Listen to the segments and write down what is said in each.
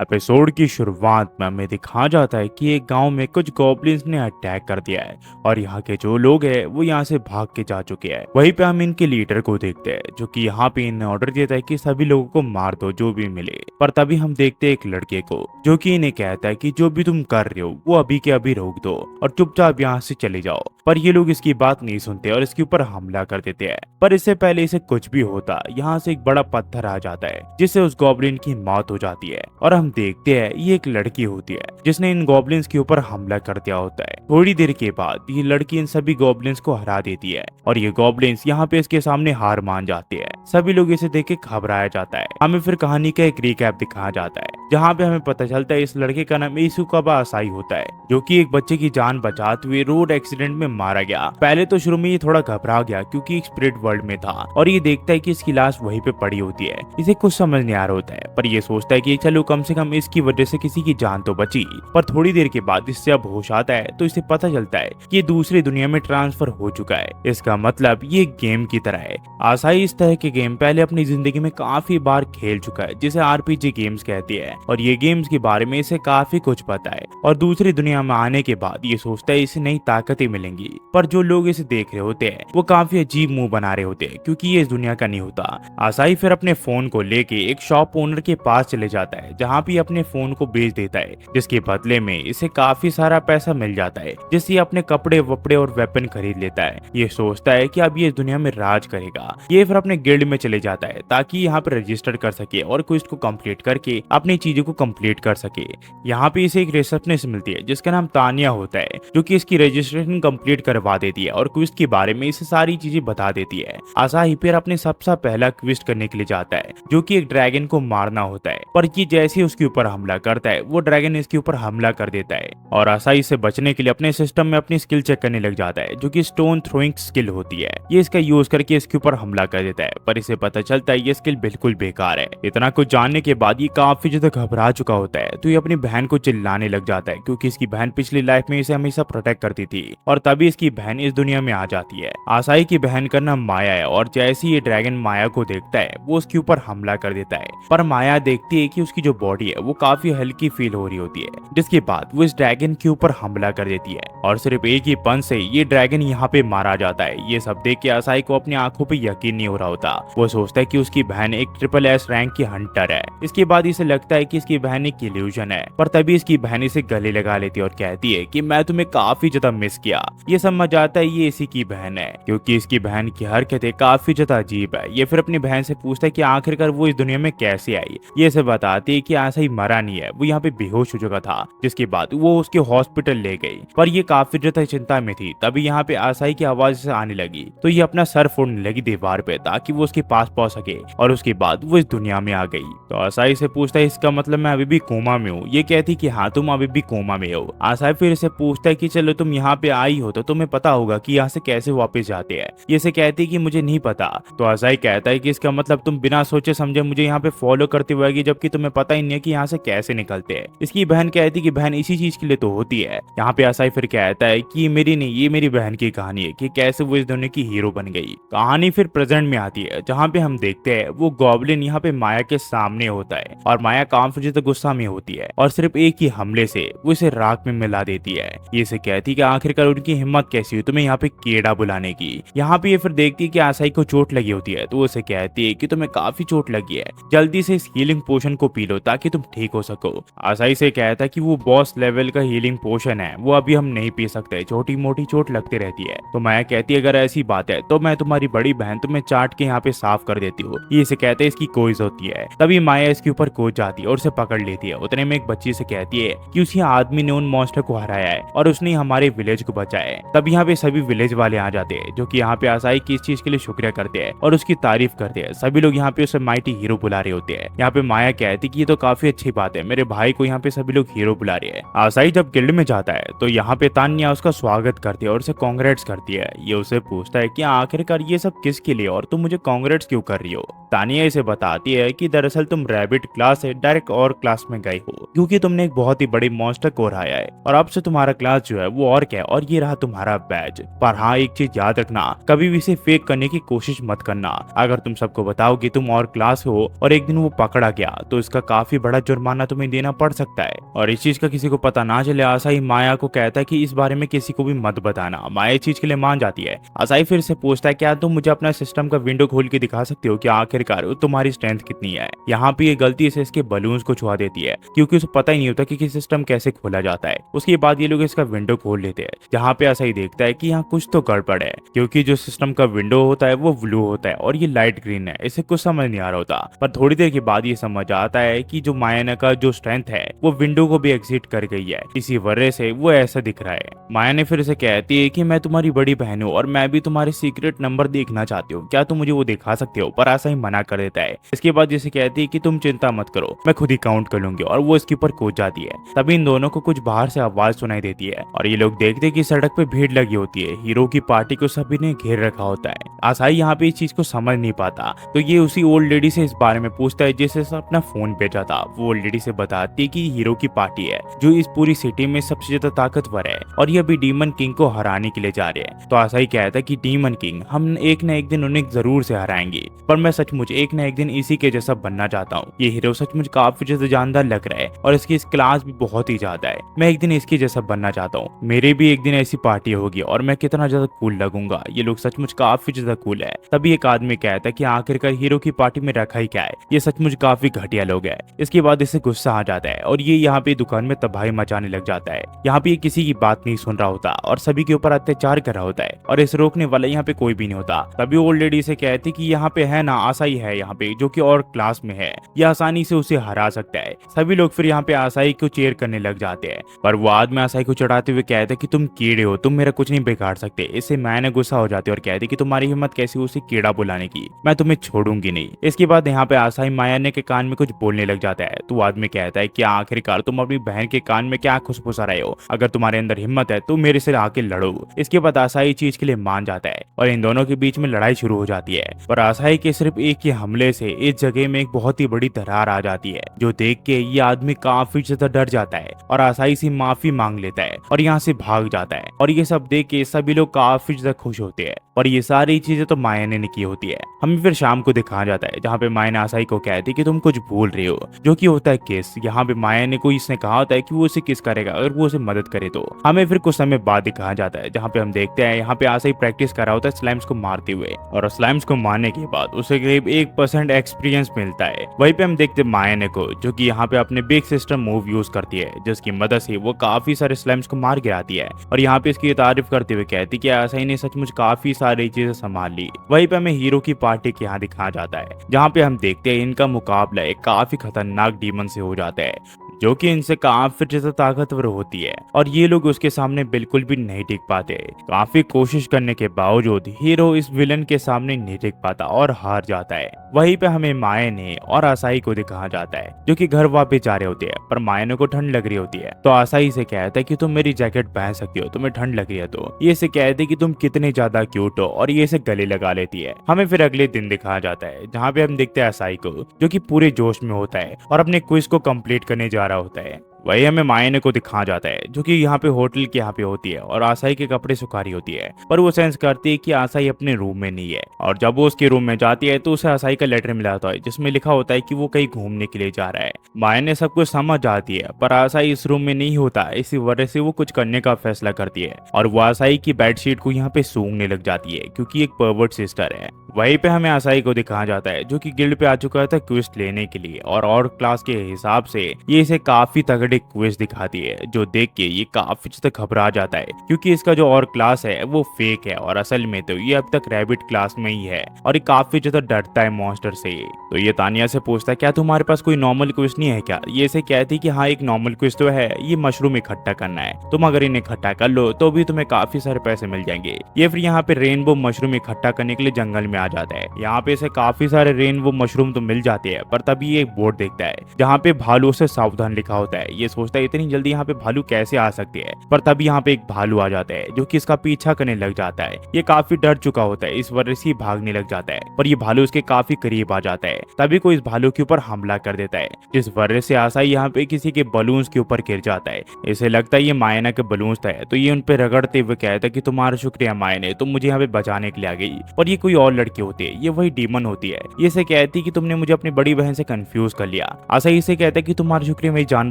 Episode की शुरुआत में हमें दिखाया जाता है कि एक गांव में कुछ गॉब्लिन्स ने अटैक कर दिया है और यहाँ के जो लोग हैं वो यहाँ से भाग के जा चुके हैं। वहीं पे हम इनके लीडर को देखते हैं जो कि यहाँ पे इन्हें ऑर्डर देता है कि सभी लोगों को मार दो जो भी मिले। पर तभी हम देखते हैं एक लड़के को जो कि इन्हें कहता है कि जो भी तुम कर रहे हो वो अभी के अभी रोक दो और चुपचाप यहाँ से चले जाओ। पर ये लोग इसकी बात नहीं सुनते और इसके ऊपर हमला कर देते हैं। पर इससे पहले इसे कुछ भी होता यहाँ से एक बड़ा पत्थर आ जाता है जिससे उस गॉब्लिन की मौत हो जाती है और हम देखते हैं ये एक लड़की होती है जिसने इन गॉब्लिन्स के ऊपर हमला कर दिया होता है। थोड़ी देर के बाद ये लड़की इन सभी गॉब्लिन्स को हरा देती है और ये गॉब्लिन्स यहाँ पे इसके सामने हार मान जाते हैं। सभी लोग इसे देख के घबराया जाता है। हमें फिर कहानी का एक रिकैप दिखाया जाता है जहाँ पे हमें पता चलता है इस लड़के का नाम ईसुकाबा असाई होता है जो कि एक बच्चे की जान बचाते हुए रोड एक्सीडेंट में मारा गया। पहले तो शुरू में ये थोड़ा घबरा गया क्योंकि एक स्पिरिट वर्ल्ड में था और ये देखता है कि इसकी लाश वहीं पे पड़ी होती है। इसे कुछ समझ नहीं आ रहा होता है पर ये सोचता है कि चलो कम से कम इसकी वजह से किसी की जान तो बची। पर थोड़ी देर के बाद इससे अब होश आता है तो इसे पता चलता है कि ये दूसरी दुनिया में ट्रांसफर हो चुका है। इसका मतलब ये गेम की तरह है। आसाई इस तरह के गेम पहले अपनी जिंदगी में काफी बार खेल चुका है जिसे आरपीजी गेम्स कहती है और ये गेम्स के बारे में इसे काफी कुछ पता है। और दूसरी दुनिया में आने के बाद ये सोचता है इसे नई ताकतें मिलेंगी। पर जो लोग इसे देख रहे होते हैं वो काफी अजीब मुंह बना रहे होते हैं क्योंकि ये इस दुनिया का नहीं होता। आसाई फिर अपने फोन को लेके एक शॉप ओनर के पास चले जाता है जहाँ पे अपने फोन को बेच देता है जिसके बदले में इसे काफी सारा पैसा मिल जाता है जिससे अपने कपड़े वपड़े और वेपन खरीद लेता है। ये सोचता है कि अब ये इस दुनिया में राज करेगा। ये फिर अपने गिल्ड में चले जाता है ताकि यहाँ पे रजिस्टर कर सके और क्वेस्ट को कंप्लीट करके अपनी चीजों को कंप्लीट कर सके। यहाँ पे इसे एक रिसेप्शनिस्ट मिलती है जिसका नाम तानिया होता है जो कि इसकी रजिस्ट्रेशन कंप्लीट करवा देती है और क्विस्ट के बारे में इसे सारी चीजें बता देती है। आसाही फिर अपने सबसे पहला क्विस्ट करने के लिए जाता है जो कि एक ड्रैगन को मारना होता है। पर ये जैसे उसके ऊपर हमला करता है वो ड्रैगन इसके ऊपर हमला कर देता है और आसाही से बचने के लिए अपने सिस्टम में अपनी स्किल चेक करने लग जाता है जो कि स्टोन थ्रोइंग स्किल होती है। ये इसका यूज करके इसके ऊपर हमला कर देता है पर इसे पता चलता है ये स्किल बिल्कुल बेकार है। इतना कुछ जानने के बाद ये काफी ज्यादा घबरा चुका होता है तो ये अपनी बहन को चिल्लाने लग जाता है क्योंकि इसकी बहन पिछली लाइफ में इसे हमेशा प्रोटेक्ट करती थी और तभी इसकी बहन इस दुनिया में आ जाती है। आसाई की बहन का नाम माया है और जैसे ही ये ड्रैगन माया को देखता है वो उसके ऊपर हमला कर देता है। पर माया देखती है कि उसकी जो बॉडी है वो काफी हल्की फील हो रही होती है जिसके बाद वो इस ड्रैगन के ऊपर हमला कर देती है और सिर्फ एक ही पंच से ये ड्रैगन यहाँ पे मारा जाता है। ये सब देख के आसाई को अपनी आंखों पे यकीन नहीं हो रहा होता। वो सोचता है कि उसकी बहन एक ट्रिपल एस रैंक की हंटर है। इसके बाद इसे लगता है कि इसकी बहन एक इल्यूजन है पर तभी इसकी बहन इसे गले लगा लेती है और कहती है कि मैं तुम्हें काफी ज्यादा मिस किया। ये समझ आता है ये इसी की बहन है क्योंकि इसकी बहन की हरकतें काफी ज्यादा अजीब है। ये फिर अपनी बहन से पूछता है कि आखिरकार वो इस दुनिया में कैसे आई। ये इसे बताती है कि आसाई मरा नहीं है, वो यहाँ पे बेहोश हो चुका था जिसके बाद वो उसके हॉस्पिटल ले गई। पर ये काफी ज्यादा चिंता में थी। तभी यहाँ पे आसाई की आवाज से आने लगी तो ये अपना सर फोड़ने लगी दीवार पे ताकि वो उसके पास पहुंच सके और उसके बाद वो इस दुनिया में आ गई। तो आसाई से पूछता है इसका मतलब मैं अभी भी कोमा में हूँ। ये कहती कि हाँ तुम अभी भी कोमा में हो। आसाई फिर इसे पूछता है कि चलो तुम यहाँ पे आई हो तो तुम्हें पता होगा कि यहाँ से कैसे वापस जाते हैं। ये से कहती कि मुझे नहीं पता। तो आसाई कहता है कि इसका मतलब तुम बिना सोचे समझे मुझे यहाँ पे फॉलो करते हुए आएगी जबकि तुम्हें पता ही नहीं है कि यहाँ से कैसे निकलते हैं। इसकी बहन कहती कि बहन इसी चीज के लिए तो होती है। यहाँ पे आसाई फिर कहता है कि मेरी नहीं ये मेरी बहन की कहानी है कि कैसे वो इस दुनिया की हीरो बन गई। कहानी फिर प्रेजेंट में आती है जहाँ पे हम देखते हैं वो गॉब्लिन यहाँ पे माया के सामने होता है और माया काफी ज्यादा गुस्सा में होती है और सिर्फ एक ही हमले से वो इसे राख में मिला देती है। ये से कहती कि आखिरकार उनकी हिम्मत कैसी हुई तुम्हें यहाँ पे कीड़ा बुलाने की। यहाँ पे ये फिर देखती है कि आसाई को चोट लगी होती है तो वो उसे कहती है कि तुम्हें काफी चोट लगी है, जल्दी से इस हीलिंग पोशन को पी लो ताकि तुम ठीक हो सको। आसाई से कहता है कि वो बॉस लेवल का हीलिंग पोशन है वो अभी हम नहीं पी सकते, छोटी मोटी चोट लगती रहती है। तो माया कहती है अगर ऐसी बात है तो मैं तुम्हारी बड़ी बहन तुम्हें चाट के यहाँ पे साफ कर देती हूँ। ये इसे कहते हैं इसकी कोई होती है। तभी माया इसके ऊपर कूद जाती है और उसे पकड़ लेती है। उतने में एक बच्ची से कहती है कि उसी आदमी ने उन मॉन्स्टर को हराया है और उसने हमारे विलेज को बचाया है। तब यहाँ पे सभी विलेज वाले आ जाते हैं जो कि यहाँ पे आसाई की इस चीज के लिए शुक्रिया करते हैं और उसकी तारीफ करते हैं। सभी लोग यहाँ पे उसे माइटी हीरो बुला रहे होते हैं। यहाँ पे माया कहती कि ये तो काफी अच्छी बात है, मेरे भाई को यहाँ पे सभी लोग हीरो बुला रहे हैं। आसाई जब गिल्ड में जाता है तो यहाँ पे तान्या उसका स्वागत करती है और उसे कांग्रेट्स करती है। ये उसे पूछता है कि आखिरकार ये सब किसके लिए और तुम मुझे कांग्रेट्स क्यों कर रही हो। तानिया इसे बताती है कि दरअसल तुम रैबिट क्लास से डायरेक्ट और क्लास में गई हो क्योंकि तुमने एक बहुत ही बड़ी मॉन्स्टर को हराया है और अब से तुम्हारा क्लास जो है वो और क्या है और ये रहा तुम्हारा बैज। पर हाँ एक चीज याद रखना, कभी भी इसे फेक करने की कोशिश मत करना। अगर तुम सबको बताओगे तुम और क्लास हो और एक दिन वो पकड़ा गया तो इसका काफी बड़ा जुर्माना तुम्हें देना पड़ सकता है। और इस चीज का किसी को पता ना चले आसाई माया को कहता है कि इस बारे में किसी को भी मत बताना। माया इस चीज के लिए मान जाती है। आसाई फिर से पूछता है क्या तुम मुझे अपना सिस्टम का विंडो खोल के दिखा सकते हो कि आखिरकार तुम्हारी स्ट्रेंथ कितनी है। यहाँ पे ये गलती से इसके बलून्स को छुआ देती है क्योंकि उसे पता ही नहीं होता कि सिस्टम कैसे खोला जाता है। उसके बाद ये लोग इसका विंडो खोल लेते हैं जहाँ पे आसाई देखता है कि यहाँ कुछ तो गड़बड़ है क्योंकि जो सिस्टम का विंडो होता है वो ब्लू होता है और ये लाइट ग्रीन है। इसे कुछ समझ नहीं आ रहा होता पर थोड़ी देर के बाद ये समझ आता है कि जो माया का जो स्ट्रेंथ है वो विंडो को भी एग्जिट कर गई है, इसी वजह से वो ऐसा दिख रहा है। माया ने फिर से कहती है कि मैं तुम्हारी बड़ी बहन हूँ और मैं भी तुम्हारे सीक्रेट नंबर देखना चाहती हूँ, क्या तुम मुझे वो दिखा सकते हो। पर आसाई मना कर देता है। इसके बाद जैसे कहती है कि तुम चिंता मत करो, मैं खुद ही काउंट कर लूंगी और वो इसके ऊपर कूद जाती है। तभी इन दोनों को कुछ बाहर से आवाज सुनाई देती है और ये लोग देखते हैं कि सड़क पे भीड़ लगी होती है। हीरो की पार्टी को सभी ने घेर रखा होता है। आसाई यहाँ पे इस चीज को समझ नहीं पाता तो ये उसी ओल्ड लेडी से इस बारे में पूछता है जिसे अपना फोन भेजा था। वो ओल्ड लेडी से बताती है कि हीरो की पार्टी है जो इस पूरी सिटी में सबसे ज्यादा ताकतवर है और ये अभी डीमन किंग को हराने के लिए जा रहे हैं। तो आसाई कहता है कि डीमन किंग हम एक न एक दिन उन्हें जरूर से हराएंगे, पर मैं सचमुच एक न एक दिन इसी के जैसा बनना चाहता हूँ। ये हीरो सचमुच काफी ज्यादा जानदार लग रहा है और इसकी इस क्लास भी बहुत ही ज्यादा है। मैं एक दिन इसके जैसा बनना चाहता हूँ, मेरे भी एक दिन ऐसी पार्टी होगी और मैं कितना ज्यादा कूल लगूंगा। ये लोग सचमुच काफी ज्यादा कूल है। तभी एक आदमी कहता है कि आखिरकार हीरो की पार्टी में रखा ही क्या है, ये सचमुच काफी घटिया लोग है। इसके बाद इसे गुस्सा आ जाता है और ये यहाँ पे दुकान में तबाही मचाने लग जाता है। यहाँ पे ये किसी की बात नहीं सुन रहा होता और सभी के ऊपर अत्याचार कर रहा होता है और इसे रोकने वाला यहाँ पे कोई भी नहीं होता। तभी ओल्ड लेडी से कहती कि यहाँ पे है ना आसाई है यहाँ पे जो कि और क्लास में है, ये आसानी से उसे हरा सकता है। सभी लोग फिर यहाँ पे आसाई को चेयर करने लग जाते हैं पर वो आदमी आसाई को चढ़ाते हुए कहते कि तुम कीड़े हो, तुम मेरा कुछ नहीं बिगाड़ सकते। इससे मैंने गुस्सा हो जाती है और कहती कि तुम्हारी हिम्मत कैसी उसे कीड़ा बुलाने की, मैं तुम्हें छोड़ूंगी नहीं। इसके बाद यहाँ पे आसाई माया के कान में कुछ बोलने लग जाता है तो आदमी कहता है कि आखिरकार तुम अपनी बहन के कान में क्या खुशफुसा रहे हो, अगर तुम्हारे अंदर हिम्मत है तो मेरे से आके लड़ो। इसके बाद आसाई चीज के लिए मान जाता है और इन दोनों के बीच में लड़ाई शुरू हो जाती है। पर आसाई के सिर्फ एक ही हमले से इस जगह में एक बहुत ही बड़ी दरार आ जाती है जो देख के ये आदमी काफी ज्यादा डर जाता है और आसाई से माफी मांग लेता है और यहाँ से भाग जाता है। और ये सब देख के सभी लोग काफी ज्यादा खुश होते हैं और ये सारी चीजें तो माया ने की होती है। हमें फिर शाम को दिखाया जाता है जहाँ पे माया ने आसाई को कहती कि तुम कुछ भूल रहे हो, जो कि होता है किस। यहाँ पे माया ने कोई इसने कहा होता है कि वो उसे किस करेगा अगर वो उसे मदद करे तो। हमें फिर कुछ समय बाद दिखाया जाता है जहाँ पे हम देखते हैं यहाँ पे आसाई प्रैक्टिस कर रहा होता है स्लाइम्स को मारते हुए और स्लाइम्स को मारने के बाद उसे करीब 1% एक्सपीरियंस मिलता है। वहीं पे हम देखते माया को जो कि यहाँ पे अपने बिग सिस्टर मूव यूज करती है जिसकी मदद से वो काफी सारे स्लाइम्स को मार गिराती है और यहाँ पे इसकी तारीफ करते हुए कहती कि आसाई ने सचमुच काफी सारी चीजें संभाल ली। वहीं पे हमें हीरो की पार्टी के यहाँ दिखाया जाता है जहाँ पे हम देखते हैं इनका मुकाबला एक काफी खतरनाक डीमन से हो जाता है जो कि इनसे काफी ज्यादा ताकतवर होती है और ये लोग उसके सामने बिल्कुल भी नहीं टिक पाते। काफी कोशिश करने के बावजूद हीरो इस विलन के सामने नहीं टिक पाता और हार जाता है। वहीं पे हमें माया ने और आसाई को दिखाया जाता है जो कि घर वापस जा रहे होते हैं पर माया को ठंड लग रही होती है तो आसाई से कहता है कि तुम मेरी जैकेट पहन सकती हो, तुम्हें ठंड लग रही है। तो ये से कहते कि तुम कितने ज्यादा क्यूट हो और ये से गले लगा लेती है। हमें फिर अगले दिन दिखाया जाता है जहाँ पे हम देखते हैं आसाई को जो कि पूरे जोश में होता है और अपने क्विज को कंप्लीट करने जा रहा होता है। वही हमें माया को दिखाया जाता है जो कि यहाँ पे होटल के यहाँ पे होती है और आसाई के कपड़े सुखा रही होती है पर वो सेंस करती है कि आसाई अपने रूम में नहीं है और जब वो उसके रूम में जाती है तो उसे आसाई का लेटर मिला होता है जिसमें लिखा होता है कि वो कहीं घूमने के लिए जा रहा है। माया ने सब कुछ समझ जाती है पर आसाई इस रूम में नहीं होता, इसी वजह से वो कुछ करने का फैसला करती है और वो आसाई की बेडशीट को यहाँ पे सूंघने लग जाती है क्योंकि एक परवर्ट सिस्टर है। वहीं पे हमें आसाई को दिखाया जाता है जो कि गिल्ड पे आ चुका था क्विज लेने के लिए और क्लास के हिसाब से ये इसे काफी तगड़े क्विज दिखाती है जो देख के ये काफी ज्यादा घबरा जाता है क्योंकि इसका जो और क्लास है वो फेक है और असल में तो ये अब तक रैबिट क्लास में ही है और ये काफी ज्यादा डरता है मॉन्स्टर से। तो ये तानिया से पूछता है क्या तुम्हारे पास कोई नॉर्मल क्विज नहीं है क्या। ये से कहती कि हाँ एक नॉर्मल क्विज तो है, ये मशरूम इकट्ठा करना है, तुम अगर इन्हें इकट्ठा कर लो तो भी तुम्हें काफी सारे पैसे मिल जाएंगे। ये फिर यहाँ पे रेनबो मशरूम इकट्ठा करने के लिए जंगल में आ जाता है। यहाँ पे इसे काफी सारे रेनबो मशरूम तो मिल जाते हैं पर तभी एक बोर्ड देखता है जहाँ पे भालू से सावधान लिखा होता है। ये सोचता है इतनी जल्दी यहाँ पे भालू कैसे आ सकते हैं, पर तभी यहाँ पे एक भालू आ जाता है जो कि इसका पीछा करने लग जाता है। ये काफी डर चुका होता है, इस वजह से भागने लग जाता है, पर ये भालू उसके काफी करीब आ जाता है। तभी कोई इस भालू के ऊपर हमला कर देता है, जिस वजह से आसाई यहाँ पे किसी के बलून्स के ऊपर गिर जाता है। इसे लगता है ये मायना के बलून्स थे, तो ये उन पे रगड़ते हुए कहता है कि तुम्हारा शुक्रिया मायने, तुम मुझे यहाँ पे बचाने के लिए आ गई। और ये कोई और लड़की होती है, ये वही डीमन होती है। ये इसे कहती है कि तुमने मुझे अपनी बड़ी बहन से कंफ्यूज कर लिया। आसाई इसे कहता है कि तुम्हारा शुक्रिया मेरी जान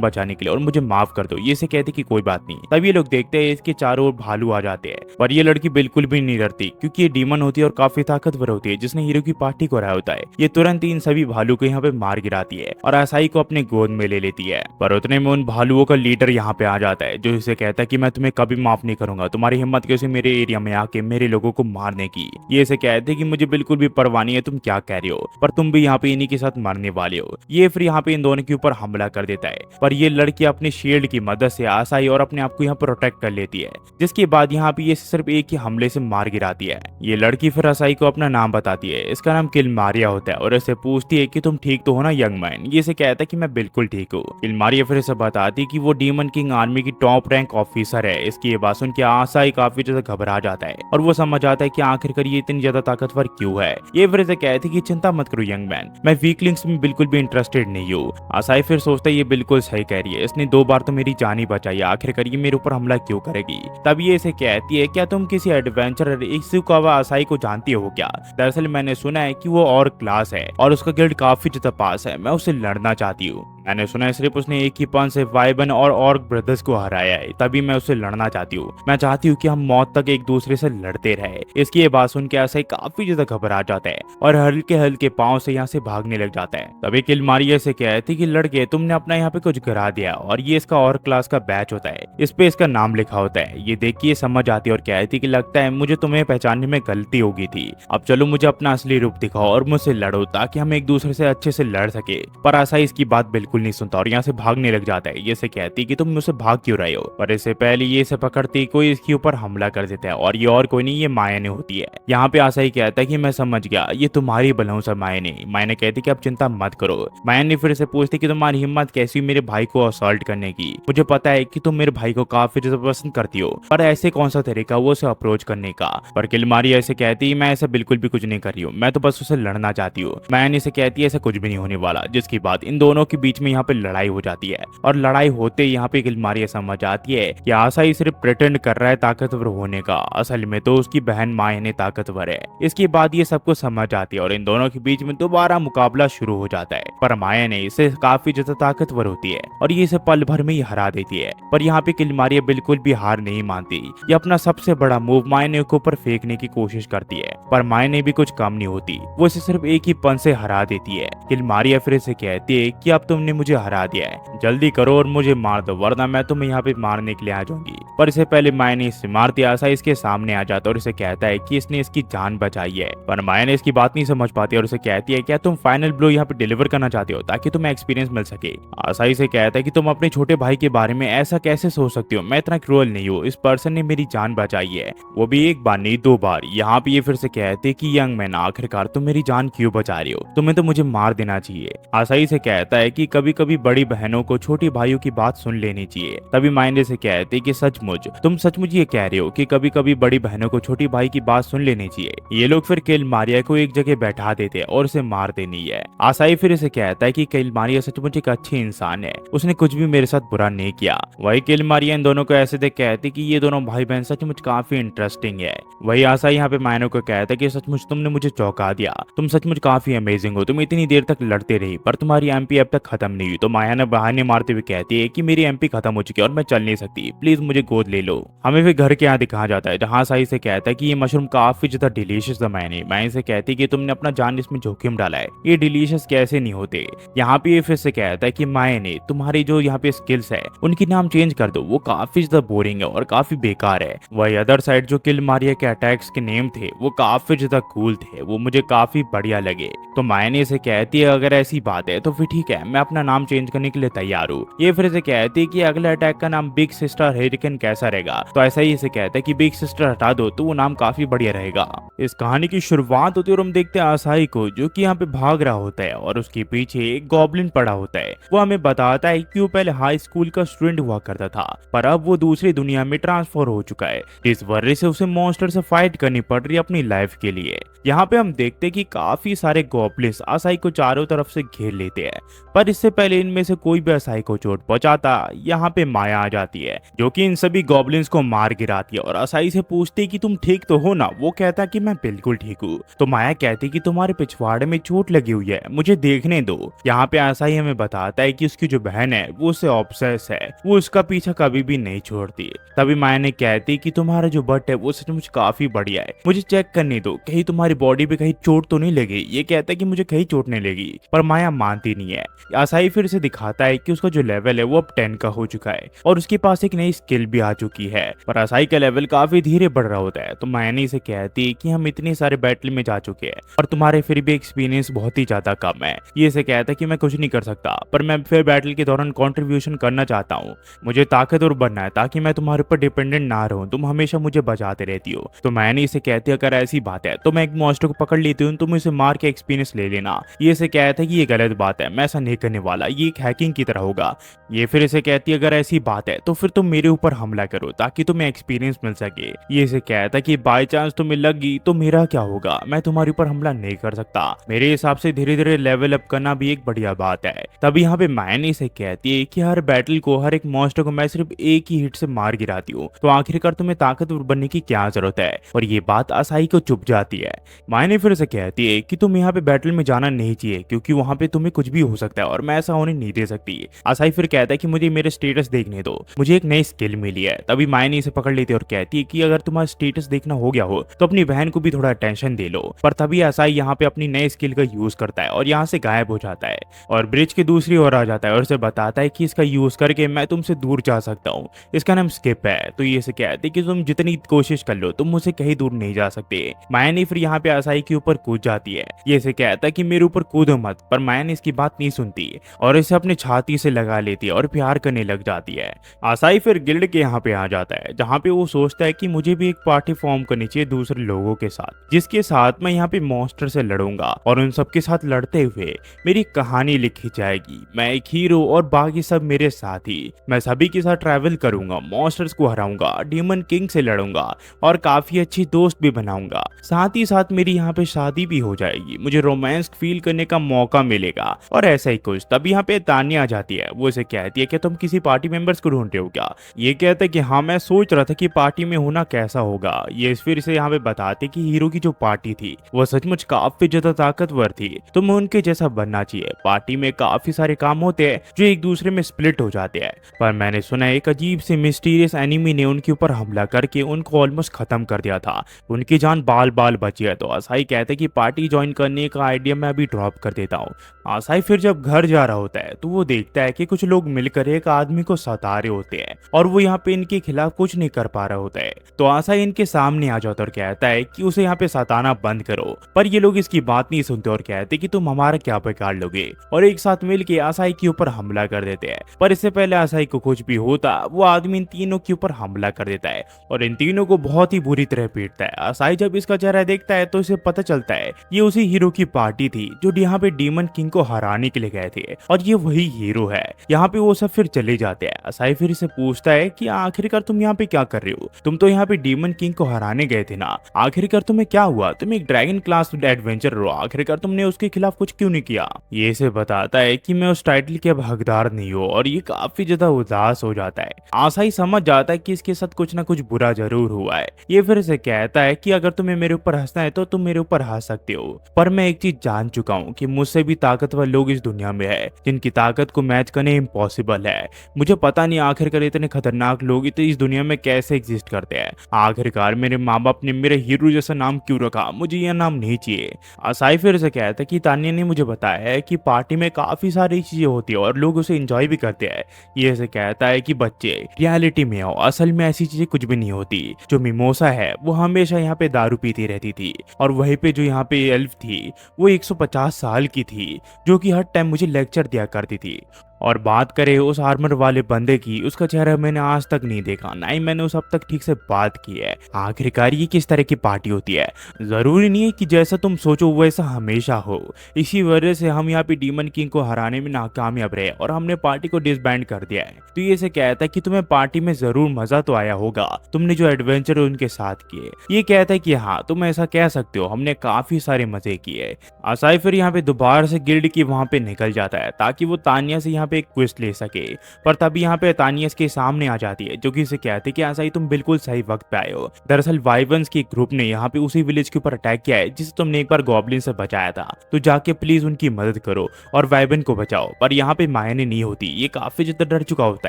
बचाने के लिए और मुझे माफ कर दो। ये इसे कहती कि कोई बात नहीं। तब ये लोग देखते हैं इसके चारों ओर भालू आ जाते हैं, पर ये लड़की बिल्कुल भी नहीं डरती क्योंकि ये डीमन होती है और काफी ताकतवर होती है, जिसने हीरो की पार्टी को हराया होता है। ये तुरंत इन सभी भालू को यहाँ पे मार गिराती है और आसाई को अपने गोद में ले लेती है। पर उतने में उन भालुओं का लीडर यहाँ पे आ जाता है, जो इसे कहता है कि मैं तुम्हें कभी माफ नहीं करूंगा, तुम्हारी हिम्मत कैसे मेरे एरिया में आके मेरे लोगों को मारने की। ये इसे कहते हैं कि मुझे बिल्कुल भी परवाह नहीं है तुम क्या कह रहे हो, पर तुम भी यहाँ पे इन्हीं के साथ मरने वाले हो। ये फिर यहाँ पे इन दोनों के ऊपर हमला कर देता है, पर ये लड़की अपने शील्ड की मदद से आसाई और अपने आप को यहाँ प्रोटेक्ट कर लेती है, जिसके बाद यहाँ पे ये सिर्फ एक ही हमले से मार गिराती है। ये लड़की फिर आसाई को अपना नाम बताती है, इसका नाम किलमारिया होता है और इससे पूछती है कि तुम ठीक तो हो ना यंग मैन। ये इसे कहता है कि मैं बिल्कुल ठीक हूँ। किलमारिया फिर इसे बताती है कि वो डीमन किंग आर्मी की टॉप रैंक ऑफिसर है। इसकी ये बात सुन के आसाई काफी ज्यादा घबरा जाता है और वो समझ आता है कि आखिरकार ये इतनी ज्यादा ताकतवर क्यों है। ये फिर इसे कहती है कि चिंता मत करो यंग मैन, मैं वीकलिंग्स में बिल्कुल भी इंटरेस्टेड नहीं हूँ। आसाई फिर सोचता है ये बिल्कुल सही कह रही है, इसने 2 बार तो मेरी जान ही बचाई, आखिरकार ये मेरे ऊपर हमला क्यों करेगी। तब ये इसे कहती है क्या तुम किसी एडवेंचरर इत्सुकावा आसाई को जानती हो क्या? दरअसल मैंने सुना है कि वो और क्लास है और उसका गिल्ड काफी ज्यादा पास है, मैं उससे लड़ना चाहती हूँ। मैंने सुना है सिर्फ उसने एक ही पंच से वाइबन और ऑर्क ब्रदर्स को हराया है, तभी मैं उससे लड़ना चाहती हूँ। मैं चाहती हूँ कि हम मौत तक एक दूसरे से लड़ते रहे। इसकी ये बात सुन के आसाई काफी ज्यादा घबरा जाता है और हल्के हल्के पांव से यहाँ से भागने लग जाता है। तभी किलमारिया से कहती कि लड़के तुमने अपना यहाँ पे कुछ गिरा दिया और ये इसका और क्लास का बैच होता है, इस पे इसका नाम लिखा होता है। ये देख के ये समझ आती है और कहती कि लगता है मुझे तुम्हें पहचानने में गलती हो गई थी, अब चलो मुझे अपना असली रूप दिखाओ और मुझसे लड़ो ताकि हम एक दूसरे से अच्छे से लड़ सके। पर आसाई इसकी बात बिल्कुल नहीं सुनता और यहाँ से भागने लग जाता है। ये से कहती कि तुम मुझसे भाग क्यों रहे हो, पर इससे पहले ये इसे पकड़ती कोई इसके ऊपर हमला कर देता है और ये और कोई नहीं, ये मायने होती है। यहाँ पे आसाई कहता है कि मैं समझ गया, ये तुम्हारी बलौस है मायने। मायने कहती कि अब चिंता मत करो। मायने फिर से पूछती कि तुम्हारी हिम्मत कैसी हुई मेरे भाई को असॉल्ट करने की? मुझे पता है कि तुम मेरे भाई को काफी ज्यादा पसंद करती हो, पर ऐसे कौन सा तरीका वो उसे अप्रोच करने का? पर किलमारिया ऐसे कहती मैं ऐसा बिल्कुल भी कुछ नहीं कर रही हूँ, मैं तो बस उसे लड़ना चाहती हूँ। मायने से कहती है ऐसा कुछ भी नहीं होने वाला, जिसकी बात इन दोनों के बीच में यहाँ पे लड़ाई हो जाती है और लड़ाई होते यहाँ पे किलमारिया समझ आती है कि आसाई सिर्फ प्रिटेंड कर रहा है ताकतवर होने का, असल में तो उसकी बहन मायने ताकतवर है। इसके बाद ये सबको समझ आती है और इन दोनों के बीच में दोबारा मुकाबला शुरू हो जाता है, पर मायने इसे काफी ज्यादा ताकतवर होती है और ये इसे पल भर में ही हरा देती है। पर यहाँ पे किलमारिया बिल्कुल भी हार नहीं मानती, ये अपना सबसे बड़ा मूव मायने के ऊपर फेंकने की कोशिश करती है, पर मायने भी कुछ कम नहीं होती, वो इसे सिर्फ एक ही पंच से हरा देती है। किलमारिया फिर इसे कहती है कि अब तुमने मुझे हरा दिया है, जल्दी करो और मुझे मार दो वरना मैं तुम्हें यहाँ पे मारने के लिए आ जाऊंगी। पर इससे पहले मायने इससे मारती आसाई इसके सामने आ जाता और इसे कहता है कि इसने इसकी जान बचाई है, पर मायने इसकी बात नहीं समझ पाती और उसे कहती है क्या तुम फाइनल ब्लो यहाँ पे डिलीवर करना चाहते हो ताकि तुम्हें एक्सपीरियंस मिल सके? आसाई से कहता है कि तुम अपने छोटे भाई के बारे में ऐसा कैसे सोच सकती हो, मैं इतना क्रूअल नहीं हूँ, इस पर्सन ने मेरी जान बचाई है, वो भी एक बार नहीं 2 बार। यहाँ पे ये फिर से कहते कि यंग मैन आखिरकार तुम मेरी जान क्यों बचा रही हो, तुम्हें तो मुझे मार देना चाहिए। आसाई से कहता है कि कभी कभी बड़ी बहनों को छोटी भाइयों की बात सुन लेनी चाहिए। तभी मायने से कहते कि सचमुच तुम सचमुच ये कह रहे हो कि कभी कभी बड़ी बहनों को छोटी भाई की बात सुन लेनी चाहिए। ये लोग फिर किलमारिया को एक जगह बैठा देते और उसे मार देनी है। आसाई फिर इसे कहता है कि किलमारिया सचमुच एक अच्छी इंसान है, उसने कुछ भी मेरे साथ बुरा नहीं किया। वही किलमारिया इन दोनों को ऐसे देख कहती कि ये दोनों भाई बहन सचमुच काफी इंटरेस्टिंग है। वही आसाई यहाँ पे मायनों को कहता है कि सचमुच तुमने मुझे चौंका दिया, तुम सचमुच काफी अमेजिंग हो, तुम इतनी देर तक लड़ते रही पर तुम्हारी एमपी अब तक खत्म नहीं हुई। तो माया ने बहाने मारते हुए कहती है कि मेरी एमपी खत्म हो चुकी है और मैं चल नहीं सकती, प्लीज मुझे गोद ले लो। हमें फिर घर के यहाँ दिखाया जाता है जहाँ साई से कहता है कि ये मशरूम काफी ज्यादा डिलीशियस है। मैंने से कहती है कि तुमने अपना जान इसमें जोखिम डाला है, ये डिलीशियस कैसे नहीं होते। यहाँ पे ये फिर से कहता है कि मायने तुम्हारी जो यहाँ पे स्किल्स है उनकी नाम चेंज कर दो, वो काफी ज्यादा बोरिंग है और काफी बेकार है। वही अदर साइड जो किलमारिया के अटैक्स के नेम थे वो काफी ज्यादा कूल थे, वो मुझे काफी बढ़िया लगे। तो मायने से कहती है अगर ऐसी बात है तो फिर ठीक है, मैं अपना अपना नाम चेंज करने के लिए तैयार हूँ। ये फिर से कहती है कि अगले अटैक का नाम बिग सिस्टर हेरिकेन कैसा रहेगा, तो ऐसा ही इसे कहता है कि बिग सिस्टर हटा दो तो वो नाम काफी बढ़िया रहेगा। इस कहानी की शुरुआत होती है और हम देखते हैं आसाई को जो कि यहाँ पे भाग रहा होता है और उसके पीछे एक गॉब्लिन पड़ा होता है। वो हमें बताता है कि वो पहले हाई स्कूल का स्टूडेंट हुआ करता था पर अब वो दूसरी दुनिया में ट्रांसफर हो चुका है, इस वजह से उसे मॉन्स्टर से फाइट करनी पड़ रही है अपनी लाइफ के लिए। यहाँ पे हम देखते हैं कि काफी सारे गॉब्लिन्स आसाई को चारों तरफ से घेर लेते हैं, पर इससे पहले इनमें से कोई भी आसाई को चोट पहुंचाता यहाँ पे माया आ जाती है जो कि इन सभी गॉब्लिन्स को मार गिराती है और आसाई से पूछती है कि तुम ठीक तो हो ना। वो कहता है कि मैं बिल्कुल ठीक हूँ। तो माया कहती है कि तुम्हारे पिछवाड़े में चोट लगी हुई है, मुझे देखने दो। यहाँ पे आसाई हमें बताता है कि उसकी जो बहन है वो उससे ऑब्सेस है, वो उसका पीछा कभी भी नहीं छोड़ती। तभी माया ने कहती कि तुम्हारा जो बट है वो सचमुच काफी बढ़िया है, मुझे चेक करने दो, कहीं तुम्हारी बॉडी पे कहीं चोट तो नहीं लगी। ये कहता है कि मुझे कहीं चोट नहीं लगी, पर माया मानती नहीं है। आसाई फिर से दिखाता है कि उसका जो लेवल है वो अब 10 का हो चुका है और उसके पास एक नई स्किल भी आ चुकी है, पर आसाई का लेवल काफी धीरे बढ़ रहा होता है। तो माया ने इसे कहती है कि हम इतने सारे बैटल में जा चुके हैं और तुम्हारे फिर भी एक्सपीरियंस बहुत ही ज्यादा कम है। ये इसे कहता है कि मैं कुछ नहीं कर सकता, पर मैं फिर बैटल के दौरान कंट्रीब्यूशन करना चाहता हूँ, मुझे ताकतवर बनना है ताकि मैं तुम्हारे ऊपर डिपेंडेंट ना रहूं, तुम हमेशा मुझे बचाते रहती हो। तो मैंने इसे कहती है अगर ऐसी बात है तो मैं एक मॉन्स्टर को पकड़ लेती हूँ, तुम इसे मार के एक्सपीरियंस ले लेना। ये इसे कहता है कि ये गलत बात है, मैं ऐसा नहीं करने वाला, ये एक हैकिंग की तरह होगा। ये फिर इसे कहती है अगर ऐसी बात है तो फिर तुम मेरे ऊपर हमला करो ताकि तुम्हें एक्सपीरियंस मिल सके। ये इसे कहता है कि बाई चांस तुम्हें लगी तो मेरा क्या होगा, मैं तुम्हारे ऊपर हमला नहीं कर सकता। मेरे हिसाब से धीरे धीरे लेवल अप करना भी एक बढ़िया बात है। तभी यहाँ पे मैंने इसे कहती है कि हर बैटल को, हर एक मॉन्स्टर को मैं सिर्फ एक ही हिट से मार गिराती हूँ, तो आखिरकार तुम्हें ताकतवर बनने की क्या जरूरत है। और ये बात आसाई को चुप जाती है। मायने फिर से कहती है कि तुम यहाँ पे बैटल में जाना नहीं चाहिए क्योंकि वहाँ पे तुम्हें कुछ भी हो सकता है और मैं ऐसा होने नहीं दे सकती। आसाई फिर कहता है कि मुझे मेरे स्टेटस देखने दो, मुझे एक नई स्किल मिली है। तभी मायने इसे पकड़ लेती है और कहती है कि अगर तुम्हारा स्टेटस देखना हो गया हो तो अपनी बहन को भी थोड़ा अटेंशन दे लो। पर तभी आसाई यहाँ पे अपनी नई स्किल का यूज करता है और यहाँ से गायब हो जाता है और ब्रिज की दूसरी ओर आ जाता है और उसे बताता है कि इसका यूज करके मैं तुमसे दूर जा सकता हूँ, इसका नाम स्किप है। तो ये से कहते कि तुम जितनी कोशिश कर लो तुम मुझसे कहीं दूर नहीं जा सकते। मायने फिर यहाँ पे आसाई के ऊपर कूद जाती है। ये से कहता है कि मेरे ऊपर कूदो मत, पर मायने इसकी बात नहीं सुनती और इसे अपने छाती से लगा लेती है और प्यार करने लग जाती है। आसाई फिर गिल्ड के यहाँ पे आ जाता है जहाँ पे वो सोचता है कि मुझे भी एक पार्टी फॉर्म करनी चाहिए दूसरे लोगों के साथ, जिसके साथ मैं यहाँ पे मॉन्स्टर से लड़ूंगा और उन सबके साथ लड़ते हुए मेरी कहानी लिखी जाएगी। मैं एक हीरो और बाकी सब मेरे साथ ही, मैं सभी के साथ ट्रैवल करूंगा, मॉन्स्टर्स को हराऊंगा, डीमन किंग से लड़ूंगा और काफी अच्छी दोस्त भी बनाऊंगा। साथ ही साथ मेरी यहाँ पे शादी भी हो जाएगी, मुझे रोमांस फील करने का मौका मिलेगा और ऐसा ही कुछ। तभी यहाँ पे तानिया आ जाती है। वो इसे कहती है कि तुम किसी पार्टी मेंबर्स को ढूंढ रहे हो क्या। ये कहता है कि हाँ, मैं सोच रहा था कि पार्टी में होना कैसा होगा। ये फिर से यहाँ पे बताते कि हीरो की जो पार्टी थी वो सचमुच काफी ज्यादा ताकतवर थी, तुम्हें उनके जैसा बनना चाहिए। पार्टी में काफी सारे काम होते हैं जो एक दूसरे में स्प्लिट हो जाते हैं, पर मैंने सुना एक अजीब से मिस्टीरियस एनिमी ने उनके ऊपर हमला करके उनको ऑलमोस्ट खत्म कर दिया था, उनकी जान बाल बाल बची है। तो आसाई कहते कि पार्टी ज्वाइन करने का आइडिया मैं अभी ड्रॉप कर देता हूँ। आसाई फिर जब घर जा रहा होता है तो वो देखता है कि कुछ लोग मिलकर एक आदमी को सता रहे होते हैं और वो यहाँ पे इनके खिलाफ कुछ नहीं कर पा रहा होता है। तो आसाई इनके सामने आ जाता और कहता है कि उसे यहाँ पे सताना बंद करो, पर ये लोग इसकी बात नहीं सुनते और कहते कि तुम हमारा क्या बिगाड़ लोगे, और एक साथ मिलके आसाई के ऊपर हमला कर देते हैं। पर इससे पहले आसाई को कुछ भी होता वो आदमी इन तीनों के ऊपर हमला कर देता है और इन तीनों को बहुत ही बुरी तरह पीटता है। आसाई जब इसका चेहरा देखता है तो इसे पता चलता है ये उसी हीरो की पार्टी थी जो यहाँ पे डीमन किंग को हराने के लिए गए थे और ये वही हीरो है। यहाँ पे वो सब फिर चले जाते हैं। आसाई फिर इसे पूछता है कि आखिरकार तुम यहाँ पे क्या कर रहे हो, तुम तो यहाँ पे डीमन किंग को हराने गए थे ना, आखिरकार तुम्हें क्या हुआ, तुम एक ड्रैगन क्लास एडवेंचर हो, आखिरकार तुमने उसके खिलाफ कुछ क्यों नहीं किया। ये इसे बताता है कि मैं उस टाइटल के अब हकदार नहीं हूँ और ये काफी ज्यादा उदास हो जाता है। आसाई समझ जाता है कि इसके साथ कुछ ना कुछ बुरा जरूर हुआ है। ये फिर से कहता है कि अगर तुम्हें मेरे ऊपर हंसना है तो तुम मेरे ऊपर हंस सकते हो, पर मैं एक चीज जान चुका हूँ कि मुझसे भी ताकतवर लोग इस दुनिया में है जिनकी ताकत को मैच करने इम्पॉसिबल है। मुझे पता नहीं आखिरकार इतने खतरनाक लोग इस दुनिया में कैसे एग्जिस्ट करते हैं। आखिरकार मेरे माँ बाप ने मेरे हीरो जैसा नाम क्यों रखा, मुझे यह नाम नहीं चाहिए। आसाई फिर से कहता है कि तानिया ने मुझे बताया है कि पार्टी में काफी सारी चीजें होती है और लोग उसे एंजॉय भी करते हैं। ये से कहता है कि बच्चे रियलिटी में आओ, असल में ऐसी चीजें कुछ भी नहीं होती। जो मिमोसा है वो हमेशा यहाँ पे दारू पीती रहती थी और वहीं पे जो यहाँ पे एल्फ थी वो 150 साल की थी जो कि हर टाइम मुझे लेग लेक्चर दिया करती थी। और बात करें उस आर्मर वाले बंदे की, उसका चेहरा मैंने आज तक नहीं देखा, ना ही मैंने उस अब तक ठीक से बात की है। आखिरकार ये किस तरह की पार्टी होती है? जरूरी नहीं है कि जैसा तुम सोचो वैसा हमेशा हो। इसी वजह से हम यहाँ पे डीमन किंग को हराने में नाकामयाब रहे और हमने पार्टी को डिसबैंड कर दिया है। तो ये से कहता है कि तुम्हें पार्टी में जरूर मजा तो आया होगा, तुमने जो एडवेंचर उनके साथ किए। ये कहता है कि हाँ, तुम ऐसा कह सकते हो, हमने काफी सारे मजे किए। असाई फिर यहाँ पे दोबारा से गिल्ड की वहां पे निकल जाता है ताकि वो तानिया से यहाँ पे एक क्विस्ट ले सके। पर तभी यहाँ पे तानिया के सामने आ जाती है, जो कि इसे कहती है कि असाई तुम बिल्कुल सही वक्त पे आए हो। दरअसल वाइवन्स की ग्रुप ने यहाँ पे उसी विलेज के ऊपर अटैक किया है जिसे तुमने एक बार गॉब्लिन से बचाया था, तो जाके प्लीज उनकी मदद करो और वाइवन को बचाओ। पर यहाँ पे मायने नहीं होती, ये काफी ज्यादा डर चुका होता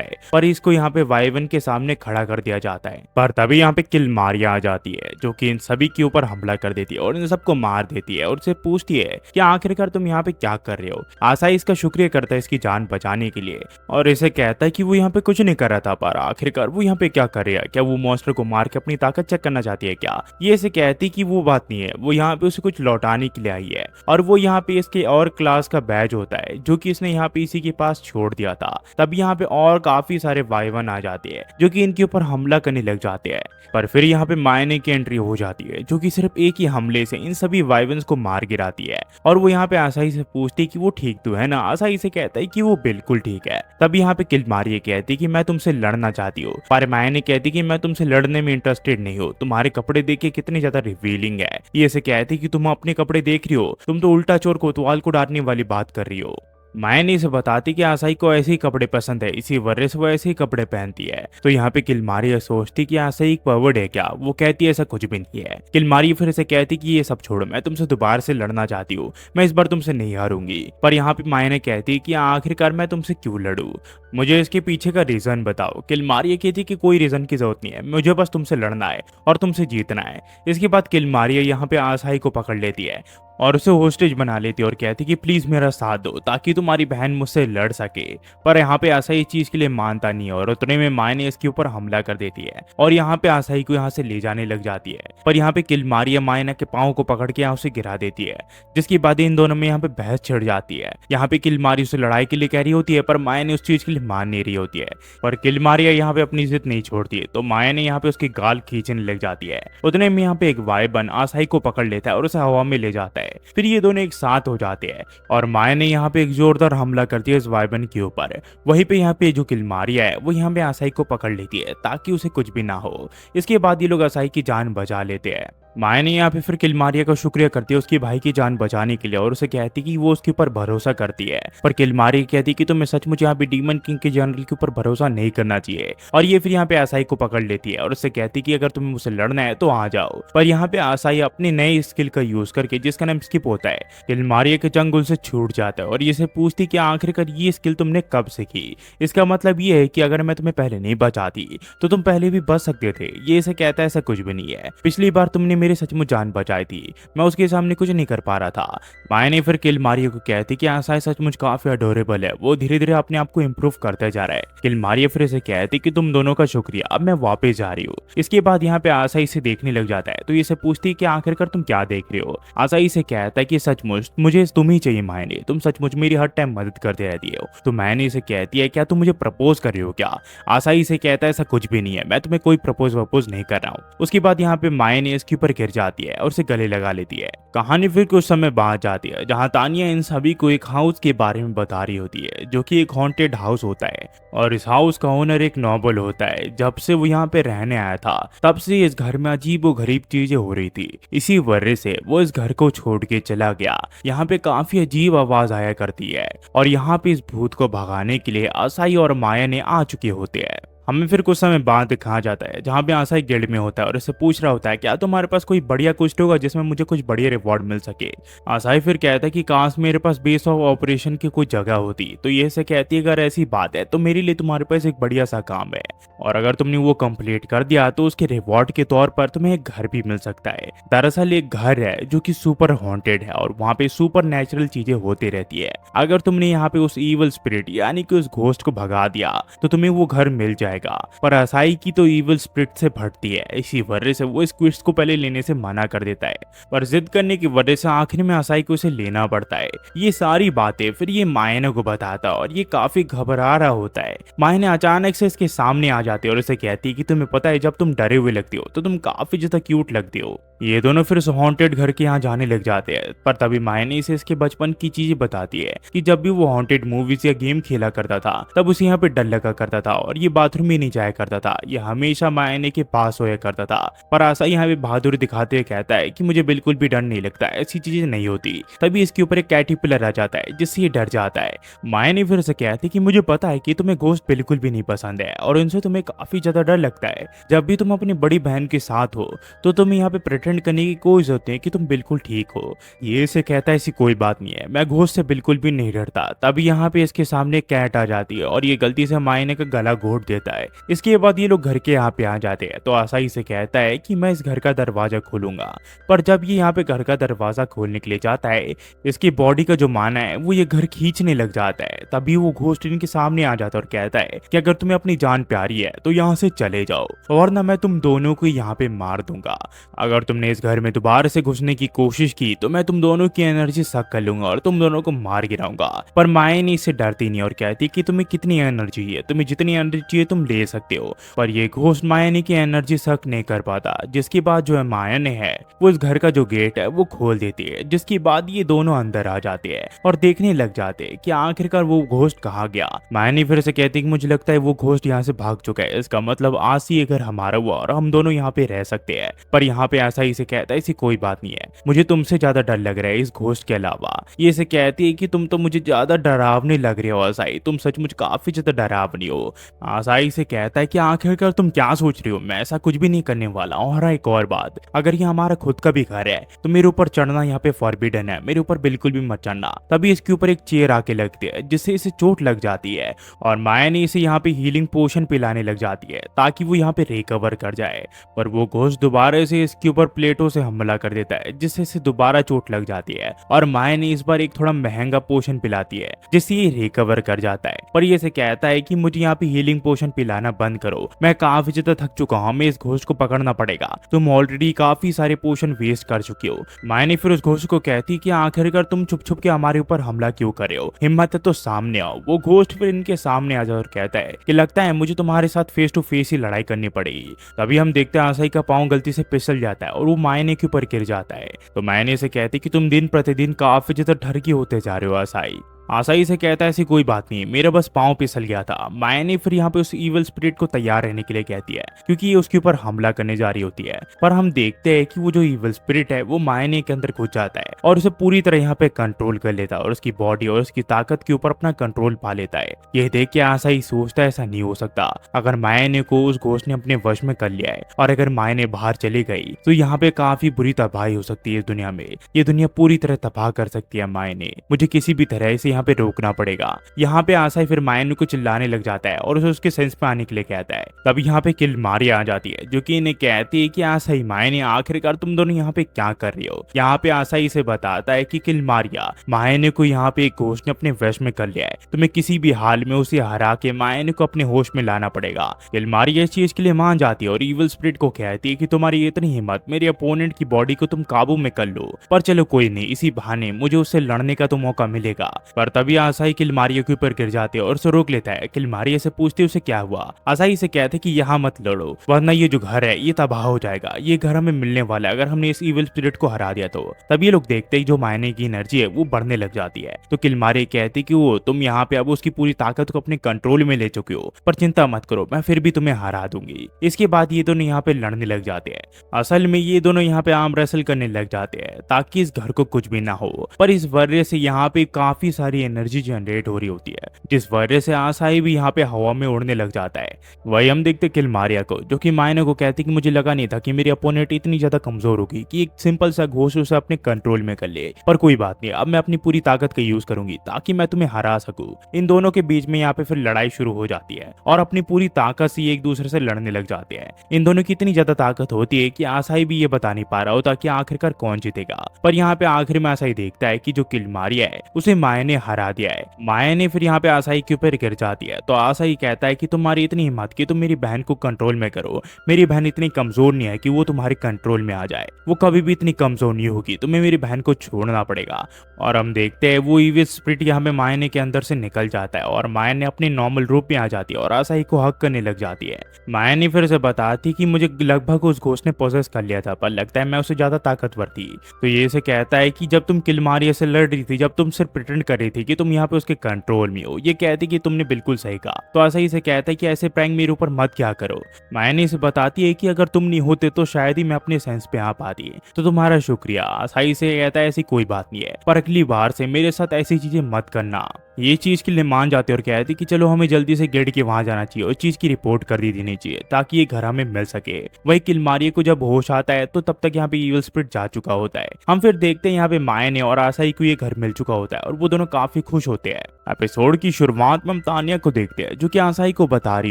है, पर इसको यहाँ पे वाइवन के सामने खड़ा कर दिया जाता है। पर तभी यहाँ पे किल मारिया आ जाती है, जो कि इन सभी के ऊपर हमला कर देती है और इन सबको मार देती है और उससे पूछती है कि आखिरकार तुम यहाँ पे क्या कर रहे हो। आसाई इसका शुक्रिया करता है इसकी जान बचाने के लिए और इसे कहता है कि वो यहाँ पे कुछ नहीं कर रहा था, पर आखिरकार वो यहाँ पे क्या कर रहा है? क्या वो मॉन्स्टर को मार के अपनी ताकत चेक करना चाहती है क्या? ये इसे कहती कि वो बात नहीं है, वो यहाँ पे उसे कुछ लौटाने के लिए आई है और वो यहाँ पे इसके और क्लास का बैज होता है जो कि इसने यहाँ पे इसी के पास छोड़ दिया था। तब यहाँ पे और काफी सारे वाइवन आ जाते हैं जो कि इनके ऊपर हमला करने लग जाते हैं। पर फिर यहाँ पे मायने की एंट्री हो जाती है, जो कि सिर्फ एक ही हमले से इन सभी वाइवन्स को मार गिराती है और वो यहाँ पे आसाई से पूछती है कि वो ठीक तो है ना? आसाई से कहता है कि वो बिल्कुल ठीक है। तब यहाँ पे किल मारिया कहती कि मैं तुमसे लड़ना चाहती हूँ, पर मायने कहती कि मैं तुमसे लड़ने में इंटरेस्टेड नहीं हूँ, तुम्हारे कपड़े देख के कितने ज्यादा रिवीलिंग है। ये से कहती कि तुम अपने कपड़े देख रही हो, तुम तो उल्टा चोर कोतवाल को डांटने वाली बात कर रही हो। मायने से बताती कि आसाई को ऐसे ही कपड़े पसंद है, इसी वजह से वो ऐसे ही कपड़े पहनती है। तो यहाँ पे किलमारिया सोचती कि आसाई एक परवर्ड है क्या? वो कहती है ऐसा कुछ भी नहीं है। किलमारिया फिर से कहती कि ये सब छोड़ो, मैं तुमसे दोबारा से लड़ना चाहती हूँ, मैं इस बार तुमसे नहीं हारूंगी। पर यहाँ पे मायने कहती कि आखिरकार मैं तुमसे क्यों लड़ू, मुझे इसके पीछे का रीजन बताओ। किलमारिया कहती कि कोई रीजन की जरूरत नहीं है, मुझे बस तुमसे लड़ना है और तुमसे जीतना है। इसके बाद किलमारिया यहाँ पे आसाई को पकड़ लेती है और उसे होस्टेज बना लेती है और कहती कि प्लीज मेरा साथ दो ताकि तुम्हारी बहन मुझसे लड़ सके। पर यहाँ पे आसाई इस चीज के लिए मानता नहीं है और उतने में मायने इसके ऊपर हमला कर देती है और यहाँ पे आसाई को यहाँ से ले जाने लग जाती है। पर यहाँ पे किलमारिया मायना के पाँव को पकड़ के यहाँ उसे गिरा देती है, जिसके बाद इन दोनों में यहाँ पे बहस छिड़ जाती है। यहाँ पे किलमारिया उसे लड़ाई के लिए कह रही होती है, पर माया ने उस चीज के लिए मान नहीं रही होती है। पर किलमारिया यहाँ पे अपनी जिद नहीं छोड़ती है, तो माया ने यहाँ पे उसकी गाल खींचने लग जाती है। उतने में यहाँ पे एक वाइबन आसाई को पकड़ लेता है और उसे हवा में ले जाता है। फिर ये दोनों एक साथ हो जाते हैं और माया ने यहाँ पे एक जोरदार हमला करती है इस वाइबन के ऊपर। वहीं पे यहाँ पे जो किलमारिया है वो यहाँ पे आसाई को पकड़ लेती है ताकि उसे कुछ भी ना हो। इसके बाद ये लोग आसाई की जान बचा लेते हैं। माया ने यहाँ पे फिर किलमारिया का शुक्रिया करती है उसकी भाई की जान बचाने के लिए और उसे कहती कि वो उसके ऊपर भरोसा करती है। पर किलमारिया कहती कि तुम्हें सचमुच यहाँ पे डीमन किंग के जनरल के ऊपर भरोसा नहीं करना चाहिए। और ये फिर यहाँ पे आसाई को पकड़ लेती है और उससे कहती कि अगर तुम्हें मुझसे लड़ना है तो आ जाओ। पर यहाँ पे आसाई अपने नए स्किल का यूज करके, जिसका नाम स्किप होता है, किलमारिया के चंगुल से छूट जाता है और ये से पूछती कि आखिरकार ये स्किल तुमने कब सीखी। इसका मतलब ये है कि अगर मैं तुम्हें पहले नहीं बचाती तो तुम पहले भी बच सकते थे। ये इसे कहता है ऐसा कुछ भी नहीं है, पिछली बार तुमने मेरी सचमुच जान बचाई थी, मैं उसके सामने कुछ नहीं कर पा रहा था। माया ने फिर किलमारिया को कहती कि आसाई सचमुच काफी अडोरेबल है, वो धीरे धीरे अपने आप को इम्प्रूव करते जा रहा है। किलमारिया फिर इसे कहती कि तुम दोनों का शुक्रिया, अब मैं वापस जा रही हूँ। इसके बाद यहाँ पे आसाई से देखने लग जाता है, तो ये से पूछती कि आखिरकार तुम क्या देख रहे हो। आसाई से कहता है कि सचमुच मुझे तुम ही चाहिए मायने, तुम सचमुच मेरी हर टाइम मदद करते रहती हो। तो मैंने इसे कहती है क्या तुम मुझे प्रपोज कर रही हो क्या? आसाई से कहता है ऐसा कुछ भी नहीं है, मैं तुम्हें कोई प्रपोज वपोज नहीं कर रहा हूँ। उसके बाद यहाँ पे माया ने इसके ऊपर गिर जाती है और उसे गले लगा लेती है। कहानी फिर कुछ समय बाद जाती है जहाँ तानिया इन सभी को एक हाउस के बारे में बता रही होती है, जो कि एक हॉन्टेड हाउस होता है और इस हाउस का ओनर एक नोबल होता है। जब से वो यहाँ पे रहने आया था तब से इस घर में अजीब व गरीब चीजें हो रही थी, इसी वजह से वो इस घर को छोड़ के चला गया। यहाँ पे काफी अजीब आवाज आया करती है और यहाँ पे इस भूत को भगाने के लिए आसाई और माया ने आ चुके होते हैं। हमें फिर कुछ समय बाद दिखाया जाता है जहाँ पे आसाई गिल्ड में होता है और इससे पूछ रहा होता है क्या तुम्हारे पास कोई बढ़िया कुछ होगा जिसमें मुझे कुछ बढ़िया रिवॉर्ड मिल सके। आसाई फिर कहता है कि काश मेरे पास बेस ऑफ ऑपरेशन की कोई जगह होती। तो ये से कहती है अगर ऐसी बात है तो मेरे लिए तुम्हारे पास एक बढ़िया सा काम है और अगर तुमने वो कंप्लीट कर दिया तो उसके रिवॉर्ड के तौर पर तुम्हें एक घर भी मिल सकता है। दरअसल एक घर है जो कि सुपर हॉन्टेड है और वहाँ पे सुपर नेचुरल चीजें होती रहती है। अगर तुमने यहाँ पे उस ईवल स्पिरिट यानी कि उस घोस्ट को भगा दिया तो तुम्हें वो घर मिल जाए जाएगा। पर असाई की तो इविल स्पिरिट से भटती है, इसी वजह से वो स्क्विड्स को पहले लेने से मना कर देता है, पर जिद करने की वजह से आखिर में असाई को इसे लेना पड़ता है। ये सारी बातें फिर ये मायने को बताता है और ये काफी घबरा रहा होता है। मायने अचानक से इसके सामने आ जाती है और इसे कहती है कि तुम्हें पता है जब तुम डरे हुए लगती हो तो तुम काफी ज्यादा क्यूट लगती हो। ये दोनों फिर उस हॉन्टेड घर के यहाँ जाने लग जाते हैं, पर तभी मायने इसे इसके बचपन की चीजें बताती है कि जब भी वो हॉन्टेड मूवीज या गेम खेला करता था तब उसे यहाँ पे डर लगा करता था और ये बाथरूम में नहीं जाया करता था, ये हमेशा मायने के पास होया करता था। पर आशा यहाँ पे बहादुरी दिखाते हुए कहता है कि मुझे बिल्कुल भी डर नहीं लगता, ऐसी चीजें नहीं होती। तभी इसके ऊपर एक कैटरपिलर आ जाता है जिससे ये डर जाता है। मायने फिर उसे कहती है कि मुझे पता है कि तुम्हें घोस्ट बिल्कुल भी नहीं पसंद है और उनसे तुम्हें काफी ज्यादा डर लगता है। जब भी तुम अपनी बड़ी बहन के साथ हो तो तुम्हें यहाँ पे प्रिटेंड करने की कोई जरूरत नहीं कि तुम बिल्कुल ठीक हो। ये इसे कहता है ऐसी कोई बात नहीं है, मैं घोस्ट से बिल्कुल भी नहीं डरता। तभी यहाँ पे इसके सामने कैट आ जाती है और ये गलती से मायने का गला घोट देता है। इसके बाद ये लोग घर के यहाँ पे आ जाते हैं तो आसाई से कहता है कि मैं इस घर का दरवाजा खोलूंगा। पर जब ये यहाँ पे घर का दरवाजा खोलने के लिए जाता है, इसकी बॉडी का जो माना है वो ये घर खींचने लग जाता है। तभी वो घोस्ट इनके सामने आ जाता है और कहता है कि अगर तुम्हें अपनी जान प्यारी है तो यहाँ से चले जाओ वरना मैं तुम दोनों को यहाँ पे मार दूंगा। अगर तुमने इस घर में दोबारा से घुसने की कोशिश की तो मैं तुम दोनों की एनर्जी सक कर लूंगा और तुम दोनों को मार गिराऊंगा। पर मायने इससे डरती नहीं और कहती कि तुम्हें कितनी एनर्जी है, तुम्हें जितनी एनर्जी चाहिए तुम ले सकते हो। पर ये घोस्ट मायने की एनर्जी सक नहीं कर पाता, जिसके बाद जो है मायने है वो इस घर का जो गेट है वो खोल देती है, जिसके बाद ये दोनों अंदर आ जाते हैं और देखने लग जाते हैं कि आखिरकार वो घोस्ट कहाँ गया। मायने फिर से कहती है कि मुझे लगता है वो घोस्ट यहाँ से भाग चुका है, इसका मतलब आज से ये घर हमारा हुआ और हम दोनों यहाँ पे रह सकते हैं। पर यहाँ पे ऐसा ही से कहता है ऐसी कोई बात नहीं है, मुझे तुमसे ज्यादा डर लग रहा है इस घोस्ट के अलावा। ये इसे कहती है कि तुम तो मुझे ज्यादा डरावने लग रहे हो आसाई, तुम सचमुच काफी ज्यादा डरावनी हो। आसाई से कहता है कि आखिरकार तुम क्या सोच रही हो, मैं ऐसा कुछ भी नहीं करने वाला हूँ। और एक और बात, अगर ये हमारा खुद का भी घर है तो मेरे ऊपर चढ़ना यहाँ पे फॉरबिडन है, मेरे ऊपर बिल्कुल भी मत चढ़ना। तभी इसके ऊपर एक चेयर आके लगती है जिससे इसे चोट लग जाती है और माया ने इसे यहाँ पे हीलिंग पोशन पिलाने लग जाती है ताकि वो यहाँ पे रिकवर कर जाए। पर वो घोस्ट दोबारा से इसके ऊपर प्लेटों से हमला कर देता है जिससे इसे दोबारा चोट लग जाती है और माया ने इस बार एक थोड़ा महंगा पोशन पिलाती है जिससे ये रिकवर कर जाता है। पर ये से कहता है कि मुझे यहाँ पे हीलिंग पोशन पिलाना बंद करो, मैं काफी ज्यादा थक चुका हूँ, हमें इस घोस्ट को पकड़ना पड़ेगा, तुम ऑलरेडी काफी सारे पोशन वेस्ट कर चुके हो। माया ने फिर उस घोस्ट को कहती कि आखिरकार तुम छुप छुप के हमारे ऊपर हमला क्यों कर रहे हो, हिम्मत है तो सामने आओ। वो घोस्ट फिर इनके सामने आ जाता और कहता है कि लगता है मुझे तुम्हारे साथ फेस टू फेस ही लड़ाई करनी पड़ेगी। तभी हम देखते हैं आसाई का पाँव गलती से फिसल जाता है और वो मायने के ऊपर गिर जाता है। तो मायने से कहती कि तुम दिन प्रतिदिन काफी ज्यादा ठरकी होते जा रहे हो आसाई। आसाई से कहता है ऐसी कोई बात नहीं, मेरा बस पाँव फिसल गया था। मायने फिर यहाँ पे उस इविल स्पिरिट को तैयार रहने के लिए कहती है क्योंकि ये उसके ऊपर हमला करने जा रही होती है। पर हम देखते हैं कि वो जो इविल स्पिरिट है वो मायने के अंदर घुस जाता है और उसे पूरी तरह यहाँ पे कंट्रोल कर लेता है और उसकी बॉडी और उसकी ताकत के ऊपर अपना कंट्रोल पा लेता है। यह देख के आसाई सोचता है ऐसा नहीं हो सकता, अगर मायने को उस घोस्ट ने अपने वश में कर लिया है और अगर मायने बाहर चली गई तो यहाँ पे काफी बुरी तबाही हो सकती है इस दुनिया में, ये दुनिया पूरी तरह तबाह कर सकती है मायने, मुझे किसी भी तरह से यहाँ पे रोकना पड़ेगा। यहाँ पे आसाई फिर मायने को चिल्लाने लग जाता है और उसे उसके सेंस पे आने के लिए कहता है। तभी यहाँ पे किलमारिया आ जाती है जो कि इन्हें कहती है कि आसाई मायने आखिरकार तुम दोनों यहाँ पे क्या कर रही हो। यहाँ पे आसाई से बताता है कि किलमारिया मायने को यहाँ पे एक घोस्ट ने अपने वश में कर लिया है, तुम्हें किसी भी हाल में उसे हरा के मायने को अपने होश में लाना पड़ेगा। किलमारिया इस चीज के लिए मान जाती है और इविल स्पिरिट को कहती है कि तुम्हारी इतनी हिम्मत, मेरे अपोनेंट की बॉडी को तुम काबू में कर लो। पर चलो कोई नहीं, इसी बहाने मुझे उससे लड़ने का तो मौका मिलेगा। पर तभी आसाई किलमारिया के ऊपर गिर जाते है और उसे रोक लेता है। किलमारिया से पूछते उसे क्या हुआ। आसाई से कहते कि यहाँ मत लड़ो वरना ये जो घर है ये तबाह हो जाएगा, ये घर हमें मिलने वाला है अगर हमने इस इविल स्पिरिट को हरा दिया तो। तब ये लोग देखते ही जो मायने की एनर्जी है वो बढ़ने लग जाती है। तो किलमारिया कहती कि वो तुम यहाँ पे अब उसकी पूरी ताकत को अपने कंट्रोल में ले चुके हो, पर चिंता मत करो, मैं फिर भी तुम्हें हरा दूंगी। इसके बाद ये दोनों यहाँ पे लड़ने लग जाते हैं। असल में ये दोनों यहाँ पे आर्म रेसल करने लग जाते हैं ताकि इस घर को कुछ भी ना हो। पर इस वजह से यहाँ पे काफी सारी एनर्जी जनरेट हो रही होती है जिस वजह से आसाई भी यहाँ पे हवा में उड़ने लग जाता है। वही हम देखते किलमारिया को जो कि मायने को कहती कि मुझे लगा नहीं था कि मेरी अपोनेंट इतनी ज्यादा कमजोर होगी कि एक सिंपल सा घोस्ट उसे अपने कंट्रोल में कर ले। पर कोई बात नहीं, अब मैं अपनी पूरी ताकत का यूज करूंगी ताकि मैं तुम्हें हरा सकूं। इन दोनों के बीच में यहाँ पे फिर लड़ाई शुरू हो जाती है और अपनी पूरी ताकत से एक दूसरे से लड़ने लग जाते हैं। इन दोनों की इतनी ज्यादा ताकत होती है कि आसाई भी ये बता नहीं पा रहा होता कि आखिरकार कौन जीतेगा। पर यहाँ पे आखिर में आसाई देखता है कि जो किलमारिया है उसे मायने हरा दिया है। माया ने फिर यहाँ पे आसाई के ऊपर गिर जाती है, तो आसाई कहता है कि तुम्हारी इतनी हिम्मत कि तुम मेरी बहन को कंट्रोल में करो। मेरी बहन इतनी कमजोर नहीं है कि वो तुम्हारे कंट्रोल में आ जाए, वो कभी भी इतनी कमजोर नहीं होगी, तुम्हें मेरी बहन को छोड़ना पड़ेगा। और हम देखते हैं वो ईविल स्पिरिट यहाँ पे मायने के अंदर से निकल जाता है और माया ने अपने नॉर्मल रूप में आ जाती है और आसाई को हक करने लग जाती है। माया ने फिर से बताती कि मुझे लगभग उस घोस्ट ने पोजेस कर लिया था, पर लगता है मैं उससे ज्यादा ताकतवर थी। तो ये से कहता है कि जब तुम किलमारिया से लड़ रही थी, जब तुम सिर्फ प्रिटेंड कर रही थी कि तुम यहाँ पे उसके कंट्रोल में हो, ये कहती कि तुमने बिल्कुल सही कहा। तो आसाई से कहता है कि ऐसे प्रैंक मेरे ऊपर मत क्या करो। माया ने इसे बताती है कि अगर तुम नहीं होते तो शायद ही मैं अपने सेंस पे आ पाती, तो तुम्हारा शुक्रिया। आसाई से कहता है ऐसी कोई बात नहीं है, पर अगली बार से मेरे साथ ऐसी चीजें मत करना। ये चीज के लिए मान जाते और कहते कि चलो हमें जल्दी से गेट के वहां जाना चाहिए और चीज की रिपोर्ट कर दी देनी चाहिए ताकि ये घर हमें मिल सके। वही किलमारिया को जब होश आता है तो तब तक यहाँ पे ईविल स्पिरिट जा चुका होता है। हम फिर देखते हैं यहाँ पे माया ने और आसाई को ये घर मिल चुका होता है और वो दोनों काफी खुश होते हैं। एपिसोड की शुरुआत में हम तानिया को देखते हैं जो कि आसाई को बता रही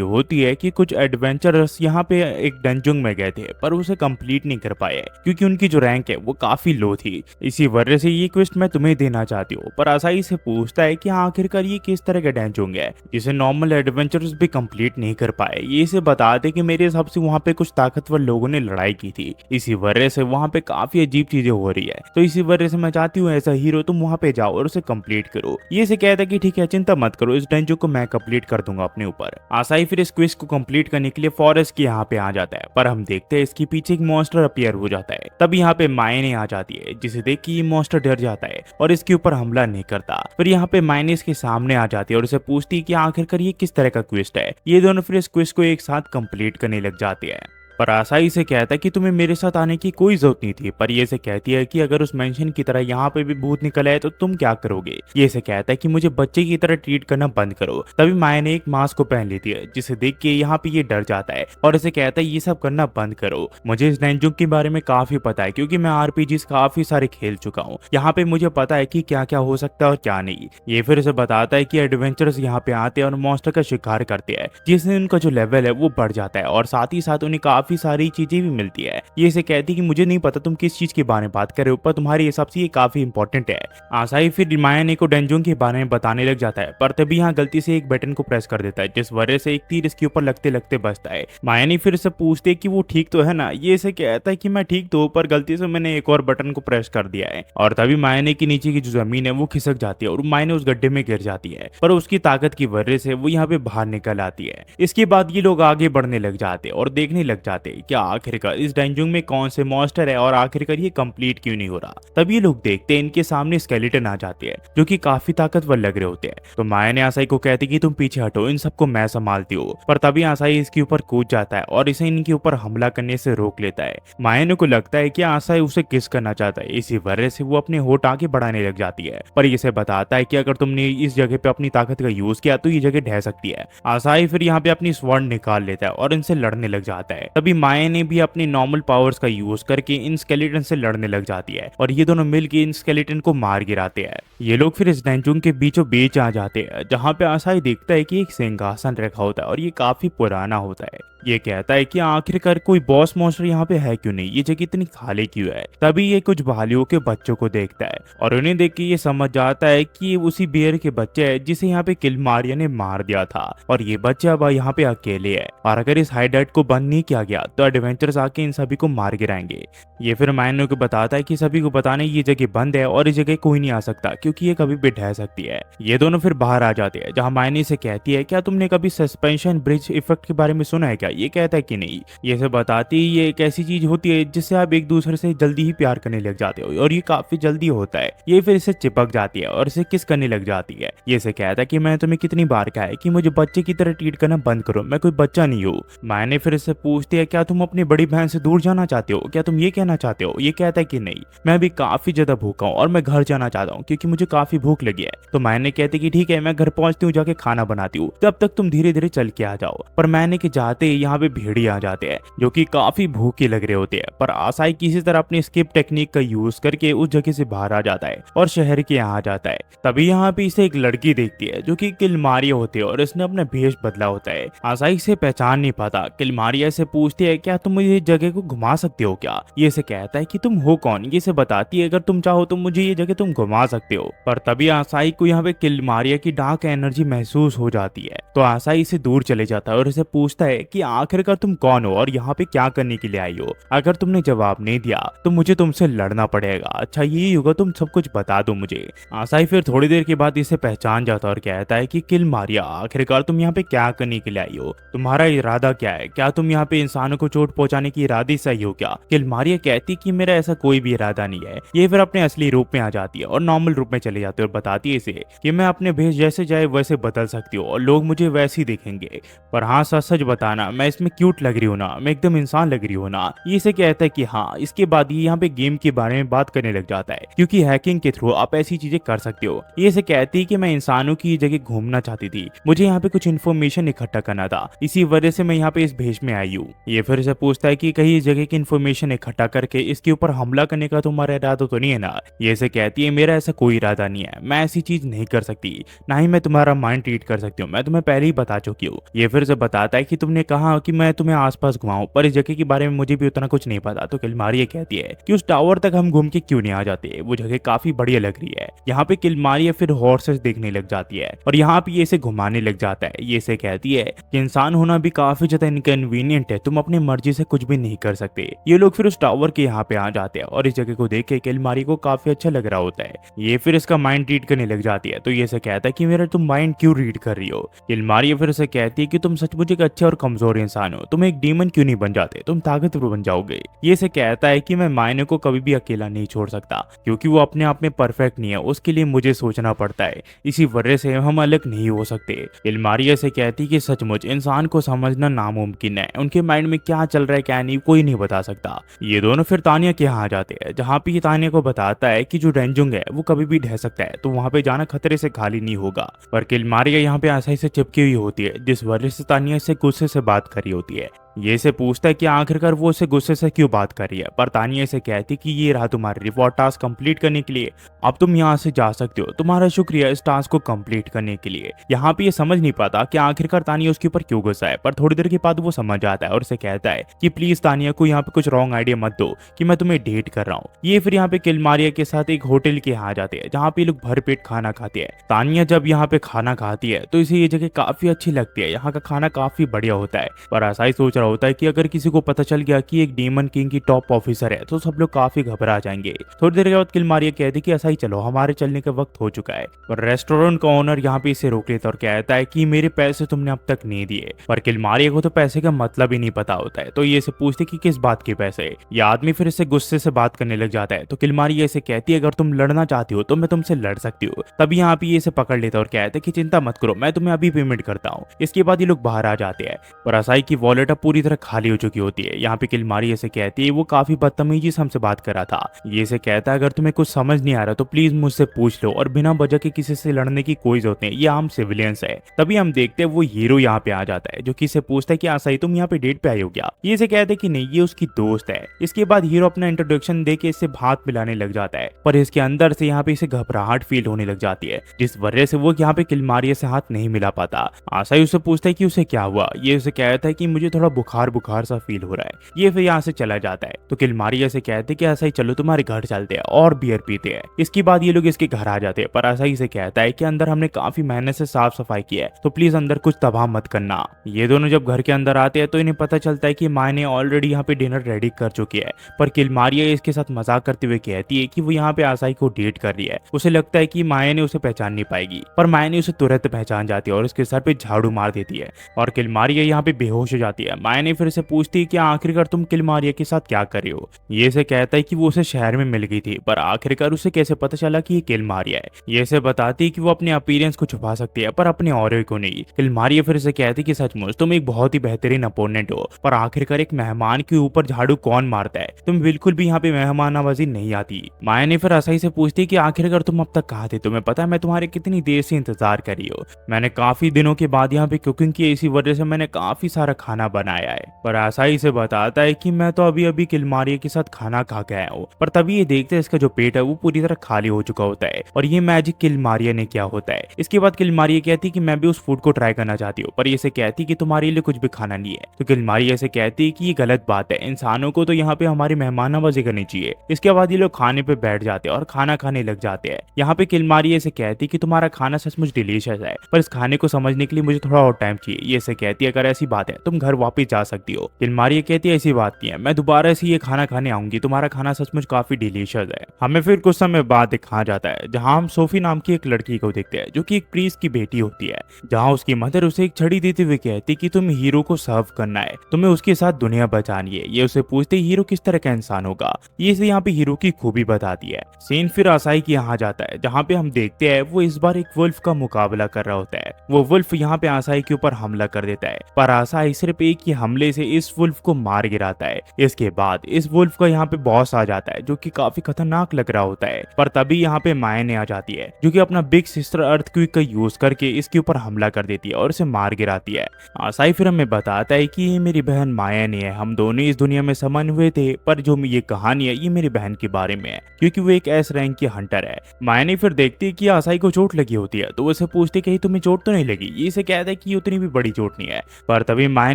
होती है कि कुछ एडवेंचरर्स यहाँ पे एक डंजुंग में गए थे पर उसे कंप्लीट नहीं कर पाए क्योंकि उनकी जो रैंक है वो काफी लो थी। इसी वजह से ये क्वेस्ट मैं तुम्हें देना चाहती हूँ। पर आसाई से पूछता है कि आखिरकार ये किस तरह का डंजुंग है जिसे नॉर्मल एडवेंचरर्स भी कंप्लीट नहीं कर पाए। ये इसे बताते कि मेरे हिसाब से वहाँ पे कुछ ताकतवर लोगों ने लड़ाई की थी, इसी वजह से वहाँ पे काफी अजीब चीजें हो रही है। तो इसी वजह से मैं चाहती हूँ ऐसा हीरो तुम वहाँ पे जाओ और उसे कंप्लीट करो। ये से कहता है कि ठीक है चिंता मत करो, इस डंजन को मैं कंप्लीट कर दूंगा अपने ऊपर। आसाई फिर इस क्विज को कंप्लीट करने के लिए फॉरेस्ट के यहाँ पे आ जाता है, पर हम देखते हैं इसके पीछे एक मॉन्स्टर अपीयर हो जाता है। तब यहाँ पे मायने आ जाती है जिसे देख के ये मॉन्स्टर डर जाता है और इसके ऊपर हमला नहीं करता। फिर यहाँ पे मायने इसके सामने आ जाती है और उसे पूछती है कि आखिरकार ये किस तरह का क्विस्ट है। ये दोनों फिर इस क्विज को एक साथ कंप्लीट करने लग जाते हैं। पर आसाई से कहता है कि तुम्हें मेरे साथ आने की कोई जरूरत नहीं थी। पर ये से कहती है कि अगर उस मेंशन की तरह यहाँ पे भी भूत निकल आए तो तुम क्या करोगे। ये से कहता है कि मुझे बच्चे की तरह ट्रीट करना बंद करो। तभी माया ने एक मास्क को पहन लेती है जिसे देख के यहाँ पे ये डर जाता है और इसे कहता है ये सब करना बंद करो। मुझे इस डंजुंग के बारे में काफी पता है क्योंकि मैं आरपीजीज काफी सारे खेल चुका हूँ। यहाँ पे मुझे पता है कि क्या क्या हो सकता है और क्या नहीं। ये फिर से बताता है कि एडवेंचरर्स यहाँ पे आते हैं और मॉन्स्टर का शिकार करते हैं जिससे उनका जो लेवल है वो बढ़ जाता है और साथ ही साथ उन्हें काफी सारी चीजें भी मिलती है। ये इसे कहती है कि मुझे नहीं पता तुम किस चीज के बारे में बात कर रहे हो, पर तुम्हारे हिसाब से ये काफी इंपॉर्टेंट है। आसाई फिर माया को डंजुंग के बारे में बताने लग जाता है, पर तभी यहाँ गलती से एक बटन को प्रेस कर देता है जिस वजह से एक तीर इसके ऊपर लगते लगते बचता है। माया फिर से पूछते है कि वो ठीक तो है ना। ये इसे कहता है कि मैं ठीक तो, पर गलती से मैंने एक और बटन को प्रेस कर दिया है। और तभी माया की नीचे की जो जमीन है वो खिसक जाती है और माया उस गड्ढे में गिर जाती है, पर उसकी ताकत की वजह से वो यहाँ पे बाहर निकल आती है। इसके बाद ये लोग आगे बढ़ने लग जाते और देखने लग जाते क्या आखिरकार इस डंजुंग में कौन से मॉन्स्टर है और आखिरकार ये कंप्लीट क्यों नहीं हो रहा। तब ये लोग देखते हैं इनके सामने स्केलेटन आ जाते हैं जो कि काफी ताकतवर लग रहे होते हैं। तो माया ने आसाई को कहती कि तुम पीछे हटो, इन सबको मैं संभालती हूँ। पर तभी आसाई इसके ऊपर कूद जाता है और इसे इनके ऊपर हमला करने से रोक लेता है। माया को लगता है कि आसाई उसे किस करना चाहता है, इसी वजह से वो अपने होठ आगे बढ़ाने लग जाती है। पर इसे बताता है कि अगर तुमने इस जगह पे अपनी ताकत का यूज किया तो ये जगह ढह सकती है। आसाई फिर यहाँ पे अपनी स्वॉर्ड निकाल लेता है और इनसे लड़ने लग जाता है। तभी माया ने भी अपनी नॉर्मल पावर्स का यूज करके इन स्केलेटन से लड़ने लग जाती है और ये दोनों मिलकर इन स्केलेटन को मार गिराते हैं। ये लोग फिर इस डंजुंग के बीचों बीच आ जाते हैं जहाँ पे आसाई देखता है कि एक सिंहासन रखा होता है और ये काफी पुराना होता है। ये कहता है कि आखिरकार कोई बॉस मॉन्स्टर यहाँ पे है क्यों नहीं, ये जगह इतनी खाली क्यों है। तभी ये कुछ भालुओं के बच्चों को देखता है और उन्हें देख के ये समझ जाता है कि ये उसी बेर के बच्चे हैं जिसे यहाँ पे किलमारिया ने मार दिया था और ये बच्चे अब यहाँ पे अकेले है और अगर इस हाइडेट को बंद नहीं किया गया तो एडवेंचर्स आके इन सभी को मार गिराएंगे। ये फिर मायनो को बताता है कि सभी को बताने ये जगह बंद है और इस जगह कोई नहीं आ सकता क्योंकि ये कभी भी ढह सकती है। ये दोनों फिर बाहर आ जाते हैं जहाँ मायने से कहती है क्या तुमने कभी सस्पेंशन ब्रिज इफेक्ट के बारे में सुना है क्या। ये कहता है कि नहीं। ये से बताती ये एक ऐसी चीज होती है जिससे आप एक दूसरे से जल्दी ही प्यार करने लग जाते हो और ये काफी जल्दी होता है। ये फिर इसे चिपक जाती है और इसे किस करने लग जाती है। ये से कहता है कि मैंने तुम्हें कितनी बार कहा है कि मुझे बच्चे की तरह ट्रीट करना बंद करो, मैं कोई बच्चा नहीं हूँ। मायने फिर इससे पूछती है क्या तुम अपनी बड़ी बहन से दूर जाना चाहते हो, क्या तुम ये कहना चाहते हो। ये कहता है कि नहीं, मैं भी काफी ज्यादा भूखा हूँ और मैं घर जाना चाहता हूँ क्योंकि मुझे काफी भूख लगी है। तो मायने कहते कि ठीक है मैं घर पहुंचती हूँ, जाके खाना बनाती हूँ, तब तक तुम धीरे धीरे चल के आ जाओ। पर मैंने के जाते यहाँ पे भेड़िए आ जाते हैं जो कि काफी भूखे लग रहे होते हैं। पर आसाई किसी तरह अपनी स्किप टेक्निक का यूज करके उस जगह से बाहर आ जाता है और शहर के यहाँ आ जाता है। तभी यहाँ पे इसे एक लड़की देखती है जो कि किलमारिया होती है और इसने अपना भेष बदला होता है। आसाई से पहचान नहीं पाता। किलमारिया से पूछती है क्या तुम मुझे इस जगह को घुमा सकते हो क्या। ये इसे कहता है कि तुम हो कौन। ये इसे बताती है अगर तुम चाहो तो मुझे ये जगह तुम घुमा सकते हो। पर तभी आसाई को यहाँ पे किलमारिया की डार्क एनर्जी महसूस हो जाती है। तो आसाई से दूर चले जाता है और इसे पूछता है कि आखिरकार तुम कौन हो और यहाँ पे क्या करने के लिए आई हो। अगर तुमने जवाब नहीं दिया तो मुझे तुमसे लड़ना पड़ेगा। अच्छा यही होगा, तुम सब कुछ बता दो मुझे। आसाई फिर थोड़ी देर के बाद इसे पहचान जाता है और कहता है कि किलमारिया आखिरकार तुम यहाँ पे क्या करने के लिए आई हो। तुम्हारा इरादा क्या है। क्या तुम यहाँ पे इंसानों को चोट पहुंचाने की इरादे से आई हो क्या। किलमारिया कहती कि मेरा ऐसा कोई भी इरादा नहीं है। ये फिर अपने असली रूप में आ जाती है और नॉर्मल रूप में चले जाती है और बताती है इसे कि मैं अपने भेष जैसे चाहे वैसे बदल सकती हूँ और लोग मुझे वैसे ही देखेंगे। पर हाँ सच सच बताना, मैं इसमें क्यूट लग रही हूँ ना, मैं एकदम इंसान लग रही हूँ ना। ये इसे कहता है कि हाँ। इसके बाद ये यहाँ पे गेम के बारे में बात करने लग जाता है क्योंकि हैकिंग के थ्रू आप ऐसी चीजें कर सकते हो। ये इसे कहती है कि मैं इंसानों की जगह घूमना चाहती थी, मुझे यहाँ पे कुछ इन्फॉर्मेशन इकट्ठा करना था, इसी वजह से मैं यहाँ पे इस भेष में आई हूँ। ये फिर इसे पूछता है कि कहीं इस जगह की इन्फॉर्मेशन इकट्ठा करके इसके ऊपर हमला करने का तुम्हारा इरादा तो नहीं है ना। ये इसे कहती है मेरा ऐसा कोई इरादा नहीं है, मैं ऐसी चीज नहीं कर सकती, ना ही मैं तुम्हारा माइंड रीड कर सकती हूँ, मैं तुम्हें पहले ही बता चुकी हूँ। ये फिर से बताता है कि तुमने कहा कि मैं तुम्हें आसपास घुमाऊं, पर इस जगह के बारे में मुझे भी उतना कुछ नहीं पता। तो किलमारिया कहती है कि उस टावर तक हम घूम के क्यों नहीं आ जाते, वो जगह काफी बढ़िया लग रही है। यहाँ पे किलमारिया फिर हॉर्सेस देखने लग जाती है और यहाँ पे ये इसे घुमाने लग जाता है। ये इसे कहती है कि इंसान होना भी काफी ज्यादा इनकन्वीनियंट है, तुम अपनी मर्जी से कुछ भी नहीं कर सकते। ये लोग फिर उस टावर के यहाँ पे आ जाते हैं और इस जगह को देख के किलमारिया को काफी अच्छा लग रहा होता है। ये फिर इसका माइंड रीड करने लग जाती है। तो ये इसे कहता है कि मेरा तुम माइंड क्यों रीड कर रही हो। किलमारिया फिर इसे कहती है कि तुम सचमुच एक अच्छे और कमजोर इंसान हो, तुम एक डीमन क्यों नहीं बन जाते, तुम ताकतवर बन जाओगे। ये इसे कहता है कि मैं मायने को कभी भी अकेला नहीं छोड़ सकता क्योंकि वो अपने आप में परफेक्ट नहीं है, उसके लिए मुझे सोचना पड़ता है, इसी वजह से हम अलग नहीं हो सकते। किलमारिया से कहती कि सचमुच इंसान को समझना नामुमकिन है, उनके माइंड में क्या चल रहा है क्या नहीं कोई नहीं बता सकता। ये दोनों फिर तानिया के यहाँ आ जाते हैं जहाँ पे ये तानिया को बताता है कि जो रेंजुंग है वो कभी भी ढह सकता है, तो वहाँ पे जाना खतरे से खाली नहीं होगा। पर किलमारिया यहाँ पे आसानी से चिपकी हुई होती है जिस वजह से तानिया से गुस्से से बात कर रही होती है। ये इसे पूछता है कि आखिरकार वो उसे गुस्से से क्यों बात कर रही है। पर तानिया इसे कहती कि ये रहा तुम्हारा रिवॉर्ड टास्क कंप्लीट करने के लिए, अब तुम यहाँ से जा सकते हो, तुम्हारा शुक्रिया इस टास्क को कंप्लीट करने के लिए। यहाँ पे ये समझ नहीं पाता कि आखिरकार तानिया उसके ऊपर क्यों गुस्सा है, पर थोड़ी देर के बाद वो समझ आता है और उसे कहता है कि प्लीज तानिया को यहाँ पे कुछ रॉन्ग आइडिया मत दो कि मैं तुम्हें डेट कर रहा हूँ। ये फिर यहाँ पे किलमारिया के साथ एक होटल के यहाँ जाते हैं जहाँ पे लोग भरपेट खाना खाते हैं। तानिया जब यहाँ पे खाना खाती है तो इसे ये जगह काफी अच्छी लगती है, यहाँ का खाना काफी बढ़िया होता है। पर आसाई सोच रहा होता है कि अगर किसी को पता चल गया कि एक डीमन किंग की टॉप ऑफिसर है तो सब लोग काफी घबरा जाएंगे। थोड़ी देर के बाद किलमारिया कहती कि ऐसा ही चलो, हमारे चलने का वक्त हो चुका है। पर रेस्टोरेंट का ओनर यहाँ पे इसे रोक लेता और कहता है कि मेरे पैसे तुमने अब तक नहीं दिए। पर किलमारिया को तो पैसे का मतलब ही नहीं पता होता है, तो ये इसे पूछती कि किस बात के पैसे। ये आदमी फिर इससे गुस्से से बात करने लग जाता है। तो किलमारिया इसे कहती है अगर तुम लड़ना चाहती हो तो मैं तुमसे लड़ सकती हूँ। तभी यहाँ पे ये इसे पकड़ लेता और कहता है कि चिंता मत करो, मैं तुम्हें अभी पेमेंट करता हूँ। इसके बाद ये लोग बाहर आ जाते हैं। पर आसाई की वॉलेट अब पूरी तरह खाली हो चुकी होती है। यहाँ पे किलमारिया से कहती है वो काफी बदतमीजी से हमसे बात कर रहा था। ये इसे कहता है अगर तुम्हें कुछ समझ नहीं आ रहा तो प्लीज मुझसे पूछ लो और बिना वजह के किसी से लड़ने की कोई जरूरत नहीं, ये आम सिविलियंस है। तभी हम देखते हैं वो हीरो यहाँ पे आ जाता है जो कि इसे पूछता है कि आसाई तुम यहाँ पे डेट पे आई हो क्या। ये इसे कहते हैं कि नहीं, ये उसकी दोस्त है। इसके बाद हीरो अपना इंट्रोडक्शन दे के इससे हाथ मिलाने लग जाता है, पर इसके अंदर से यहाँ पे इसे घबराहट फील होने लग जाती है जिस वजह से वो यहाँ पे किलमारिया से हाथ नहीं मिला पाता। आसाई उससे पूछता है कि उसे क्या हुआ। ये उसे कहता है कि मुझे थोड़ा बुखार बुखार सा फील हो रहा है। ये फिर यहाँ से चला जाता है। तो किलमारिया से कहते कि आसाई चलो तुम्हारे घर चलते हैं और बियर पीते हैं। इसके बाद ये लोग इसके घर आ जाते हैं। पर आसाई से कहता है कि अंदर हमने काफी मेहनत से साफ सफाई की है, तो प्लीज अंदर कुछ तबाह मत करना। ये दोनों जब घर के अंदर आते हैं तो इन्हें पता चलता है कि माँ ने ऑलरेडी यहाँ पे डिनर रेडी कर चुकी है। पर किलमारिया इसके साथ मजाक करते हुए कहती है कि वो यहाँ पे आसाई को डेट कर रही है। उसे लगता है कि माया ने उसे पहचान नहीं पाएगी, पर माया ने उसे तुरंत पहचान जाती है और उसके सर पे झाड़ू मार देती है और किलमारिया यहाँ पे बेहोश हो जाती है। माया ने फिर से पूछती है कि आखिरकार तुम किलमारिया के साथ क्या कर रही हो। ये इसे कहता है कि वो उसे शहर में मिल गई थी, पर आखिरकार उसे कैसे पता चला कि ये किलमारिया है। ये इसे बताती है कि वो अपने अपीयरेंस को छुपा सकती है पर अपने ऑरे को नहीं। किलमारिया फिर से कहती कि सचमुच तुम एक बहुत ही बेहतरीन अपोनेंट हो, पर आखिरकार एक मेहमान के ऊपर झाड़ू कौन मारता है, तुम बिल्कुल भी यहाँ पे मेहमान नवाजी नहीं आती। माया ने फिर आसाई से पूछती कि आखिरकार तुम अब तक कहाँ थे, तुम्हें पता है मैं तुम्हारे कितनी देर से इंतजार कर रही हूँ। मैंने काफी दिनों के बाद यहाँ पे कुकिंग की, इसी वजह से मैंने काफी सारा खाना बनाया आया है। पर आसाई से बताता है कि मैं तो अभी अभी किलमारिया के साथ खाना खा के आया हूँ। पर तभी ये देखते हैं इसका जो पेट है वो पूरी तरह खाली हो चुका होता है और ये मैजिक किलमारिया ने किया होता है। इसके बाद किलमारिया कहती है कि मैं भी उस फूड को ट्राई करना चाहती हूँ, पर ये से कहती कि तुम्हारे लिए कुछ भी खाना नहीं है। तो किलमारिया से कहती है कि ये गलत बात है, इंसानों को तो यहाँ पे हमारी मेहमान नवाजी करनी चाहिए। इसके बाद ये लोग खाने पे बैठ जाते हैं और खाना खाने लग जाते हैं। यहाँ पे किलमारिया से कहती कि तुम्हारा खाना सचमुच डिलीशियस है, पर इस खाने को समझने के लिए मुझे थोड़ा और टाइम चाहिए। ये से कहती है अगर ऐसी बात है तुम घर वापस जा सकती हो। किलमारिया कहती है ऐसी बात नहीं है, मैं दोबारा से ये खाना खाने आऊंगी, तुम्हारा खाना सचमुच काफी डिलीशियस है। हमें फिर कुछ समय बाद दिखाया जाता है जहाँ हम सोफी नाम की एक लड़की को देखते हैं जो कि एक प्रीस्ट की बेटी होती है, जहाँ उसकी मदर उसे एक छड़ी देते हुए कहती कि तुम हीरो को सर्व करना है, तुम्हें उसके साथ दुनिया बचानी है। ये उसे पूछते हीरो किस तरह का इंसान होगा, ये इसे यहाँ पे हीरो की खूबी बताती है। सीन फिर आसाई के यहाँ जाता है जहाँ पे हम देखते हैं वो इस बार एक वुल्फ का मुकाबला कर रहा होता है। वो वुल्फ यहाँ पे आसाई के ऊपर हमला कर देता है, पर आसाई सिर्फ एक ही हमले से इस वुल्फ को मार गिराता है। इसके बाद इस वुल्फ का यहाँ पे बॉस आ जाता है जो कि काफी खतरनाक लग रहा होता है, पर तभी यहाँ पे मायने आ जाती है जो कि अपना बिग सिस्टर अर्थक्वेक का यूज करके इसके ऊपर हमला कर देती है और इसे मार गिराती है। आसाई फिर हमें बताता है कि ये मेरी बहन माया नहीं है, हम दोनों इस दुनिया में समान हुए थे, पर जो ये कहानी है ये मेरी बहन के बारे में है क्योंकि वो एक एस रैंक की हंटर है। माया फिर देखती है कि आसाई को चोट लगी होती है, तो वो उसे पूछती कहीं तुम्हें चोट तो नहीं लगी। ये इसे कहता है कि उतनी भी बड़ी चोट नहीं है, पर तभी माया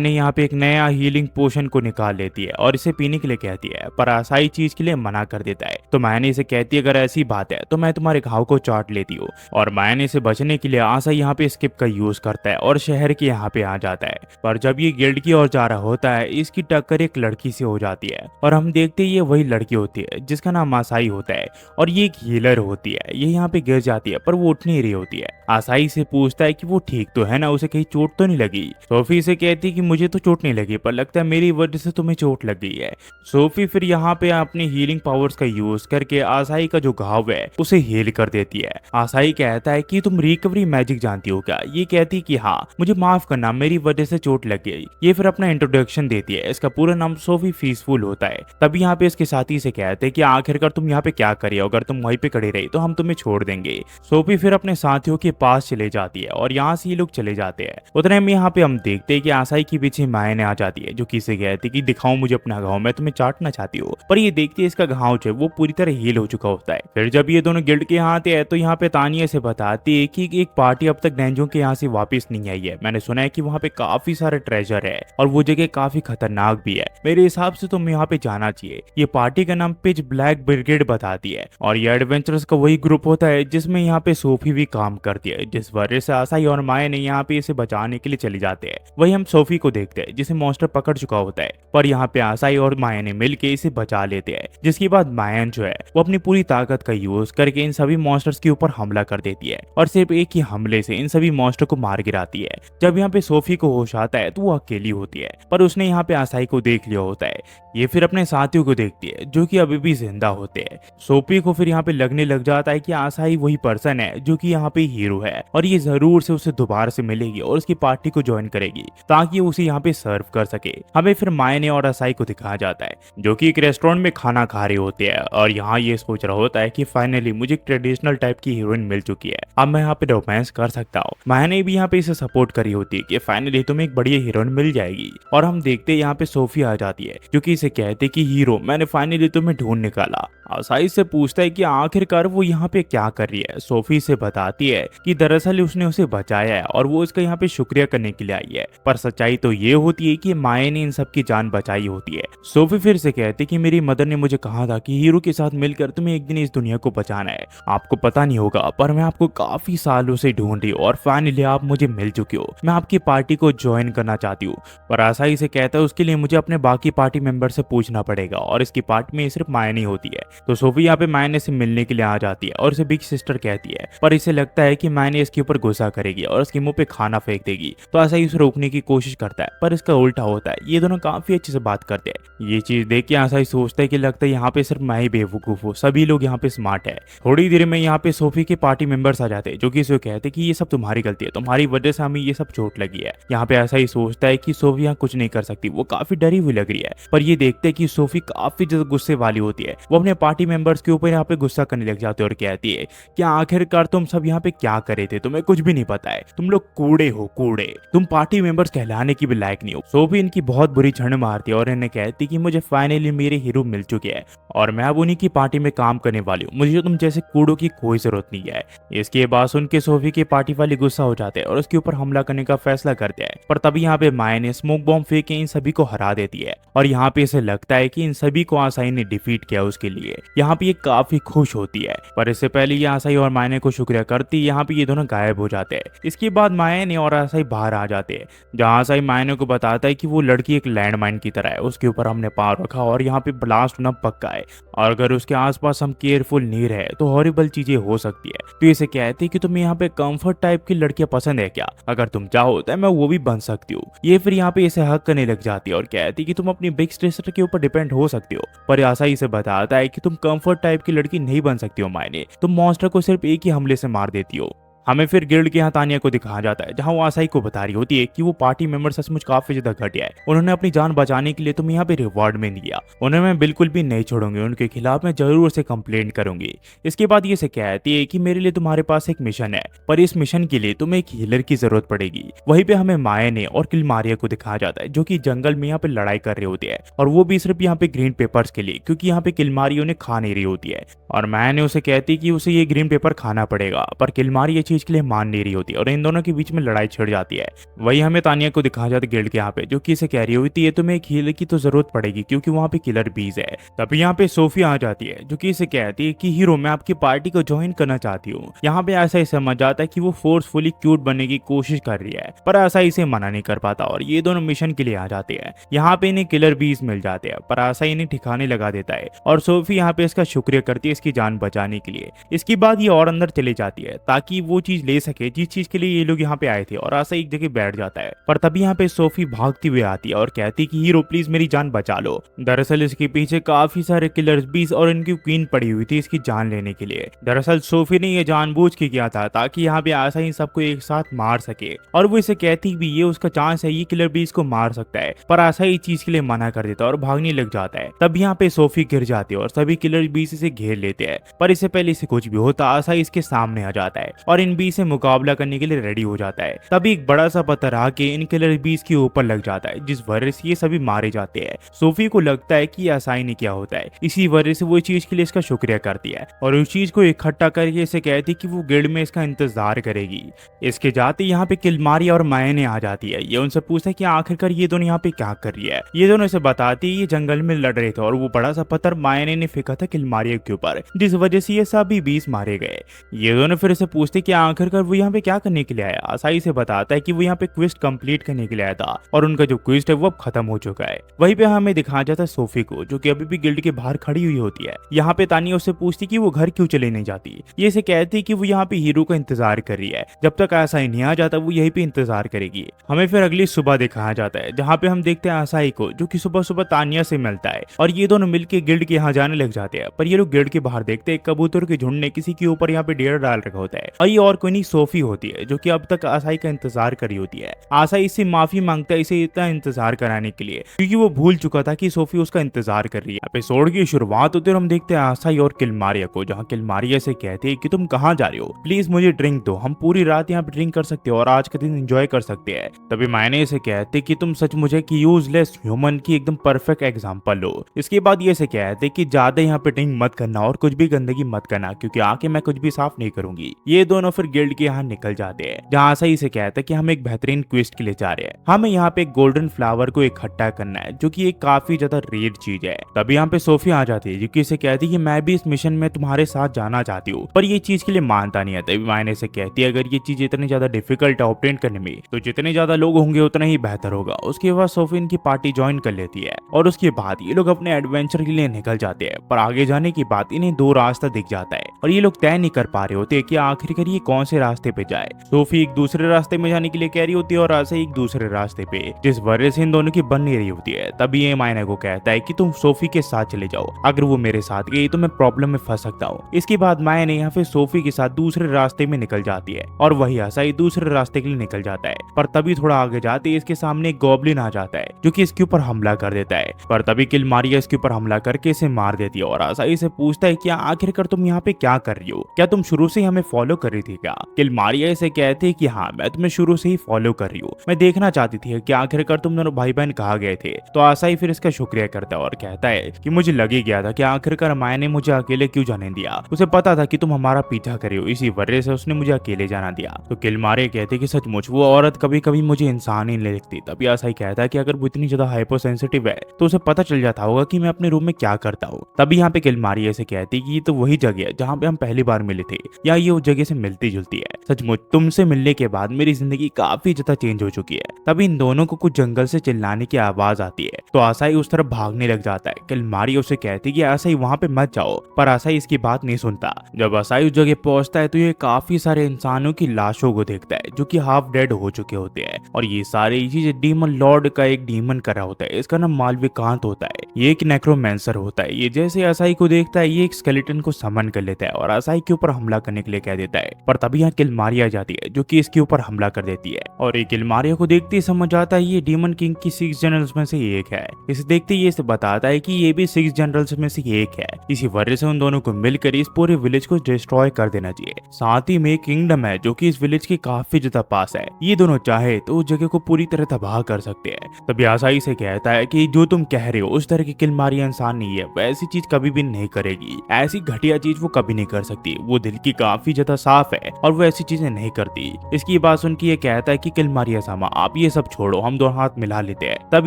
ने यहाँ पे एक नया हीलिंग पोशन को निकाल लेती है और इसे पीने के लिए कहती है, पर आसाई चीज के लिए मना कर देता है। तो माया ने इसे कहती है अगर ऐसी बात है तो मैं तुम्हारे घाव को चाट लेती हूँ। और माया ने इसे बचने के लिए आसाई यहाँ पे स्किप का यूज करता है और शहर के यहाँ पे आ जाता है। पर जब ये गिल्ड की ओर जा रहा होता है इसकी टक्कर एक लड़की से हो जाती है और हम देखते ये वही लड़की होती है जिसका नाम आसाई होता है और ये एक हीलर होती है। ये यहाँ पे गिर जाती है पर वो उठ नहीं रही होती है। आसाई से पूछता है कि वो ठीक तो है ना, उसे कहीं चोट तो नहीं लगी। सोफी से कहती कि मुझे तो चोट नहीं लगी, पर लगता है मेरी वजह से तुम्हें चोट लग गई है। सोफी फिर यहाँ पे अपनी हीलिंग पावर्स का यूज करके आसाई का जो घाव है उसे हील कर देती है। आसाई कहता है कि तुम रिकवरी मैजिक जानती हो क्या। ये कहती कि हाँ, मुझे माफ करना, मेरी वजह से चोट लग गई। ये फिर अपना इंट्रोडक्शन देती है, इसका पूरा नाम सोफी पीसफुल होता है। तभी यहाँ पे इसके साथी से कहते हैं कि आखिरकार तुम यहाँ पे क्या करी, अगर तुम वहीं पे खड़ी रही तो हम तुम्हें छोड़ देंगे। सोफी फिर अपने साथियों के पास चले जाती है और यहाँ से ये लोग चले जाते हैं। उतने में यहाँ पे हम देखते हैं कि आसाई के पीछे माया ने आ जाती है जो कि इसे कहती कि दिखाओ मुझे अपना घाव, मैं तुम्हें चाटना चाहती हूँ। पर ये देखती है इसका घाव जो है वो पूरी तरह हील हो चुका होता है। फिर जब ये दोनों गिल्ड के यहाँ आते हैं तो यहाँ पे तानिया से बताती है कि एक पार्टी अब तक डेंजो के यहाँ से वापस नहीं आई है। मैंने सुना है कि वहाँ पे काफी सारे ट्रेजर है और वो जगह काफी खतरनाक भी है, मेरे हिसाब से तुम्हें यहाँ पे जाना चाहिए। ये पार्टी का नाम पिच ब्लैक ब्रिगेड बताती है और ये एडवेंचरर्स का वही ग्रुप होता है जिसमें यहाँ पे सोफी भी काम करती है, जिस वजह से आसाई और माया ने यहाँ पे इसे बचाने के लिए चले जाते हैं। वही हम सोफी को देखते हैं जिसे मॉन्स्टर पकड़ चुका होता है, पर यहाँ पे आसाई और माया ने मिलकर इसे बचा लेते हैं। जिसके बाद मायन जो है वो अपनी पूरी ताकत का यूज करके इन सभी मॉन्स्टर्स के ऊपर हमला कर देती है और सिर्फ एक ही हमले से इन सभी मॉन्स्टर को मार गिराती है। जब यहाँ पे सोफी को होश आता है तो वो अकेली होती है, पर उसने यहाँ पे आसाई को देख लिया होता है। ये फिर अपने साथियों को देखती है जो कि अभी भी जिंदा होते हैं। सोफी को फिर यहाँ पे लगने लग जाता है कि आसाई वही पर्सन है जो कि यहाँ पे हीरो है और ये जरूर से उसे दोबारा से मिलेगी और उसकी पार्टी को ज्वाइन करेगी ताकि उसे यहाँ पे सर्व कर सके। हमें फिर मायने और आसाई को दिखाया जाता है जो कि एक रेस्टोरेंट में खाना खा रहे होते हैं और यहाँ ये सोच रहा होता है कि फाइनली मुझे एक ट्रेडिशनल टाइप की हीरोइन मिल चुकी है, अब मैं यहाँ पे रोमांस कर सकता हूँ। मायने भी यहाँ पे इसे सपोर्ट करी होती है कि फाइनली तुम्हें एक बढ़िया हीरोइन मिल जाएगी। और हम देखते हैं यहाँ पे सोफी आ जाती है जो कि इसे कहते कि हीरो, मैंने फाइनली तुम्हें ढूंढ निकाला। आसाई से पूछता है कि आखिरकार वो यहाँ पे क्या कर रही है। सोफी से बताती है कि दरअसल उसने उसे बचाया है और वो उसका यहाँ पे शुक्रिया करने के लिए आई है, पर सच्चाई तो ये होती है कि माया ने इन सब की जान बचाई होती है। सोफी फिर से कहती कि मेरी मदर ने मुझे कहा था कि हीरो के साथ मिलकर तुम्हें एक दिन इस दुनिया को बचाना है। आपको पता नहीं होगा पर मैं आपको काफी सालों से ढूंढ रही हूँ और फाइनली आप मुझे मिल चुके हो। मैं आपकी पार्टी को ज्वाइन करना चाहती हूँ। पर आसाई से कहता है उसके लिए मुझे अपने बाकी पार्टी मेंबर से पूछना पड़ेगा और इसकी पार्टी में सिर्फ माया नहीं होती है। तो सोफी यहाँ पे मायने से मिलने के लिए आ जाती है और इसे बिग सिस्टर कहती है, पर इसे लगता है कि मायने इसके ऊपर गुस्सा करेगी और इसके मुंह पे खाना फेंक देगी। तो आसाई उसे रोकने की कोशिश करता है पर इसका उल्टा होता है। ये दोनों काफी अच्छे से बात करते हैं। ये चीज देख के आसाई सोचता है कि लगता है यहाँ पे सिर्फ मैं ही बेवकूफ हूँ, सभी लोग यहाँ पे स्मार्ट है। थोड़ी देर में यहाँ पे सोफी के पार्टी मेंबर्स आ जाते हैं जो कि इसे कहते हैं कि ये सब तुम्हारी गलती है, तुम्हारी वजह से हमें ये सब चोट लगी है। यहाँ पे ऐसा ही सोचता है कि सोफी यहाँ कुछ नहीं कर सकती, वो काफी डरी हुई लग रही है। पर ये देखते हैं कि सोफी काफी ज्यादा गुस्से वाली होती है। वो अपने पार्टी मेंबर्स के ऊपर यहाँ पे गुस्सा करने लग जाती है और कहती है कि आखिरकार तुम सब यहाँ पे क्या करे थे, तुम्हें कुछ भी नहीं पता है, तुम लोग कूड़े हो, कूड़े, तुम पार्टी मेंबर्स कहलाने की भी लायक नहीं हो। सोफी इनकी बहुत बुरी छड़ मारती है और इन्हें कहती कि मुझे फाइनली मेरे हीरो मिल चुके हैं और मैं अब उन्हीं की पार्टी में काम करने वाली हूँ, मुझे तुम जैसे कूड़ों की कोई जरूरत नहीं है। इसके बाद सुन के सोफी की पार्टी वाले गुस्सा हो जाते हैं और उसके ऊपर हमला करने का फैसला करते हैं, पर तभी यहाँ पे माया ने स्मोक बॉम्ब फेंक के इन सभी को हरा देती है और यहाँ पे इसे लगता है कि इन सभी को आसाई ने डिफीट किया उसके लिए। यहाँ पे ये काफी खुश होती है, पर इससे पहले ये आसाई और माया को शुक्रिया करती, यहाँ पे ये दोनों गायब हो जाते हैं। इसके बाद माया ने और आसाई बाहर आ जाते हैं, जहाँ आसाई माया को बताता है कि वो लड़की एक लैंडमाइन की तरह है, उसके ऊपर हमने पाँव रखा और यहाँ पे ब्लास्ट होना पक्का है और अगर उसके आसपास हम केयरफुल नहीं रहे तो हॉरिबल चीजें हो सकती है। तो इसे कहती है कि तुम्हें यहाँ पे कंफर्ट टाइप की लड़कियां पसंद है क्या, अगर तुम चाहो तो मैं वो भी बन सकती हूँ। ये फिर यहाँ पे इसे हक करने लग जाती है और कहती है कि तुम अपनी बिग सिस्टर के ऊपर डिपेंड हो सकती हो, पर आसाई से बताता है कि तुम कंफर्ट टाइप की लड़की नहीं बन सकती हो मायने, तुम मॉन्स्टर को सिर्फ एक ही हमले से मार देती हो। हमें फिर गिल्ड के यहाँ तानिया को दिखाया जाता है, जहाँ वो आसाई को बता रही होती है कि वो पार्टी मेंबर सचमुच काफी ज्यादा घटिया है, उन्होंने अपनी जान बचाने के लिए तुम्हें यहाँ पे रिवॉर्ड में दिया, उन्हें मैं बिल्कुल भी नहीं छोड़ूंगी, उनके खिलाफ मैं जरूर से कंप्लेंट करूंगी। इसके बाद ये से कहती है कि मेरे लिए तुम्हारे पास एक मिशन है, पर इस मिशन के लिए तुम्हें एक हीलर की जरूरत पड़ेगी। वहीं पे हमें माया ने और किलमारिया को दिखाया जाता है, जो की जंगल में यहाँ पे लड़ाई कर रही होती है और वो भी सिर्फ यहाँ पे ग्रीन पेपर्स के लिए, क्योंकि यहाँ पे किलमारिया उन्हें खा नहीं रही होती है और माया ने उसे कहती है कि उसे ये ग्रीन पेपर खाना पड़ेगा, पर किलमारी ये चीज के लिए मान नहीं रही होती है और इन दोनों के बीच में लड़ाई छिड़ जाती है। वही हमें तानिया को दिखाया जाता है गिल्ड के यहाँ पे, जो कि इसे कह रही होती है तुम्हें एक हीलर की तो जरूरत पड़ेगी क्योंकि वहाँ पे किलर बीज है। तभी यहाँ पे सोफी आ जाती है, जो कि इसे कहती है कि हीरो मैं आपकी पार्टी को ज्वाइन करना चाहती हूँ। यहाँ पे ऐसा ही समझ जाता है कि वो फोर्सफुली क्यूट बनने की कोशिश कर रही है, पर ऐसा इसे मना नहीं कर पाता और ये दोनों मिशन के लिए आ जाते हैं। यहाँ पे इन्हें किलर बीज मिल जाते हैं, पर ऐसा इन्हें ठिकाने लगा देता है और सोफी यहाँ पे इसका शुक्रिया करती है इसकी जान बचाने के लिए। इसके बाद ये और अंदर चले जाती है ताकि वो चीज ले सके जिस चीज के लिए ये लोग यहाँ पे आए थे और आशा एक जगह बैठ जाता है, पर तभी यहाँ पे सोफी भागती हुई आती है और कहती है कि हीरो प्लीज मेरी जान बचा लो। दरअसल इसके पीछे काफी सारे किलर्स बीस और इनकी क्वीन पड़ी हुई थी इसकी जान लेने के लिए। दरअसल सोफी ने ये जानबूझ के किया था ताकि यहाँ पे आशा इन सबको एक साथ मार सके और वो इसे कहती भी ये उसका चांस है, ये किलर बीस को मार सकता है, पर आशा इस चीज के लिए मना कर देता है और भागने लग जाता है। तब यहाँ पे सोफी गिर जाती है और सभी किलर बीस इसे घेर लेते हैं, पर इससे पहले इसे कुछ भी होता आशा इसके सामने आ जाता है और इन बीस से मुकाबला करने के लिए रेडी हो जाता है। तभी एक बड़ा सा पत्थर आके इन किलर बीस के ऊपर लग जाता है, जिस वजह से ये सभी मारे जाते हैं। सोफी को लगता है कि आसाई ने क्या होता है, इसी वजह से वो इस चीज के लिए इसका शुक्रिया करती है और उस चीज को इकट्ठा करके इसे कहती कि वो गिल्ड में इसका इंतजार करेगी। इसके जाते यहाँ पे किलमारिया और माया आ जाती है। ये उनसे पूछता है कि आखिरकार ये दोनों यहाँ पे क्या कर रही है। ये दोनों इसे बताती है ये जंगल में लड़ रहे थे और वो बड़ा सा पत्थर माया ने फेंका था किलमारिया के ऊपर, जिस वजह से ये सभी 20 मारे गए। ये दोनों फिर इसे पूछते कि आखिरकार वो यहाँ पे क्या करने के लिए आया। आसाई से बताता है कि वो यहाँ पे क्विस्ट कंप्लीट करने के लिए आया था और उनका जो क्विस्ट है वो अब खत्म हो चुका है। वहीं पे हमें दिखाया जाता है सोफी को, जो कि अभी भी गिल्ड के बाहर खड़ी हुई होती है। यहाँ पे तानिया उससे पूछती कि वो घर क्यों चले नहीं जाती। ये इसे कहती कि वो यहाँ पे हीरो का इंतजार कर रही है, जब तक आसाई नहीं आ जाता वो यहीं पे इंतजार करेगी। हमें फिर अगली सुबह दिखाया जाता है, जहाँ पे हम देखते हैं आसाई को, जो कि सुबह सुबह तानिया से मिलता है और ये दोनों मिलके गिल्ड के यहाँ जाने लग जाते हैं। पर ये लोग गिल्ड के बाहर देखते हैं कबूतर के झुंड ने किसी के ऊपर यहाँ पे डेरा डाल रखा होता है और ये और कोई नहीं सोफी होती है, जो कि अब तक आसाई का इंतजार कर रही होती है। आसाई इससे माफी मांगता है इसे इतना इंतजार कराने के लिए, क्योंकि वो भूल चुका था कि सोफी उसका इंतजार कर रही है। एपिसोड की शुरुआत होते हम देखते हैं आसाई और किलमारिया को, जहाँ किलमारिया से कहते हैं कि तुम कहाँ जा रहे हो, प्लीज मुझे ड्रिंक दो, हम पूरी रात यहाँ पे ड्रिंक कर सकते हो और आज का दिन एंजॉय कर सकते हैं। तभी मायने से कहते कि तुम सच मुझे कि यूजलेस ह्यूमन की एकदम परफेक्ट एग्जांपल लो। इसके बाद ये से कहते कि ज्यादा यहाँ पे ड्रिंक मत करना और कुछ भी गंदगी मत करना, क्योंकि आके मैं कुछ भी साफ नहीं करूंगी। ये दोनों फिर गिल्ड के यहाँ निकल जाते हैं, जहाँ आसाई से कहता है कि हम एक बेहतरीन क्विस्ट के लिए जा रहे हैं, हमें यहाँ पे गोल्डन फ्लावर को इकट्ठा करना है, जो कि एक काफी ज्यादा रेयर चीज है। तभी यहाँ पे सोफी आ जाती है, जो कि इसे कहती है कि मैं भी इस मिशन में तुम्हारे साथ जाना चाहती हूँ, पर ये चीज के लिए मानता नहीं है। तभी मायने से कहती है अगर ये चीज इतनी ज्यादा डिफिकल्ट है ऑब्टेन करने में, तो जितने ज्यादा लोग होंगे उतना ही बेहतर होगा। उसके बाद सोफी इनकी पार्टी ज्वाइन कर लेती है और उसके बाद ये लोग अपने एडवेंचर के लिए निकल जाते हैं। पर आगे जाने के बाद इन्हें दो रास्ता दिख जाता है और ये लोग तय नहीं कर पा रहे होते कि आखिरकार ये कौन से रास्ते पे जाए। सोफी एक दूसरे रास्ते में जाने के लिए कह रही होती है और आसाई एक दूसरे रास्ते पे, जिस वजह से इन दोनों की बन नहीं रही होती है। तभी ये मायने को कहता है कि तुम सोफी के साथ चले जाओ, अगर वो मेरे साथ गई तो मैं प्रॉब्लम में फंस सकता हूँ। इसके बाद मायने यहाँ पे सोफी के साथ दूसरे रास्ते में निकल जाती है और वही आसाई दूसरे रास्ते के लिए निकल जाता है। पर तभी थोड़ा आगे जाते इसके सामने एक गॉब्लिन आ जाता है जो कि इसके ऊपर हमला कर देता है। पर तभी किलमारिया इसके ऊपर हमला करके इसे मार देती है और आसाई से पूछता है कि आखिरकार तुम यहाँ पे क्या कर रही हो, क्या तुम शुरू से हमें फॉलो कर रही थी क्या। किलमारिया इसे कहती है कि हाँ, मैं तुम्हें शुरू से ही फॉलो कर रही हूँ, मैं देखना चाहती थी कि आखिरकार तुम दोनों भाई बहन कहाँ गए थे। तो आसाई फिर इसका शुक्रिया करता है और कहता है कि मुझे लग ही गया था कि आखिरकार माया ने मुझे अकेले क्यों जाने दिया, उसे पता था कि तुम हमारा पीछा करे हो, इसी वजह से उसने मुझे अकेले जाना दिया। तो किलमारिया कहते कि सचमुच वो औरत कभी कभी मुझे इंसान ही नहीं लगती। तभी आसाई कहता है कि अगर वो इतनी ज्यादा हाइपर सेंसिटिव है तो उसे पता चल जाता होगा कि मैं अपने रूम में क्या करता हूँ। तभी यहाँ पे किलमारिया से कहती कि ये तो वही जगह है जहाँ पे हम पहली बार मिले थे, या ये उस जगह से मिलती जुलती है। सचमुच तुमसे मिलने के बाद मेरी जिंदगी काफी ज्यादा चेंज हो चुकी है। तभी इन दोनों को कुछ जंगल से चिल्लाने की आवाज आती है तो आसाई उस तरफ भागने लग जाता है। किलमारिया उसे कहती कि आसाई वहाँ पे मत जाओ, पर आसाई इसकी बात नहीं सुनता। जब आसाई उस जगह पहुंचता है तो ये काफी सारे इंसानों की लाशों को देखता है जो कि हाफ डेड हो चुके होते हैं और ये सारी चीजें डीमन लॉर्ड का एक डीमन कर रहा होता है, इसका नाम मालविकांत होता है। ये एक नेक्रोमेंसर होता है। ये जैसे आसाई को देखता है ये एक स्केलेटन को समन कर लेता है और आसाई के ऊपर हमला करने के लिए कह देता है। पर तभी यहाँ किलमारिया जाती है जो कि इसके ऊपर हमला कर देती है और ये किलमारिया को देखते ही समझ आता है ये डीमन किंग की 6 जनरल्स में से एक है। इसे देखते ही ये इसे बताता है कि ये भी 6 जनरल्स में से एक है। इसी वजह से उन दोनों को मिलकर इस पूरे विलेज को डिस्ट्रॉय कर देना चाहिए। साथ ही में एक किंगडम है जो कि इस विलेज के काफी ज्यादा पास है, ये दोनों चाहे तो उस जगह को पूरी तरह तबाह कर सकते हैं। तभी आसाई से कहता है कि जो तुम कह रहे हो उस तरह की किलमारिया इंसान नहीं है, वैसी चीज कभी भी नहीं करेगी, ऐसी घटिया चीज वो कभी नहीं कर सकती, वो दिल की काफी ज्यादा साफ है और वो ऐसी चीजें नहीं करती। इसकी बात सुन के ये कहता है कि किलमारिया सामा आप ये सब छोड़ो, हम दोनों हाथ मिला लेते हैं। तब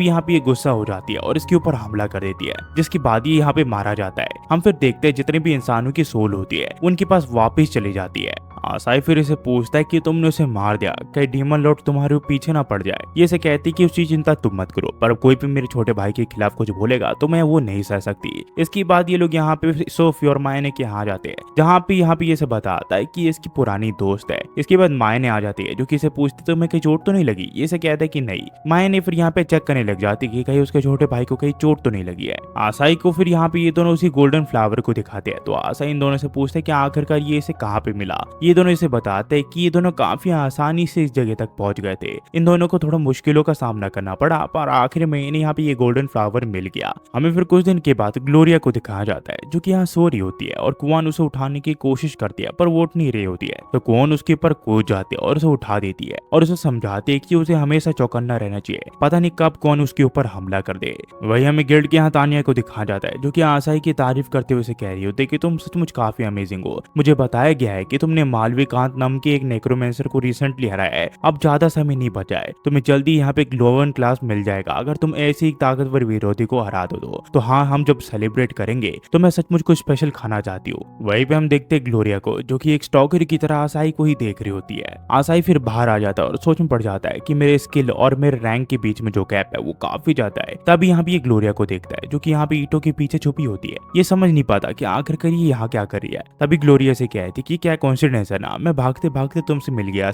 यहाँ पे ये गुस्सा हो जाती है और इसके ऊपर हमला कर देती है, जिसके बाद ये यहाँ पे मारा जाता है। हम फिर देखते हैं जितने भी इंसानों की सोल होती है उनके पास वापस चली जाती है। आसाई फिर इसे पूछता है कि तुमने उसे मार दिया, कहीं डीमन लॉर्ड तुम्हारे पीछे ना पड़ जाए। ये से कहती कि उसकी चिंता तुम मत करो, पर कोई भी मेरे छोटे भाई के खिलाफ कुछ बोलेगा तो मैं वो नहीं सह सकती। इसके बाद ये लोग यहाँ पे सोफी और मायने के यहाँ जाते हैं, जहाँ पे ये से बताता है कि इसकी पुरानी दोस्त है। इसके बाद मायने आ जाती है जो कि इसे पूछती तुम्हें कहीं चोट तो नहीं लगी। ये से कहता है कि नहीं। मायने फिर यहाँ पे चेक करने लग जाती कि कहीं उसके छोटे भाई को कहीं चोट तो नहीं लगी है। आसाई को फिर यहाँ पे ये दोनों उसी गोल्डन फ्लावर को दिखाते हैं तो आसाई इन दोनों से पूछते है कि आखिरकार ये इसे कहाँ पे मिला। ये दोनों इसे बताते हैं कि ये दोनों काफी आसानी से इस जगह तक पहुंच गए थे। इन दोनों को थोड़ा मुश्किलों का सामना करना पड़ा पर आखिर में इन्हें यहाँ पे ये गोल्डन फ्लावर मिल गया। हमें फिर कुछ दिन के बाद ग्लोरिया को दिखाया जाता है जो कि यहाँ सो रही होती है और कुआन उसे उठाने की कोशिश करती है पर वो उठ नहीं रही होती है। तो कुआन उसके ऊपर कूद जाती है और उसे उठा देती है और उसे समझाती है कि उसे हमेशा चौकन्ना रहना चाहिए, पता नहीं कब कौन उसके ऊपर हमला कर दे। वही हमें गिल्ड के यहाँ तानिया को दिखाया जाता है जो कि आसाई की तारीफ करते हुए कह रही होती है कि तुम सचमुच काफी अमेजिंग हो। मुझे बताया गया है कि तुमने मालविकांत नाम के एक नेक्रोमेंसर को रिसेंटली हराया है, अब ज्यादा समय नहीं बचा है, तुम्हें जल्दी यहाँ पे ग्लोवन क्लास मिल जाएगा अगर तुम ऐसे एक ताकतवर विरोधी को हरा दो। तो हाँ, हम जब सेलिब्रेट करेंगे तो मैं सचमुच कुछ स्पेशल खाना चाहती हूँ। वहीं पे हम देखते हैं ग्लोरिया को जो कि एक स्टॉकर की तरह आसाई को ही देख रही होती है। आसाई फिर बाहर आ जाता है और सोच में पड़ जाता है कि मेरे स्किल और मेरे रैंक के बीच में जो गैप है वो काफी ज्यादा है। तब यहाँ पे ये ग्लोरिया को देखता है जो कि यहाँ पे ईंटों के पीछे छुपी होती है। ये समझ नहीं पाता कि आखिरकार ये यहाँ क्या कर रही है। तभी ग्लोरिया से कहती कि क्या कॉन्सिडेंस है ना, मैं भागते भागते तुमसे मिल गया।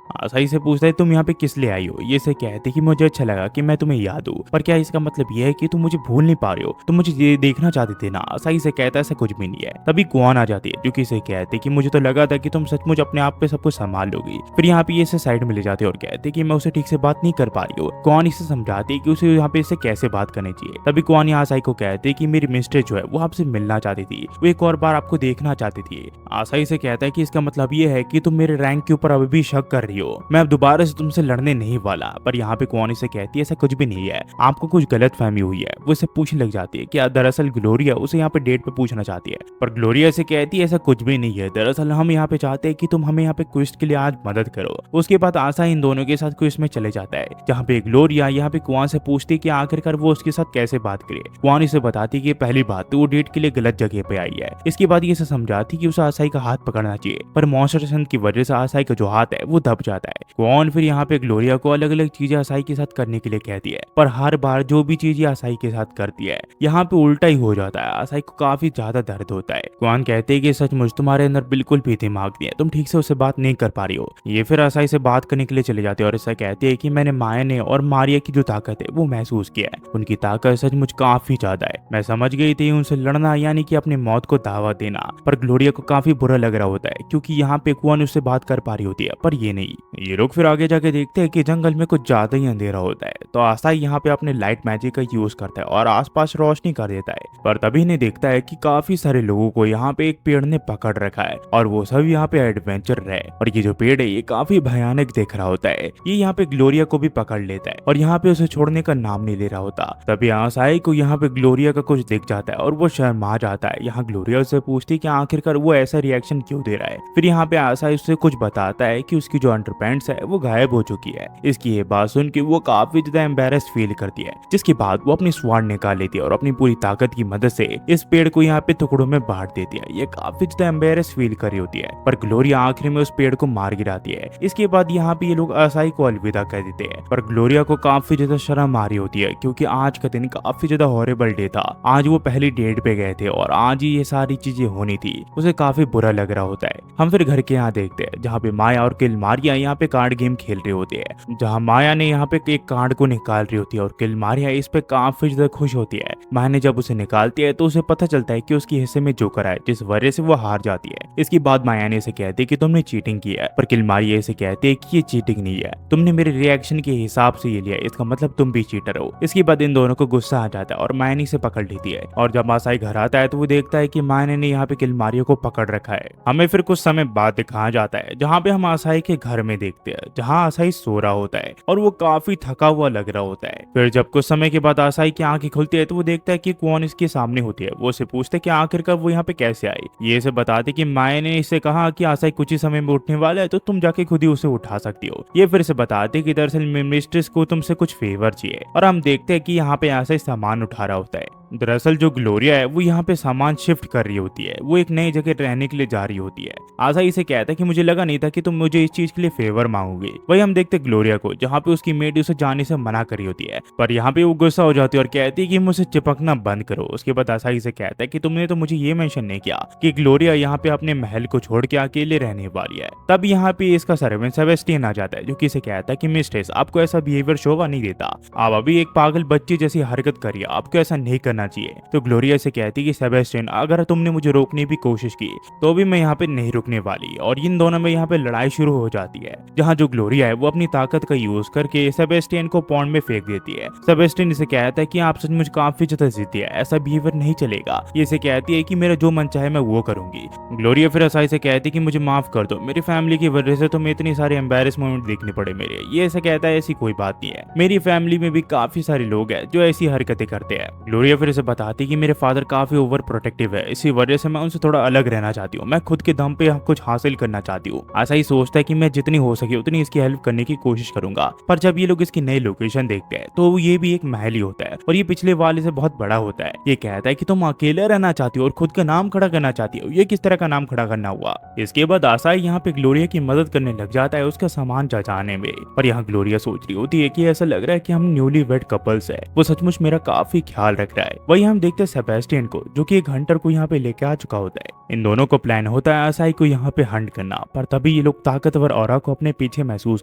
आसाई से पूछता है तुम यहाँ पे किस लिए आई हो। ये से कहती कि मुझे अच्छा लगा कि मैं तुम्हें याद हूँ, पर क्या इसका मतलब ये है कि तुम मुझे भूल नहीं पा रहे हो, तुम मुझे ये देखना चाहते थे ना। आसाई से कहता है ऐसा कुछ भी नहीं है। तभी कुआन आ जाती है जो कि इसे कहती कि मुझे तो लगा था कि तुम सचमुच अपने आप पे सब कुछ संभाल लोगी। फिर यहाँ पे ये इसे साइड में ले जाते और कहते कि मैं उसे ठीक से बात नहीं कर पा रही हूँ। कुआन इसे समझाती कि उसे यहाँ पे इससे कैसे बात करनी चाहिए। तभी कुआन आसाई को कहते कि मेरी मिस्टर जो है वो आपसे मिलना चाहती थी, वो एक और बार आपको देखना चाहती थी। आसाई से कहता है कि इसका मतलब ये है कि तुम मेरे रैंक के ऊपर अभी भी शक कर रही हो, मैं अब दोबारा से तुमसे लड़ने नहीं वाला। पर यहाँ पे कुआन से कहती है ऐसा कुछ भी नहीं है, आपको कुछ गलत फहमी हुई है। वो इसे पूछने लग जाती है कि दरअसल ग्लोरिया उसे यहाँ पे डेट पे पूछना चाहती है, पर ग्लोरिया से कहती है ऐसा कुछ भी नहीं है, दरअसल हम यहाँ पे चाहते हैं कि तुम हमें यहाँ पे क्विस्ट के लिए आज मदद करो। उसके बाद आसाई इन दोनों के साथ क्विस्ट में चले जाता है जहाँ पे ग्लोरिया यहाँ पे कुआन से पूछती है कि आखिरकार वो उसके साथ कैसे बात करे। कुआन इसे बताती कि पहली बात तो वो डेट के लिए गलत जगह पे आई है। इसके बाद ये समझाती कि उसे आसाई का हाथ पकड़ना चाहिए, पर कॉन्सेंट्रेशन की वजह से आसाई का जो हाथ है वो दब जाता है। क्वान फिर यहाँ पे ग्लोरिया को अलग अलग चीजें आसाई के साथ करने के लिए कहती है, पर हर बार जो भी चीज ये आसाई के साथ करती है यहाँ पे उल्टा ही हो जाता है। आसाई को काफी ज्यादा दर्द होता है। क्वान कहते हैं कि सचमुच तुम्हारे अंदर बिल्कुल भी दिमाग नहीं है, तुम ठीक से उससे बात नहीं कर पा रही हो। ये फिर आसाई से बात करने के लिए चले जाते हैं और ऐसा कहते हैं कि मैंने माया ने और मारिया की जो ताकत है वो महसूस किया है। उनकी ताकत सचमुच काफी ज्यादा है। मैं समझ गई थी उनसे लड़ना यानी कि अपनी मौत को दावा देना, पर ग्लोरिया को काफी बुरा लग रहा होता है क्योंकि यहाँ पे क्वान उससे बात कर पा रही होती है पर ये नहीं। ये लोग फिर आगे जाके देखते हैं कि जंगल में कुछ ज्यादा ही अंधेरा होता है, तो आसाई यहाँ पे अपने लाइट मैजिक का यूज करता है और आसपास रोशनी कर देता है। पर तभी नहीं देखता है कि काफी सारे लोगों को यहाँ पे एक पेड़ ने पकड़ रखा है और वो सब यहाँ पे एडवेंचर है। और ये जो पेड़ है ये काफी भयानक दिख रहा होता है। ये यहाँ पे ग्लोरिया को भी पकड़ लेता है और यहाँ पे उसे छोड़ने का नाम नहीं ले रहा होता। तभी आसाई को यहाँ पे ग्लोरिया का कुछ दिख जाता है और वो शर्मा जाता है। यहाँ ग्लोरिया उससे पूछती है कि आखिरकार वो ऐसा रिएक्शन क्यों दे रहा है। फिर यहाँ पे आसाई उससे कुछ बताता है कि उसकी जो अंडरपैंट्स है वो गायब हो चुकी है। इसकी ये बात सुन के वो काफी ज्यादा एम्बेरस फील करती है, जिसके बाद वो अपनी स्वाड निकाल लेती है और अपनी पूरी ताकत की मदद से इस पेड़ को यहाँ पे टुकड़ों में बांट देती है। ये काफी ज्यादा एम्बेरस फील कर रही होती है, पर ग्लोरिया आखिर में उस पेड़ को मार गिराती है। इसके बाद यहाँ पे ये लोग आसाई को अलविदा कर देते हैं, पर ग्लोरिया को काफी ज्यादा शर्म आ रही होती है क्योंकि आज का दिन काफी ज्यादा हॉरिबल डे था। आज वो पहली डेट पे गए थे और आज ही ये सारी चीजें होनी थी। उसे काफी बुरा लग रहा होता है। हम फिर घर के यहाँ देखते हैं जहाँ पे माया और किलमारिया यहाँ पे कार्ड गेम खेल रहे होते हैं, जहाँ माया ने यहाँ पे एक कार्ड को निकाल रही होती है और किलमारिया इस पे काफी ज्यादा खुश होती है। माया ने जब उसे निकालती है तो उसे पता चलता है कि उसके हिस्से में जोकर है, जिस वजह से वो हार जाती है। इसके बाद माया ने इसे कहती है कि तुमने चीटिंग की है, पर किलमारिया इसे कहती है कि ये चीटिंग नहीं है, तुमने मेरे रिएक्शन के हिसाब से ये लिया, इसका मतलब तुम भी चीटर हो। इसके बाद इन दोनों को गुस्सा आ जाता है और माया इसे पकड़ लेती है। और जब आसाई घर आता है तो वो देखता है कि माया ने यहाँ पे किलमारिया को पकड़ रखा है। हमें फिर कुछ समय बाद दिखाया जाता है जहाँ पे हम आसाई के घर में देखते हैं, जहाँ आसाई सो रहा होता है और वो काफी थका हुआ लग रहा होता है। फिर जब कुछ समय के बाद आसाई की आंखें खुलती है तो वो देखता है कि क्वान इसके सामने होती है। वो उसे पूछते कि आखिरकार वो यहाँ पे कैसे आई। ये इसे बताते कि माया ने इससे कहा कि आसाई कुछ ही समय में उठने वाला है तो तुम जाके खुद ही उसे उठा सकती हो। ये फिर से बताते कि दरअसल मिस्ट्रेस को तुमसे कुछ फेवर चाहिए, और हम देखते हैं कि यहाँ पे आसाई सामान उठा रहा होता है। दरअसल जो ग्लोरिया है वो यहाँ पे सामान शिफ्ट कर रही होती है, वो एक नई जगह रहने के लिए जा रही होती है। आसाई इसे कहता है कि मुझे लगा नहीं था कि तुम मुझे इस चीज के लिए फेवर मांगोगे। वही हम देखते ग्लोरिया को जहाँ पे उसकी मेड उसे जाने से मना करी होती है, पर यहाँ पे वो गुस्सा हो जाती है और कहती है कि मुझसे चिपकना बंद करो। उसके बाद आसाई से कहता है कि तुमने तो मुझे ये मेंशन नहीं किया कि ग्लोरिया यहाँ पे अपने महल को छोड़ के अकेले रहने वाली है। तब यहाँ पे इसका सर्वेंट सेबेस्टियन आ जाता है जो कि इसे कहता है कि मिस्ट्रेस आपको ऐसा बिहेवियर शोभा नहीं देता, आप अभी एक पागल बच्ची जैसी हरकत करिए, आपको ऐसा नहीं करना चाहिए। तो ग्लोरिया से कहती है कि सेबेस्टियन अगर तुमने मुझे रोकने की भी कोशिश की तो भी मैं यहाँ पे नहीं रुकने वाली। और इन दोनों में यहाँ पे लड़ाई शुरू हो जाती है, जहाँ जो ग्लोरिया है वो अपनी ताकत का यूज करके सेबेस्टियन को पॉन्ड में फेंक देती है। सेबेस्टियन इसे कहता है कि आप सचमुच काफी ज्यादा जिद्दी है, ऐसा बिहेवियर नहीं चलेगा। ये इसे कहती है कि मेरा जो मन चाहे मैं वो करूंगी। ग्लोरिया फिर आसाई से कहती है कि मुझे माफ कर दो, मेरी फैमिली की वजह से तुम्हें इतनी सारे एम्बेरस मोमेंट देखने पड़े मेरे। ये ऐसा कहता है ऐसी कोई बात नहीं है, मेरी फैमिली में भी काफी सारे लोग हैं जो ऐसी हरकतें करते हैं। ग्लोरिया फिर इसे बताती है कि मेरे फादर काफी ओवर प्रोटेक्टिव है, इसी वजह से मैं उनसे थोड़ा अलग रहना चाहती हूँ, मैं खुद के दम पे कुछ हासिल करना चाहती हूँ। आसाई सोचता है कि मैं जितनी हो सके उतनी इसकी हेल्प करने की कोशिश करूंगा। पर जब ये लोग इसकी नई लोकेशन देखते हैं तो ये भी एक महल ही होता है और ये पिछले वाले से बहुत बड़ा होता है। ये कहता है कि तुम अकेले रहना चाहती हो और खुद का नाम खड़ा करना चाहती हो, ये किस तरह का नाम खड़ा करना हुआ। इसके बाद आसाई यहाँ पे ग्लोरिया की मदद करने लग जाता है उसका सामान जाने में। पर यहाँ ग्लोरिया सोच रही होती है कि ऐसा लग रहा है कि हम न्यूली वेड कपल्स है, वो सचमुच मेरा काफी ख्याल रख रहा है। वही हम देखते हैं सेबेस्टियन को जो कि एक हंटर को यहाँ पे लेके आ चुका होता है। इन दोनों को प्लान होता है आसाई को यहाँ पे हंट करना, पर तभी ये लोग ताकतवर ऑरा को अपने पीछे महसूस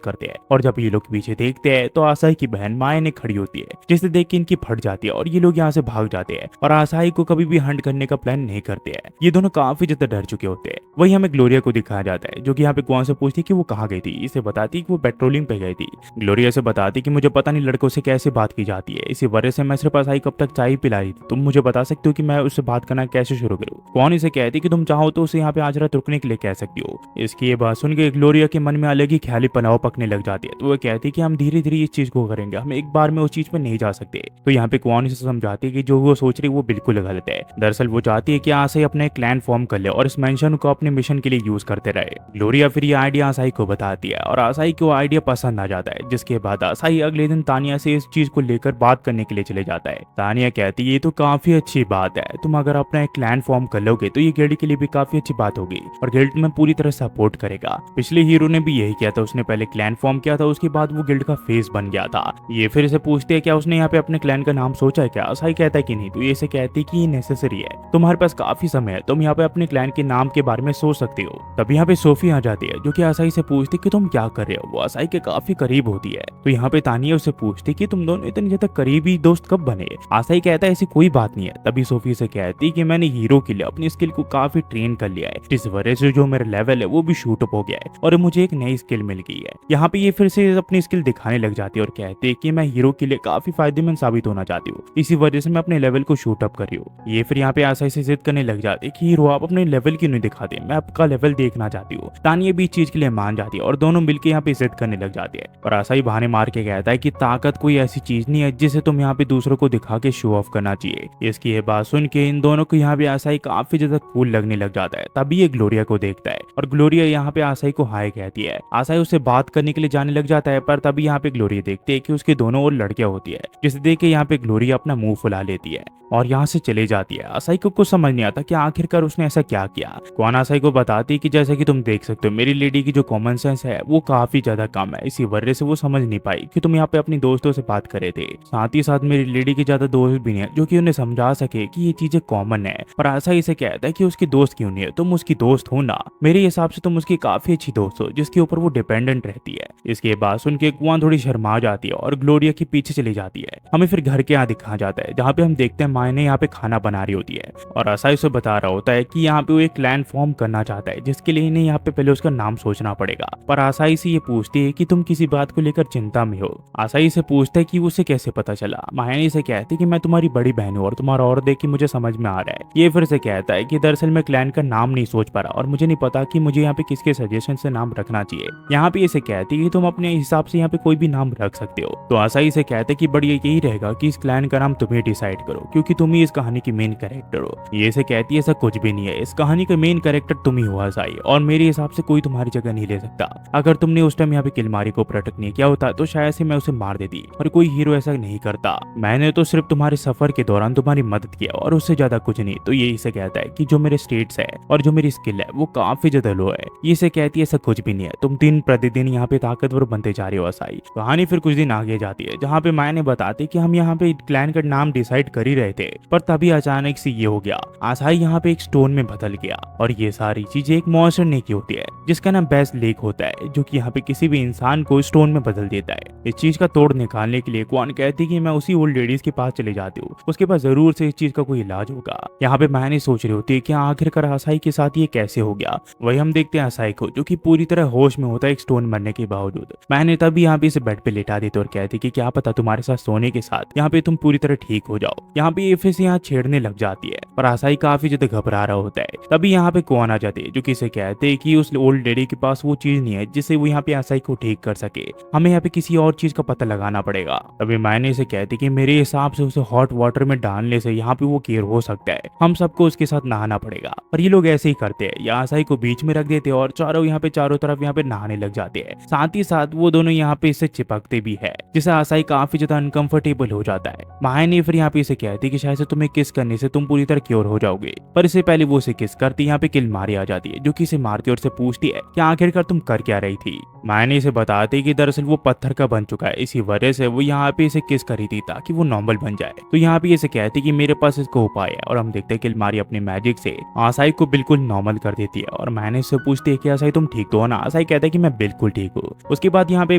करते हैं। और जब ये लोग पीछे देखते हैं तो आसाई की बहन माया ने खड़ी होती है, जिसे देख के इनकी फट जाती है और ये लोग यहाँ से भाग जाते हैं और आसाई को कभी भी हंट करने का प्लान नहीं करते हैं। ये दोनों काफी ज्यादा डर चुके होते हैं। वही हमें ग्लोरिया को दिखाया जाता है जो कि यहाँ पे क्वान से पूछती है कि वो कहाँ गई थी। इसे बताती है कि वो पेट्रोलिंग पे गई थी। ग्लोरिया से बताती है कि मुझे पता नहीं लड़कों से कैसे बात की जाती है, इसी वजह से मैं सिर्फ आसाई कब तक चाय पिला रही थी, तुम मुझे बता सकते हो कि मैं उससे बात करना कैसे शुरू करूँ। क्वान इसे कहती है कि तुम चाहो तो उसे यहाँ पे आज रात रुकने के लिए कह सकती हो। इसकी ये बात सुन के ग्लोरिया के मन में अलग ही ख्याली पनाव पकने लग जाती है। तो वो कहती है कि हम धीरे धीरे इस चीज को करेंगे, हम एक बार में उस चीज पे नहीं जा सकते। तो यहाँ पे क्वान इसे समझाती है कि जो वो सोच रही है वो बिल्कुल गलत है। दरअसल वो चाहती है कि आसाई अपने क्लैन फॉर्म कर ले और इस मेंशन को अपने मिशन के लिए यूज करते रहे। ग्लोरिया फिर ये आइडिया आसाई को बताती है और आसाई को आइडिया पसंद आ जाता है, जिसके बाद आसाई अगले दिन तानिया से इस चीज को लेकर बात करने के लिए चले जाता है। तानिया कहती ये तो काफी अच्छी बात है। तुम अगर अपना एक क्लैन फॉर्म कर लोगे तो ये गिल्ड के लिए भी काफी अच्छी बात होगी और गिल्ड में पूरी तरह सपोर्ट करेगा। पिछले हीरो ने भी यही किया था, उसने पहले क्लैन फॉर्म किया था, उसके बाद वो गिल्ड का फेस बन गया था। ये फिर इसे पूछते हैं क्या उसने यहाँ पे अपने क्लैन का नाम सोचा है क्या। असाई कहता है कि नहीं। तो ये इसे कहती है कि ये नेसेसरी है, तुम्हारे पास काफी समय है, तुम यहाँ पे अपने क्लैन के नाम के बारे में सोच सकते हो। तभी यहाँ पे सोफी आ जाती है जो कि असाई से पूछती कि तुम क्या कर रहे हो। वो असाई के काफी करीब होती है। तो यहाँ पे तानिया उससे पूछती कि तुम दोनों इतने ज्यादा करीबी दोस्त कब बने। असाई कहता है ऐसी कोई बात नहीं है। तभी सोफी से कहती कि मैंने हीरो के लिए अपनी स्किल को काफी ट्रेन कर लिया है, जिस वजह से जो मेरा लेवल है वो भी शूट अप हो गया है और मुझे एक नई स्किल मिल गई है। यहाँ पे ये फिर से अपनी स्किल दिखाने लग जाती है और कहती है कि मैं हीरो के लिए काफी फायदेमंद साबित होना चाहती हूँ, इसी वजह से मैं अपने लेवल को शूट अप कर रही हूँ। ये फिर यहाँ पे असाई से जिद करने लग जाती है कि हीरो आप अपने लेवल क्यों नहीं दिखाते, मैं आपका लेवल देखना चाहती हूँ। तानिया भी इस चीज के लिए मान जाती है और दोनों मिलकर यहाँ पे जिद करने लग जाती है। और असाई बहाने मार के कहता है कि ताकत कोई ऐसी चीज नहीं है जिसे तुम यहाँ पे दूसरों को दिखा के शो ऑफ करना चाहिए। इसकी ये बात सुन के इन दोनों को यहाँ पे असाई काफी ज्यादा कूल लगने लग जाता है। तभी ये ग्लोरिया को देखता है और ग्लोरिया यहाँ पे असाई को हाय कहती है। असाई उससे बात करने के लिए जाने लग जाता है, पर तभी यहाँ पे ग्लोरिया देखती है कि उसके दोनों ओर लड़कियां होती है, जिसे देख के यहाँ पे ग्लोरिया अपना मुंह फुला लेती है और यहाँ से चले जाती है। असाई को कुछ समझ नहीं आता कि आखिरकार उसने ऐसा क्या किया। क्वान असाई को बताती कि जैसे कि तुम देख सकते हो मेरी लेडी की जो कॉमन सेंस है वो काफी ज्यादा कम है, इसी वजह से वो समझ नहीं पाई कि तुम यहाँ पे अपनी दोस्तों से बात कर रहे थे। साथ ही साथ मेरी लेडी के ज्यादा दोस्त भी नहीं है जो कि उन्हें समझा सके कि ये चीजें कॉमन है। पर असाई से कहता है कि उसकी दोस्त क्यों नहीं है, तुम उसकी दोस्त हो ना, मेरे हिसाब से तुम उसकी काफी अच्छी दोस्त हो जिसके ऊपर वो डिपेंडेंट रहती है। इसके बाद सुन के क्वान थोड़ी शर्मा जाती है और ग्लोरिया के पीछे चली जाती है। हमें फिर घर के यहाँ दिखा जाता है जहाँ पे हम देखते हैं मायने यहाँ पे खाना बना रही होती है और असाई उसे बता रहा होता है कि यहाँ पे वो एक क्लैन फॉर्म करना चाहता है, जिसके लिए इन्हें यहाँ पे पहले उसका नाम सोचना पड़ेगा। पर असाई से ये पूछती है कि तुम किसी बात को लेकर चिंता में हो। असाई से पूछता है कि उसे कैसे पता चला। मायने से कहती है कि मैं तुम्हारी बड़ी बहन हूँ और तुम्हारा और देख के मुझे समझ में आ रहा है। ये फिर से कहता है कि दरअसल मैं क्लैन का नाम नहीं सोच पा रहा और मुझे नहीं पता कि मुझे यहाँ पे किसके सजेशन से नाम रखना चाहिए। यहाँ पे इसे कहती है कि तुम अपने हिसाब से यहाँ पे कोई भी नाम रख सकते हो। तो असाई से कहते कि बढ़िया यही रहेगा कि इस क्लैन का नाम तुम्हें डिसाइड करो, क्योंकि तुम ही इस कहानी की मेन कैरेक्टर हो। ये से कहती है ऐसा कुछ भी नहीं है, इस कहानी का मेन कैरेक्टर तुम ही हो असाई, और मेरे हिसाब से कोई तुम्हारी जगह नहीं ले सकता। अगर तुमने उस टाइम यहाँ पे किलमारी को प्रोटेक्ट नहीं किया होता तो शायद से मैं उसे मार देती, और कोई हीरो ऐसा नहीं करता। मैंने तो सिर्फ तुम्हारे सफर के दौरान तुम्हारी मदद किया और उससे ज्यादा कुछ नहीं। तो ये इसे कहता है कि जो मेरे स्टेट्स है और जो मेरी स्किल है वो काफी ज्यादा लो है। ये से कहती है ऐसा कुछ भी नहीं है, तुम दिन प्रतिदिन यहाँ पे ताकतवर बनते जा रहे हो असाई। कहानी फिर कुछ दिन आगे जाती है जहाँ पे मैंने बताती कि हम यहाँ पे क्लैन का नाम डिसाइड कर ही रहे थे, पर तभी अचानक से ये हो गया। असाई यहाँ पे एक स्टोन में बदल गया और ये सारी चीजें एक मॉन्स्टर ने की होती है जिसका नाम बेस लेक होता है, जो कि यहाँ पे किसी भी इंसान को स्टोन में बदल देता है। इस चीज का तोड़ निकालने के लिए क्वान कहती कि मैं उसी ओल्ड लेडीज के पास चले जाती हूँ, उसके पास जरूर से इस चीज का कोई इलाज होगा। यहाँ पे मैंने सोच रही होती है कि आखिरकार असाई के साथ ये कैसे हो गया। वही हम देखते हैं असाई को जो कि पूरी तरह होश में होता है एक स्टोन मरने के बावजूद। मैंने तभी यहाँ पे इसे बेड पे लेटा देती और कहती कि क्या पता तुम्हारे साथ सोने के साथ यहाँ पे तुम पूरी तरह ठीक हो जाओ। यहाँ पे ये फिर से यहाँ छेड़ने लग जाती है, पर असाई काफी ज्यादा घबरा रहा होता है। तभी यहाँ पे क्वान आ जाते हैं जो कि इसे कहते हैं कि उस ओल्ड लेडी के पास वो चीज नहीं है जिससे वो यहाँ पे असाई को ठीक कर सके, हमें यहाँ पे किसी और चीज का पता लगाना पड़ेगा। तभी मैंने इसे कहती कि मेरे हिसाब से उसे हॉट वाटर में डालने से यहाँ पे वो क्योर हो सकता है, हम सबको उसके साथ नहाना पड़ेगा। पर ये लोग ऐसे ही करते हैं, यहाँ असाई को बीच में रख देते हैं और चारों तरफ यहाँ पे नहाने लग जाते हैं। साथ ही साथ वो दोनों यहाँ पे इससे चिपकते भी है, जिससे असाई काफी ज्यादा अनकंफर्टेबल हो जाता है। मायने फिर यहाँ पे इसे कहती कि शायद से तुम्हें किस करने से तुम पूरी तरह क्योर हो जाओगे, पर इससे पहले वो उसे किस करती। यहाँ पे किलमारी आ जाती है जो कि इसे मारती और से पूछती है कि आखिरकार तुम कर क्या रही थी। मायने इसे बताती कि दरअसल वो पत्थर का बन चुका है, इसी वजह से वो यहाँ पे इसे किस करी थी ताकि वो नॉर्मल बन जाए। तो यहाँ पे इसे कहती कि मेरे पास इसको उपाय है, और हम देखते हैं किलमारी अपने मैजिक से असाई को बिल्कुल नॉर्मल कर देती है। और मैंने इससे पूछती है कि असाई तुम ठीक तो हो ना। असाई कहता है कि मैं बिल्कुल ठीक हूँ। उसके बाद यहाँ पे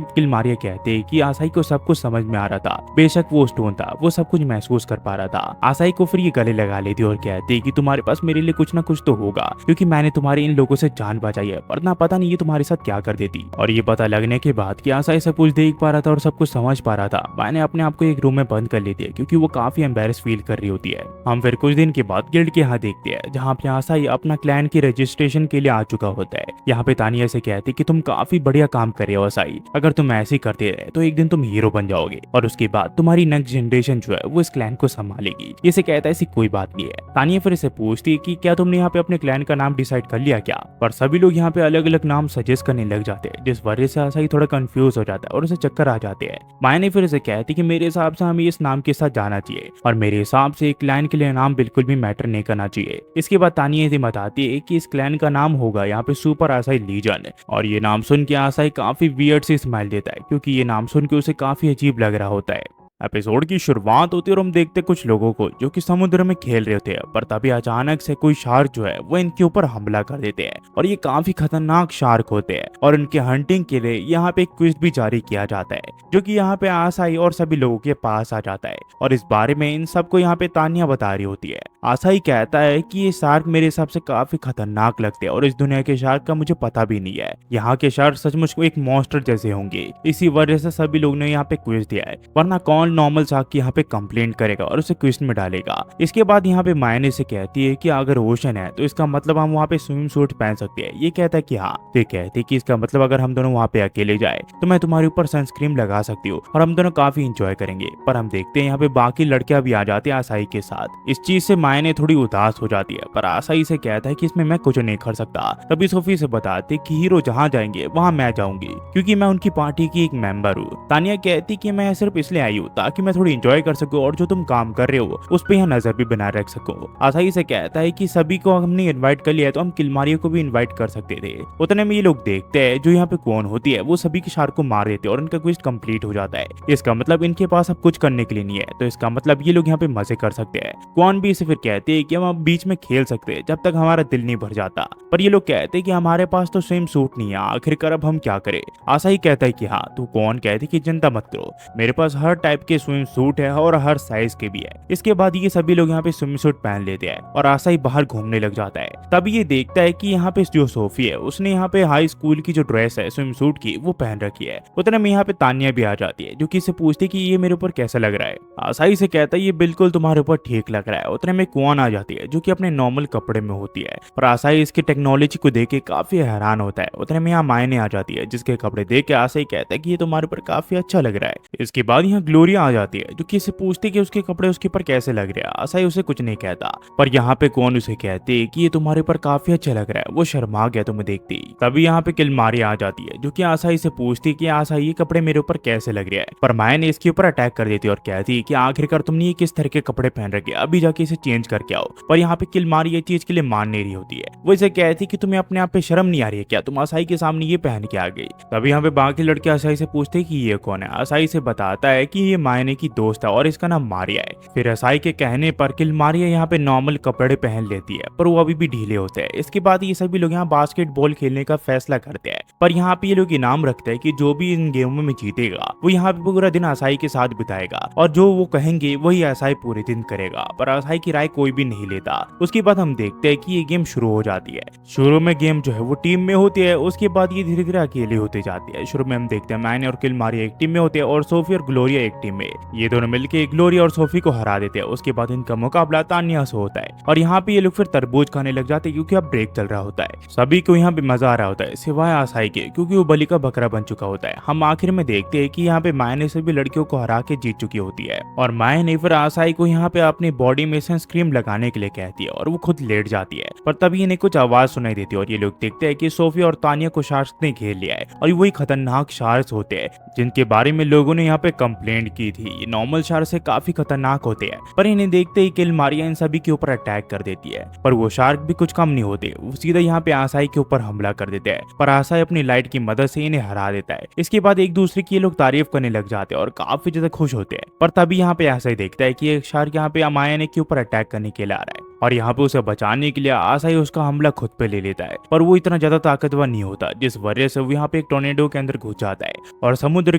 किलमारी कहते हैं कि असाई को सब कुछ समझ में आ रहा था, बेशक वो स्टोन था, वो सब कुछ महसूस कर पा रहा था। असाई को फिर ये गले लगा लेती और कहती कि तुम्हारे पास मेरे लिए कुछ ना कुछ तो होगा, क्योंकि मैंने तुम्हारे इन लोगों से जान बचाई है, वरना पता नहीं ये तुम्हारे साथ क्या कर देती। और ये पता लगने के बाद कि असाई सब कुछ देख पा रहा था और सब कुछ समझ पा रहा था, मैंने अपने आप को एक रूम में बंद कर लेती है क्योंकि वो काफी एम्बेरस फील कर रही होती है। हम फिर कुछ दिन के बाद गिल्ड के यहाँ देखते हैं जहाँ पे असाई अपना क्लैन की रजिस्ट्रेशन के लिए आ चुका होता है। यहाँ पे तानिया से कहती कि तुम काफी बढ़िया काम कर रहे हो असाई, अगर तुम ऐसे करते रहे तो एक दिन तुम हीरो बन जाओगे और उसके बाद तुम्हारी नेक्स्ट जनरेशन जो है वो इस क्लैन को संभालेगी। इसे कहता है ऐसी कोई बात नहीं है। तानिया फिर इसे पूछती है कि क्या तुमने यहाँ पे अपने क्लैन का नाम डिसाइड कर लिया क्या, पर सभी लोग यहाँ पे अलग अलग नाम सजेस्ट करने लग जाते हैं, जिस वजह से असाई थोड़ा कंफ्यूज हो जाता है और उसे चक्कर आ जाते हैं। मायने फिर इसे कहती कि मेरे हिसाब से हमें इस नाम के साथ जाना चाहिए, और मेरे हिसाब से एक क्लैन के लिए नाम बिल्कुल भी मैटर नहीं करना चाहिए। इसके बाद तानिया इसे बताती है कि इस क्लैन का नाम होगा यहाँ पे सुपर आसाई लीजन। और ये नाम सुन के आसाई काफी वियर्ड सी स्माइल देता है, क्योंकि ये नाम सुन के उसे काफी अजीब लग रहा होता है। एपिसोड की शुरुआत होती है और हम देखते हैं कुछ लोगों को जो कि समुद्र में खेल रहे होते हैं, पर तभी अचानक से कोई शार्क जो है वो इनके ऊपर हमला कर देते हैं। और ये काफी खतरनाक शार्क होते हैं और इनके हंटिंग के लिए यहाँ पे एक क्विज भी जारी किया जाता है, जो कि यहाँ पे आसाई और सभी लोगों के पास आ जाता है। और इस बारे में इन सबको यहाँ पे तानिया बता रही होती है। आसाई कहता है कि ये शार्क मेरे हिसाब से काफी खतरनाक लगते हैं और इस दुनिया के शार्क का मुझे पता भी नहीं है। यहाँ के शार्क सचमुच एक मॉन्स्टर जैसे होंगे, इसी वजह से सभी लोग ने यहाँ पे क्विज दिया है, वरना कौन नॉर्मल शार्क की यहाँ पे कंप्लेंट करेगा और उसे क्विज में डालेगा। इसके बाद यहाँ पे मायने से कहती है कि अगर ओशन है तो इसका मतलब हम वहाँ पे स्विम सूट पहन सकते हैं। ये कहता है कि हाँ। तो ये कहती है कि इसका मतलब अगर हम दोनों वहाँ पे अकेले जाए तो मैं तुम्हारे ऊपर सनस्क्रीन लगा सकती हूँ और हम दोनों काफी इंजॉय करेंगे। पर हम देखते हैं यहाँ पे बाकी लड़कियां भी आ जाती है आसाई के साथ। इस चीज से मायने थोड़ी उदास हो जाती है, पर आसाई से कहता है कि इसमें मैं कुछ नहीं कर सकता। तभी सोफी से बताते कि हीरो जहाँ जाएंगे वहाँ मैं जाऊंगी, क्योंकि मैं उनकी पार्टी की एक मेंबर हूँ। तानिया कहती कि मैं सिर्फ इसलिए आई हूँ ताकि मैं थोड़ी एंजॉय कर सकूं और जो तुम काम कर रहे हो उस पे यहाँ नजर भी बनाए रख सको। आसाई से कहता है कि सभी को हमने इनवाइट कर लिया है तो हम किलमारियो को भी इनवाइट कर सकते थे। उतने में ये लोग देखते हैं जो यहाँ पे कौन होती है वो सभी के शार्क को मार देते हैं और उनका क्विज कंप्लीट हो जाता है। इसका मतलब इनके पास अब कुछ करने के लिए नहीं है, तो इसका मतलब ये लोग यहाँ पे मजे कर सकते हैं। कौन भी इसे फिर कहते हैं कि हम अब बीच में खेल सकते हैं जब तक हमारा दिल नहीं भर जाता, पर ये लोग कहते हैं कि हमारे पास तो स्विम सूट नहीं है, आखिरकार अब हम क्या करें। आसाई कहता है कि हाँ। तो कौन कहते कि चिंता मत करो, मेरे पास हर टाइप के स्विम सूट है और हर साइज के भी है। इसके बाद ये सभी लोग यहाँ पे स्विम सूट पहन लेते हैं और आसाई बाहर घूमने लग जाता है। तभी ये देखता है कि यहाँ पे जो सोफी है उसने यहाँ पे हाई स्कूल की जो ड्रेस है स्विम सूट की वो पहन रखी है। उतने में यहाँ पे तानिया भी आ जाती है, जो कि इसे पूछती है कि ये मेरे ऊपर कैसा लग रहा है। आसाई से कहता है ये बिल्कुल तुम्हारे ऊपर ठीक लग रहा है। उतने में कुआन आ जाती है, जो कि अपने नॉर्मल कपड़े में होती है, और आसाई इसकी टेक्नोलॉजी को देख के काफी हैरान होता है। उतने में यहाँ मायने आ जाती है, जिसके कपड़े देख के आसाई कहता है कि ये तुम्हारे ऊपर काफी अच्छा लग रहा है। इसके बाद यहाँ ग्लोरिया आ जाती है, जो कि इसे पूछती है कि उसके कपड़े उसके ऊपर कैसे लग रहे हैं। आसाई उसे कुछ नहीं कहता, पर यहाँ पे कौन उसे कहते हैं कि ये तुम्हारे ऊपर काफी अच्छा लग रहा है। वो शर्मा गया तुम्हें देखते ही। तभी यहाँ पे किलमारी आ जाती है, जो कि आसाई से पूछती है कि आसाई ये कपड़े मेरे ऊपर कैसे लग रहे हैं। पर माया ने इसके ऊपर अटैक कर देती है और कहती है कि आखिरकार तुमने ये किस तरह के कपड़े पहन रखे, अभी जाके इसे चेंज करके आओ। पर यहाँ पे किलमारी ये चीज के लिए मान नहीं रही होती है। वो इसे कहती है कि तुम्हें अपने आप पे शर्म नहीं आ रही है क्या, तुम आसाई के सामने ये पहन के आ गई। तभी यहाँ पे बाकी लड़के आसाई से पूछते हैं कि ये कौन है। आसाई से बताता है कि ये मायने की दोस्त है और इसका नाम मारिया है। फिर आसाई के कहने पर किलमारिया यहाँ पे नॉर्मल कपड़े पहन लेती है, पर वो अभी भी ढीले होते हैं। इसके बाद ये सभी लोग यहाँ बास्केटबॉल खेलने का फैसला करते हैं, पर यहाँ पे ये लोग इनाम रखते हैं कि जो भी इन गेमों में जीतेगा वो यहाँ पे पूरा दिन आसाई के साथ बिताएगा और जो वो कहेंगे वही आसाई पूरे दिन करेगा। पर आसाई की राय कोई भी नहीं लेता। उसके बाद हम देखते हैं कि ये गेम शुरू हो जाती है। शुरू में गेम जो है वो टीम में होती है, उसके बाद ये धीरे धीरे अकेले होते जाती है। शुरू में हम देखते हैं मायने और किलमारिया एक टीम में होते हैं और सोफी और ग्लोरिया एक टीम में। ये दोनों मिलकर ग्लोरिया और सोफी को हरा देते हैं। उसके बाद इनका मुकाबला तानिया से होता है और यहाँ पे ये लोग फिर तरबूज खाने लग जाते हैं, क्योंकि अब ब्रेक चल रहा होता है। सभी को यहाँ पे मजा आ रहा होता है सिवाय आसाई के, क्योंकि वो बलि का बकरा बन चुका होता है। हम आखिर में देखते हैं कि यहाँ पे मायने से भी लड़कियों को हरा के जीत चुकी होती है और मायने फिर आसाई को यहाँ पे अपनी बॉडी में सनस्क्रीन लगाने के लिए कहती है और वो खुद लेट जाती है। पर तभी इन्हें कुछ आवाज सुनाई देती है और ये लोग देखते हैं कि सोफी और तानिया को शार्क ने घेर लिया है और वही खतरनाक शार्क होते हैं जिनके बारे में लोगों ने यहाँ पे कंप्लेंट की थी। ये नॉर्मल शार्क से काफी खतरनाक होते हैं, पर इन्हें देखते ही किलमारिया इन सभी के ऊपर अटैक कर देती है। पर वो शार्क भी कुछ कम नहीं होते, वो सीधा यहाँ पे आसाई के ऊपर हमला कर देते हैं, पर आसाई अपनी लाइट की मदद से इन्हें हरा देता है। इसके बाद एक दूसरे की ये लोग तारीफ करने लग जाते हैं और काफी ज्यादा खुश होते हैं। पर तभी यहाँ पे आसाई देखता है कि एक शार्क यहाँ पे मायने के ऊपर अटैक करने के लिए आ रहा है और यहाँ पे उसे बचाने के लिए आसाई उसका हमला खुद पे ले लेता है। पर वो इतना ज्यादा ताकतवर नहीं होता, जिस वजह से वो यहाँ पे एक टोर्नेडो के अंदर घुस जाता है और समुद्र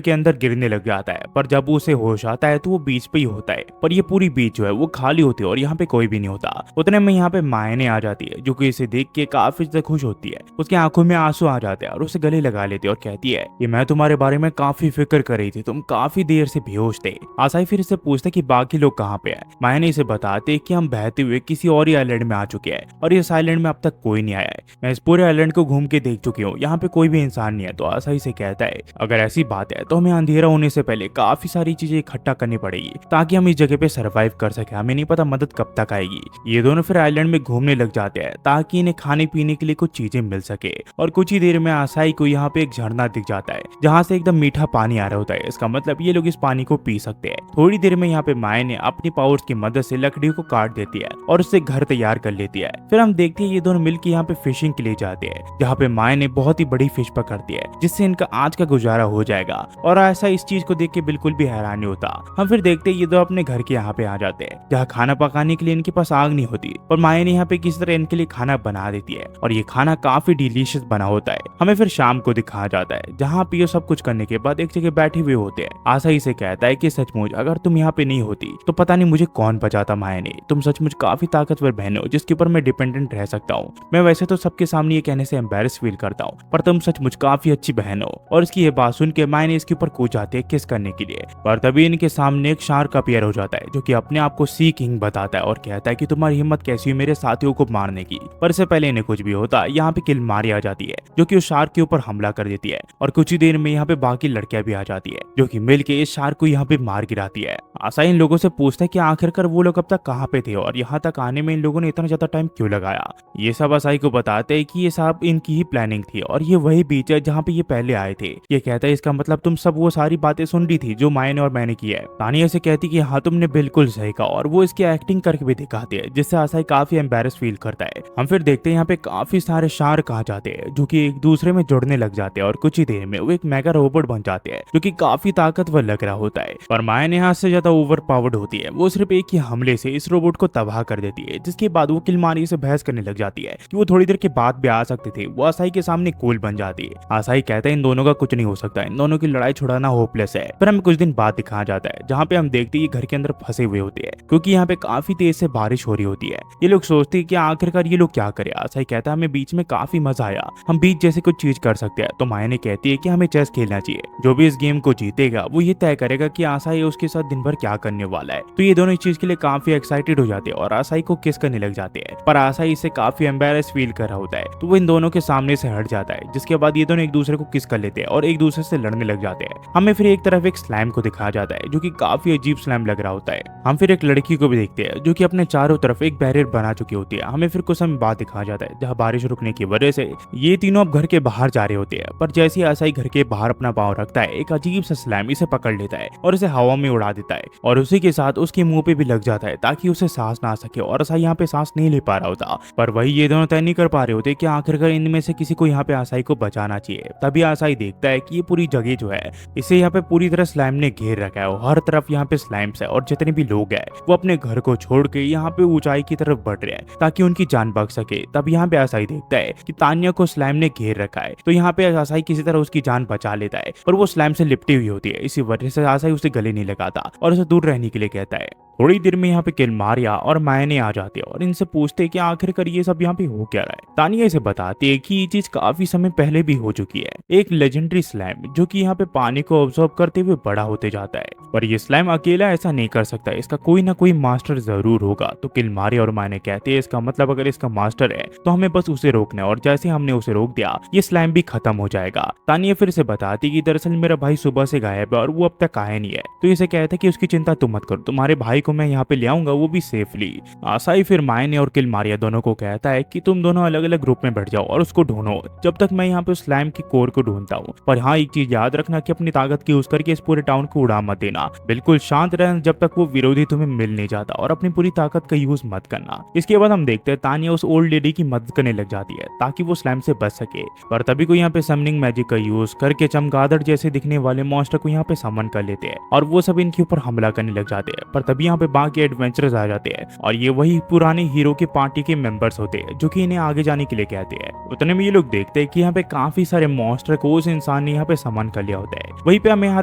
के अंदर गिरने लग जाता है। पर जब उसे होश आता है तो वो बीच पे ही होता है, पर ये पूरी बीच जो है वो खाली होती है और यहाँ पे कोई भी नहीं होता। उतने में यहाँ पे मायने आ जाती है, जो कि इसे देख के काफी ज्यादा खुश होती है। उसकी आंखों में आंसू आ जाते हैं और उसे गले लगा लेती है और कहती है कि मैं तुम्हारे बारे में काफी फिक्र कर रही थी, तुम काफी देर से बेहोश थे। आसाई फिर इसे पूछते कि बाकी लोग कहाँ पे है। मायने इसे बताते कि हम बहते हुए किसी और ही आइलैंड में आ चुके हैं और इस आइलैंड में अब तक कोई नहीं आया है। मैं इस पूरे आइलैंड को घूम के देख चुकी हूँ, यहाँ पे कोई भी इंसान नहीं है। तो आसाई से कहता है अगर ऐसी बात है तो हमें अंधेरा होने से पहले काफी सारी चीजें इकट्ठा करनी पड़ेगी ताकि हम इस जगह पे सरवाइव कर सके। हमें नहीं पता मदद कब तक आएगी। ये दोनों फिर आइलैंड में घूमने लग जाते हैं ताकि इन्हें खाने पीने के लिए कुछ चीजें मिल सके। और कुछ ही देर में आसाई को यहाँ पे एक झरना दिख जाता है जहाँ से एकदम मीठा पानी आ रहा होता है। इसका मतलब ये लोग इस पानी को पी सकते हैं। थोड़ी देर में यहाँ पे माया ने अपनी पावर्स की मदद से लकड़ी को काट देती है और उससे घर तैयार कर लेती है। फिर हम देखते हैं ये दोनों मिलकर यहाँ पे फिशिंग के लिए जाते हैं जहाँ पे माया ने बहुत ही बड़ी फिश पकड़ती है जिससे इनका आज का गुजारा हो जाएगा। और ऐसा इस चीज को देख के बिल्कुल भी हैरान नहीं होता। हम फिर देखते हैं ये दो अपने घर के यहाँ पे आ जाते हैं जहाँ खाना पकाने के लिए इनके पास आग नहीं होती और माया ने यहाँ पे किसी तरह इनके लिए खाना बना देती है और ये खाना काफी डिलीशियस बना होता है। हमें फिर शाम को दिखाया जाता है जहाँ पे ये सब कुछ करने के बाद एक जगह बैठे हुए होते हैं। आसाई से कहता है कि सचमुच अगर तुम यहाँ पे नहीं होती तो पता नहीं मुझे कौन बचाता माया ने। तुम सचमुच काफी ताकतवर बहन हो जिसके ऊपर मैं डिपेंडेंट रह सकता हूँ। मैं वैसे तो सबके सामने ये कहने से एम्बेरस फील करता हूँ पर तुम सचमुच काफी अच्छी बहन हो। और इसकी ये बात सुन के माया ने इसके ऊपर कूद जाते हैं किस करने के लिए। पर तभी इनके सामने एक शार्क अपीयर हो जाता है जो कि अपने आप को सी किंग बताता है और कहता है कि तुम्हारी हिम्मत कैसी हुई मेरे साथियों को मारने की। पर इससे पहले इन्हें कुछ भी होता यहाँ पे किल मारी आ जाती है जो कि उस शार्क के ऊपर हमला कर देती है। और कुछ ही देर में यहाँ पे बाकी लड़कियां भी आ जाती है जो कि मिलके इस शार्क को यहाँ पे मार गिराती है। आसाई इन लोगों से पूछता है कि आखिरकार वो लोग अब तक कहाँ पे थे और यहाँ तक आने में इन लोगों ने इतना ज्यादा टाइम क्यों लगाया। ये सब आसाई को बताते हैं कि ये सब इनकी ही प्लानिंग थी और ये वही बीच है जहाँ पे ये पहले आए थे। ये कहता है इसका मतलब तुम सब वो सारी बातें सुन रही थी जो माया ने और मैंने की है। तानिया से कहती कि हाँ तुमने बिल्कुल सही कहा और वो इसकी एक्टिंग करके भी दिखाती है जिससे आसाई काफी एम्बेरस फील करता है। हम फिर देखते हैं यहाँ पे काफी सारे शार्क आ जाते हैं जो कि एक दूसरे में जुड़ने लग जाते हैं और कुछ ही देर में वो एक मेगा रोबोट बन जाते हैं जो कि काफी ताकतवर लग रहा होता है। पर माया ने हाथ से ज्यादा ओवर पावर्ड होती है। वो सिर्फ एक ही हमले से इस रोबोट को तबाह कर देती है जिसके बाद वो किलमारी से बहस करने लग जाती है कि वो थोड़ी देर के बाद भी आ सकते थे। वो आसाई के सामने कूल बन जाती है। आसाई कहता है इन दोनों का कुछ नहीं हो सकता, इन दोनों की लड़ाई छुड़ाना होपलेस है। फिर हमें कुछ दिन बाद दिखाया जाता है जहाँ पे हम देखते हैं घर के अंदर फंसे हुए होते हैं क्योंकि यहाँ पे काफी तेज से बारिश हो रही होती है। ये लोग सोचते हैं कि आखिरकार ये लोग क्या करे। आसाई कहता है हमें बीच में काफी मजा आया, हम बीच जैसे कुछ चीज कर सकते हैं। तो माया ने कहती है कि हमें चेस खेलना चाहिए, जो भी इस गेम को जीतेगा वो ये तय करेगा कि आसाई उसके साथ दिन भर क्या करने वाला है। तो ये दोनों इस चीज के लिए काफी एक्साइटेड हो जाते हैं और आसाई को किस करने लग जाते हैं। पर आसाई इससे काफी एम्बेरस फील कर रहा होता है तो वो इन दोनों के सामने से हट जाता है जिसके बाद ये दोनों एक दूसरे को किस कर लेते हैं और एक दूसरे से लड़ने लग जाते हैं। हमें फिर एक तरफ एक स्लाइम को दिखाया जाता है जो कि काफी अजीब स्लाइम लग रहा होता है। हम फिर एक लड़की को भी देखते हैं जो कि अपने चारों तरफ एक बैरियर बना चुकी होती है। हमें फिर कुछ समय बाद दिखाया जाता है जहाँ बारिश रुकने की वजह से ये तीनों अब घर के बाहर जा रहे होते हैं। पर जैसे ही आसाई घर के बाहर अपना पाँव रखता है एक अजीब सा स्लाइम इसे पकड़ लेता है और इसे हवा में उड़ा देता है और उसी के साथ उसके मुंह पे भी लग जाता है ताकि उसे सांस ना आ सके और आसाई यहाँ पे सांस नहीं ले पा रहा होता। पर वही ये दोनों तय नहीं कर पा रहे होते कि आखिरकार इनमें से किसी को यहाँ पे आसाई को बचाना चाहिए। तभी आसाई देखता है कि ये पूरी जगह जो है इसे यहाँ पे पूरी तरह स्लाइम ने घेर रखा है। हर तरफ यहाँ पे स्लाइम्स है और जितने भी लोग हैं वो अपने घर को छोड़ के यहाँ पे ऊंचाई की तरफ बढ़ रहे हैं ताकि उनकी जान बच सके। तब यहाँ पे आसाई देखता है कि तानिया को स्लाइम ने घेर रखा है तो यहाँ पे आसाई किसी तरह उसकी जान बचा लेता है पर वो स्लाइम से लिपटी हुई होती है। इसी वजह से आसाई उसे गले नहीं लगाता और उसे दूर रहने के लिए कहता है। थोड़ी देर में यहाँ पे किलमारिया और मायने आ जाते हैं और इनसे पूछते हैं कि आखिरकार ये सब यहाँ पे हो क्या रहा है। तानिया इसे बताती है कि ये चीज काफी समय पहले भी हो चुकी है, एक लेजेंडरी स्लाइम जो कि यहाँ पे पानी को ऑब्जॉर्व करते हुए बड़ा होते जाता है। पर ये स्लाइम अकेला ऐसा नहीं कर सकता, इसका कोई ना कोई मास्टर जरूर होगा। तो किलमारिया और मायने कहते हैं इसका मतलब अगर इसका मास्टर है तो हमें बस उसे रोकना है और जैसे हमने उसे रोक दिया ये स्लाइम भी खत्म हो जाएगा। तानिया फिर से बताती कि दरअसल मेरा भाई सुबह से गायब है और वो अब तक आया नहीं है। तो इसे कहता है कि उसकी चिंता तुम मत करो, तुम्हारे भाई को मैं यहाँ पे ले आऊंगा, वो भी सेफली। आसाई फिर मायने और किलमारिया दोनों को कहता है कि तुम दोनों अलग अलग ग्रुप में बैठ जाओ और उसको ढूंढो जब तक मैं यहाँ पे स्लाइम की कोर को ढूंढता हूँ। पर हाँ एक चीज याद रखना कि अपनी ताकत की यूज करके इस पूरे टाउन को उड़ा मत देना, बिल्कुल शांत रहना जब तक वो विरोधी तुम्हें मिल नहीं जाता और अपनी पूरी ताकत का यूज मत करना। इसके बाद हम देखते हैं तानिया उस ओल्ड लेडी की मदद करने लग जाती है ताकि वो स्लाइम से बच सके। पर तभी को यहाँ पे समनिंग मैजिक का यूज करके चमगादड़ जैसे दिखने वाले मॉन्स्टर को यहाँ पे समन कर लेते हैं और वो सब इनके ऊपर हमला करने लग जाते हैं। पर तभी यहाँ पे बाकी एडवेंचरर्स आ जाते हैं और ये वही पुराने हीरो के पार्टी के मेंबर्स होते हैं जो कि इन्हें आगे जाने के लिए कहते हैं। उतने में ये लोग देखते हैं कि यहाँ पे काफी सारे मॉन्स्टर को उस इंसान ने यहाँ पे समन कर लिया होता है। वहीं पे हमें यहाँ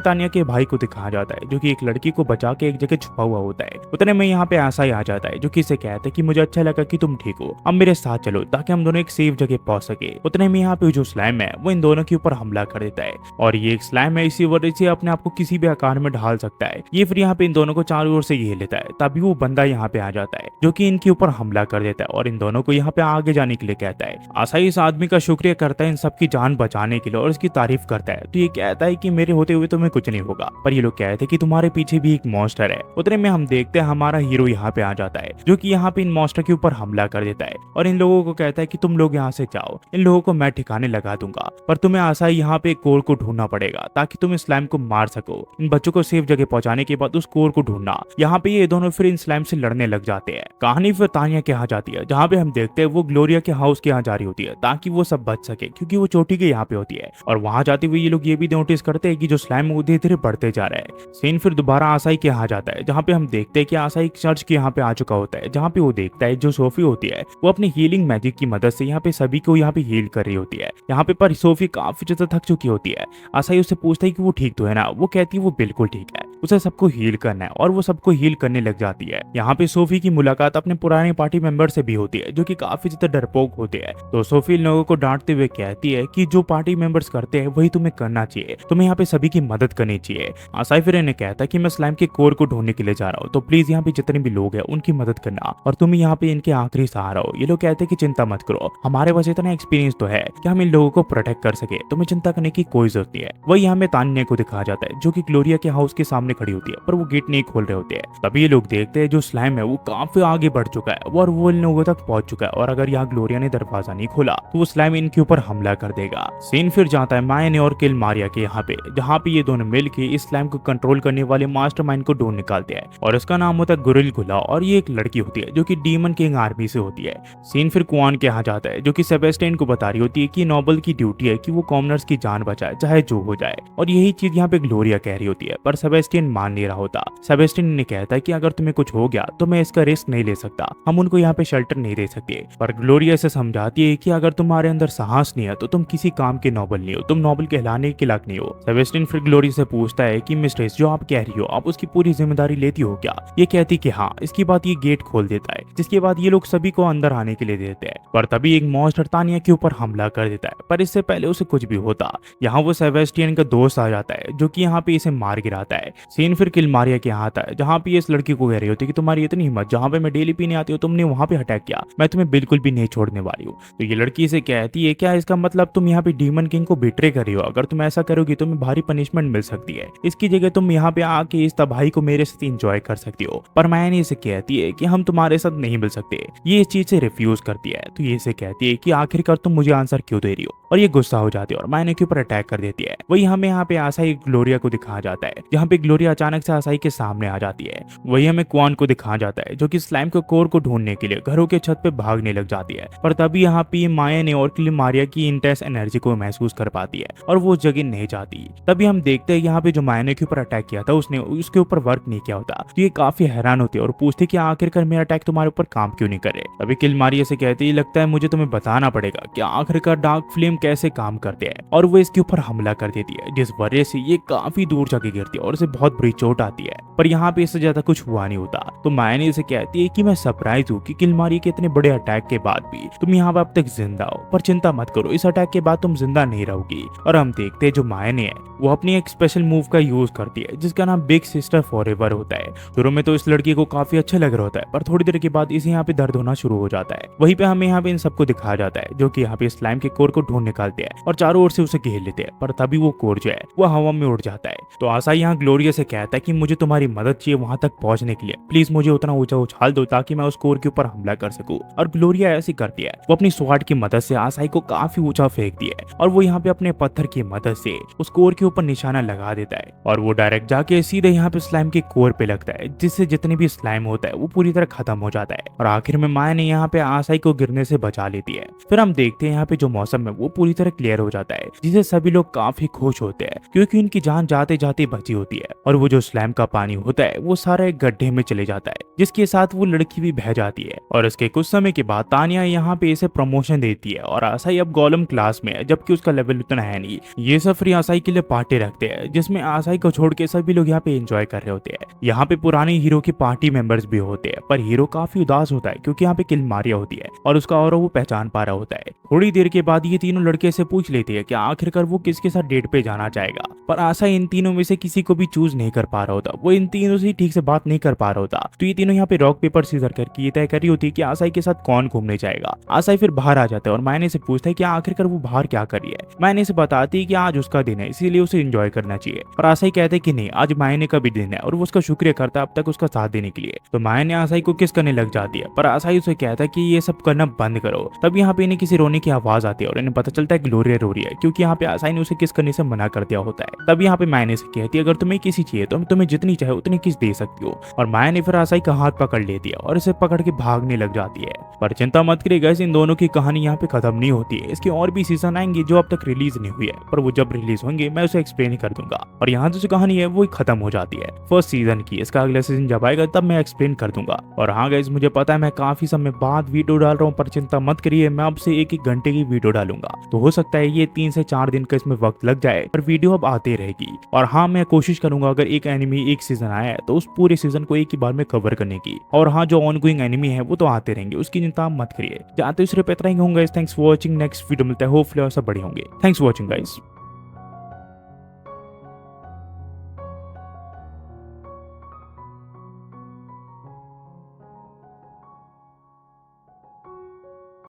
तानिया के भाई को दिखाया जाता है जो कि एक लड़की को बचा के एक जगह छुपा हुआ होता है। उतने में यहाँ पे आसाई आ जाता है जो कि इसे कहता है कि मुझे अच्छा लगा कि तुम ठीक हो, अब मेरे साथ चलो ताकि हम दोनों एक सेफ जगह पहुंच सके। उतने में यहाँ पे जो स्लाइम है वो इन दोनों के ऊपर हमला कर देता है और ये एक स्लाइम है, इसी वजह से अपने आप को किसी भी आकार में ढाल सकता है। ये फिर यहाँ पे इन दोनों को चारों ओर से घेर लेता है। तभी वो बंदा यहाँ पे आ जाता है जो कि कि इनके ऊपर हमला कर देता है और इन दोनों को यहाँ पे आगे जाने के लिए कहता है। आसाई इस आदमी का शुक्रिया करता है इन सबकी जान बचाने के लिए और उसकी तारीफ करता है। तो ये कहता है कि मेरे होते हुए तुम्हें कुछ नहीं होगा, पर ये लोग कहते हैं कि तुम्हारे पीछे भी एक मॉन्स्टर है। उतने में हम देखते हैं हमारा हीरो यहाँ पे आ जाता है, जो कि यहाँ पे इन मॉन्स्टर के ऊपर हमला कर देता है और इन लोगों को कहता है कि तुम लोग यहाँ से जाओ, इन लोगों को मैं ठिकाने लगा दूंगा, पर तुम्हें आसाई यहाँ पे एक कोर को ढूंढना पड़ेगा ताकि तुम इस स्लाइम को मार सको। इन बच्चों को सेफ जगह पहुंचाने के बाद उस कोर को ढूंढना। यहाँ पे ये दोनों फिर इन स्लाइम से लड़ने लग जाते हैं। कहानी फिर तानिया के यहाँ जाती है, जहाँ पे हम देखते हैं वो ग्लोरिया के हाउस के यहाँ जा रही होती है ताकि वो सब बच सके, क्योंकि वो चोटी के यहाँ पे होती है। और वहां जाते हुए ये लोग ये भी नोटिस करते हैं कि जो स्लाइम वो धीरे धीरे बढ़ते जा रहा है। सीन फिर दोबारा आसाई के यहाँ जाता है, जहाँ पे हम देखते हैं कि आसाई चर्च के यहाँ पे आ चुका होता है, जहाँ पे वो देखता है जो सोफी होती है वो अपनी हीलिंग मैजिक की मदद से यहाँ पे सभी को यहाँ पे हील कर रही होती है। यहाँ पे पर सोफी काफी ज्यादा थक चुकी होती है। आसाई उससे पूछता है कि वो ठीक तो है ना। वो कहती है वो बिल्कुल ठीक है, उसे सबको हील करना है और वो सबको हील करने लग जाती है। यहाँ पे सोफी की मुलाकात अपने पुराने पार्टी मेंबर से भी होती है, जो कि काफी ज्यादा डरपोक होते हैं। तो सोफी इन लोगों को डांटते हुए कहती है कि जो पार्टी मेंबर्स करते हैं वही तुम्हें करना चाहिए, तुम्हें यहाँ पे सभी की मदद करनी चाहिए। आसाई फिर इन्हें कहता है कि मैं स्लाइम के कोर को ढूंढने के लिए जा रहा हूँ, तो प्लीज यहाँ पे जितने भी लोग हैं उनकी मदद करना और तुम यहाँ पे इनके आखिरी सहारा हो। ये लोग कहते हैं कि चिंता मत करो, हमारे पास इतना एक्सपीरियंस तो है कि हम इन लोगों को प्रोटेक्ट कर सके, तुम्हें चिंता करने की कोई जरूरत नहीं है। वही हमें तान्या को दिखाया जाता है, जो कि ग्लोरिया के हाउस के सामने खड़ी होती है, पर वो गेट नहीं खोल रहे होते हैं। तभी ये लोग देखते हैं जो स्लाइम है वो काफी आगे बढ़ चुका है और वो इन लोगों तक पहुंच चुका है, और अगर यहाँ ग्लोरिया ने दरवाजा नहीं खोला तो वो स्लाइम इनके ऊपर हमला कर देगा। सीन फिर जाता है माया ने और किल मारिया के यहाँ पे, जहाँ पे ये दोनों मिल के इस स्लाइम को कंट्रोल करने वाले मास्टरमाइंड को ढूंढ निकालते हैं और इसका नाम होता है गुरिल गुला, और ये एक लड़की होती है जो कि डीमन किंग आर्मी से होती है। सीन फिर कुआन के यहाँ जाता है, जो कि सेबेस्टियन को बता रही होती है कि नोबल की ड्यूटी है कि वो कॉमनर्स की जान बचाए चाहे जो हो जाए, और यही चीज यहाँ पे ग्लोरिया कह रही होती है, पर सेबेस्टियन मान नहीं रहा होता। सेबेस्टियन ने कहता है कि अगर तुम्हें कुछ हो गया तो मैं इसका रिस्क नहीं ले सकता, हम उनको यहाँ पे शेल्टर नहीं दे सकते। पर ग्लोरिया से समझाती है कि अगर तुम्हारे अंदर साहस नहीं है तो तुम किसी काम के नोबल नहीं हो, तुम नोबल कहलाने के लायक नहीं हो। सेबेस्टियन फिर ग्लोरिया से पूछता है कि मिस्ट्रेस जो आप कह रही हो आप उसकी पूरी जिम्मेदारी लेती हो क्या। ये कहती कि हाँ। इसके बाद ये गेट खोल देता है, जिसके बाद ये लोग सभी को अंदर आने के लिए देते हैं। पर तभी एक मॉन्स्टर तानिया के ऊपर हमला कर देता है, पर इससे पहले उसे कुछ भी होता यहाँ वो सेबेस्टियन का दोस्त आ जाता है, जो कि यहाँ पे इसे मार गिराता है। सीन फिर किल मारिया के यहाँ आता है, जहाँ पे इस लड़की को कह रही होती है कि तुम्हारी इतनी हिम्मत, जहाँ पे मैं डेली पीने आती हूँ तुमने वहां पे अटैक किया, मैं तुम्हें बिल्कुल भी नहीं छोड़ने वाली हूँ। तो ये लड़की से कहती है क्या इसका मतलब तुम यहाँ पे डीमन किंग को बिट्रे कर रही हो, अगर तुम ऐसा करोगी तुम्हें भारी पनिशमेंट मिल सकती है, इसकी जगह तुम यहाँ पे आके इस तबाही को मेरे साथ एंजॉय कर सकती हो। पर माया इसे कहती है कि हम तुम्हारे साथ नहीं मिल सकते, ये इस चीज से रिफ्यूज करती है। तो ये इसे कहती है कि आखिरकार तुम मुझे आंसर क्यों दे रही हो, और ये गुस्सा हो जाती है और माया के ऊपर अटैक कर देती है। वही हमें यहाँ पे आसाई ग्लोरिया को दिखाया जाता है, जहाँ पे ग्लोरिया अचानक से आसाई के सामने आ जाती है। वही हमें क्वान को दिखाया जाता है, जो कि स्लाइम के कोर को ढूंढने के लिए घरों के छत पे भागने लग जाती है। पर तभी यहाँ पे माया ने और किल मारिया की इंटेंस एनर्जी को महसूस कर पाती है और वो जगह नहीं जाती। तभी हम देखते हैं यहाँ पे जो माया ने के ऊपर अटैक किया था उसने उसके ऊपर वर्क नहीं किया होता। तो ये काफी हैरान होती है और पूछती कि आखिरकार मेरा अटैक तुम्हारे ऊपर काम क्यों नहीं करे। तभी किल मारिया से कहती है लगता है मुझे तुम्हें बताना पड़ेगा कि आखिरकार डार्क फ्लेम कैसे काम करते हैं, और वो इसके ऊपर हमला कर देती है, जिस वजह से ये काफी दूर जाके गिरती है और इसे बहुत बुरी चोट आती है। पर यहाँ पे इससे ज्यादा कुछ हुआ नहीं होता। तो माया ने इसे कहती है कि मैं सरप्राइज हूँ कि किल मारिया के इतने बड़े अटैक के बाद भी तुम यहाँ पे अब तक जिंदा हो, पर चिंता मत करो इस अटैक के बाद तुम जिंदा नहीं रहोगी। और हम देखते हैं जो माया ने है वो अपनी एक स्पेशल मूव का यूज करती है, जिसका नाम बिग सिस्टर फॉरएवर होता है। शुरू में तो इस लड़की को काफी अच्छा लग रहा होता है, पर थोड़ी देर के बाद इसे यहाँ पे दर्द होना शुरू हो जाता है। वहीं पे हमें यहाँ पे इन सबको दिखाया जाता है, जो कि यहाँ पे स्लाइम के कोर को ढूंढ निकालते हैं और चारों ओर से उसे घेर लेते हैं। पर तभी वो कोर जो है वो हवा में उड़ जाता है। तो आसाई यहाँ ग्लोरिया से कहता है कि मुझे तुम्हारी मदद चाहिए वहां तक पहुंचने के लिए, प्लीज मुझे उतना ऊंचा उछाल दो ताकि मैं उस कोर के ऊपर हमला कर सकूं। और ग्लोरिया ऐसी करती है, वो अपनी स्वॉर्ड की मदद से आसाई को काफी ऊंचा फेंकती है और वो यहाँ पे अपने पत्थर की मदद से उस कोर के ऊपर निशाना लगा देता है और वो डायरेक्ट जाके सीधे यहाँ पे स्लाइम के कोर पे लगता है, जिससे जितने भी स्लाइम होता है वो पूरी तरह खत्म हो जाता है। और आखिर में माया ने यहाँ पे आसाई को गिरने से बचा लेती है। फिर हम देखते हैं यहाँ पे जो मौसम है वो पूरी तरह क्लियर हो जाता है, जिसे सभी लोग काफी खुश होते हैं क्योंकि उनकी जान जाते जाते बची होती है। और वो जो स्लैम का पानी होता है वो सारा एक गड्ढे में चले जाता है, जिसके साथ वो लड़की भी बह जाती है। और इसके कुछ समय के बाद तानिया यहाँ पे इसे प्रमोशन देती है और आसाई अब गोलम क्लास में है, जबकि उसका लेवल उतना है नहीं। ये सब फ्री आसाई के लिए पार्टी रखते हैं, जिसमें आसाई को छोड़ के सभी लोग यहाँ पे एंजॉय कर रहे होते हैं। यहाँ पे पुराने हीरो के पार्टी मेंबर्स भी होते हैं, पर हीरो काफी उदास होता है क्योंकि यहाँ पे किल मारिया होती है और उसका और वो पहचान पा रहा होता है। थोड़ी देर के बाद ये तीनों लड़के से पूछ लेते हैं कि आखिरकार वो किसके साथ डेट पे जाना चाहेगा, पर आसाई इन तीनों में से किसी को भी चूज यूज नहीं कर पा रहा होता, वो इन तीनों से ठीक से बात नहीं कर पा रहा होता। तो ये तीनों यहाँ पे रॉक पेपर सीजर करके ये तय कर रही होती है कि आसाई के साथ कौन घूमने जाएगा। आसाई फिर बाहर आ जाता है और मायने से पूछता है कि आखिरकार वो बाहर क्या कर रही है। मायने से बताती है कि आज उसका दिन है, इसीलिए उसे एंजॉय करना चाहिए। और आसाई कहते हैं कि नहीं, आज मायने का भी दिन है और वो उसका शुक्रिया करता है अब तक उसका साथ देने के लिए। तो मायने आसाई को किस करने लग जाती है, पर आसाई उसे कहता है कि ये सब करना बंद करो। तब यहाँ पे इन्हें किसी रोने की आवाज आती है और इन्हें पता चलता है कि ग्लोरिया रो रही है, क्योंकि यहाँ पे आसाई ने उसे किस करने से मना कर दिया होता है। तब यहाँ पे मायने से कहती है अगर तुम्हें किसी चाहिए तो तुम्हें जितनी चाहे उतनी किस दे सकती हो। और माया ने फिर आसाई का हाथ पकड़ लेती है और इसे पकड़ के भागने लग जाती है। पर चिंता मत करिए गाइस, इन दोनों की कहानी यहाँ पे खत्म नहीं होती है। इसके और भी सीजन आएंगे जो अब तक रिलीज नहीं हुई है, पर वो जब रिलीज होंगे मैं उसे एक्सप्लेन कर दूंगा। और यहाँ जो कहानी है वो खत्म हो जाती है फर्स्ट सीजन की। इसका अगला सीजन जब आएगा तब मैं एक्सप्लेन कर दूंगा। और हाँ गाइस, मुझे पता है मैं काफी समय बाद वीडियो डाल रहा हूँ, पर चिंता मत करिए, मैं अब से 1-1 घंटे की वीडियो डालूंगा। तो हो सकता है ये 3 से 4 दिन का इसमें वक्त लग जाए, पर वीडियो अब आते रहेगी। और हाँ, मैं कोशिश करूंगा अगर एक एनिमी एक सीजन आया है तो उस पूरे सीजन को एक ही बार में कवर करने की। और हाँ, जो ऑनगोइंग एनिमी है वो तो आते रहेंगे, उसकी चिंता मत करिए। जाते सिर्फ इतना ही होंगे। Thanks for watching. Next video मिलता है, होपफुली और सब बढ़िया होंगे। Thanks for watching guys.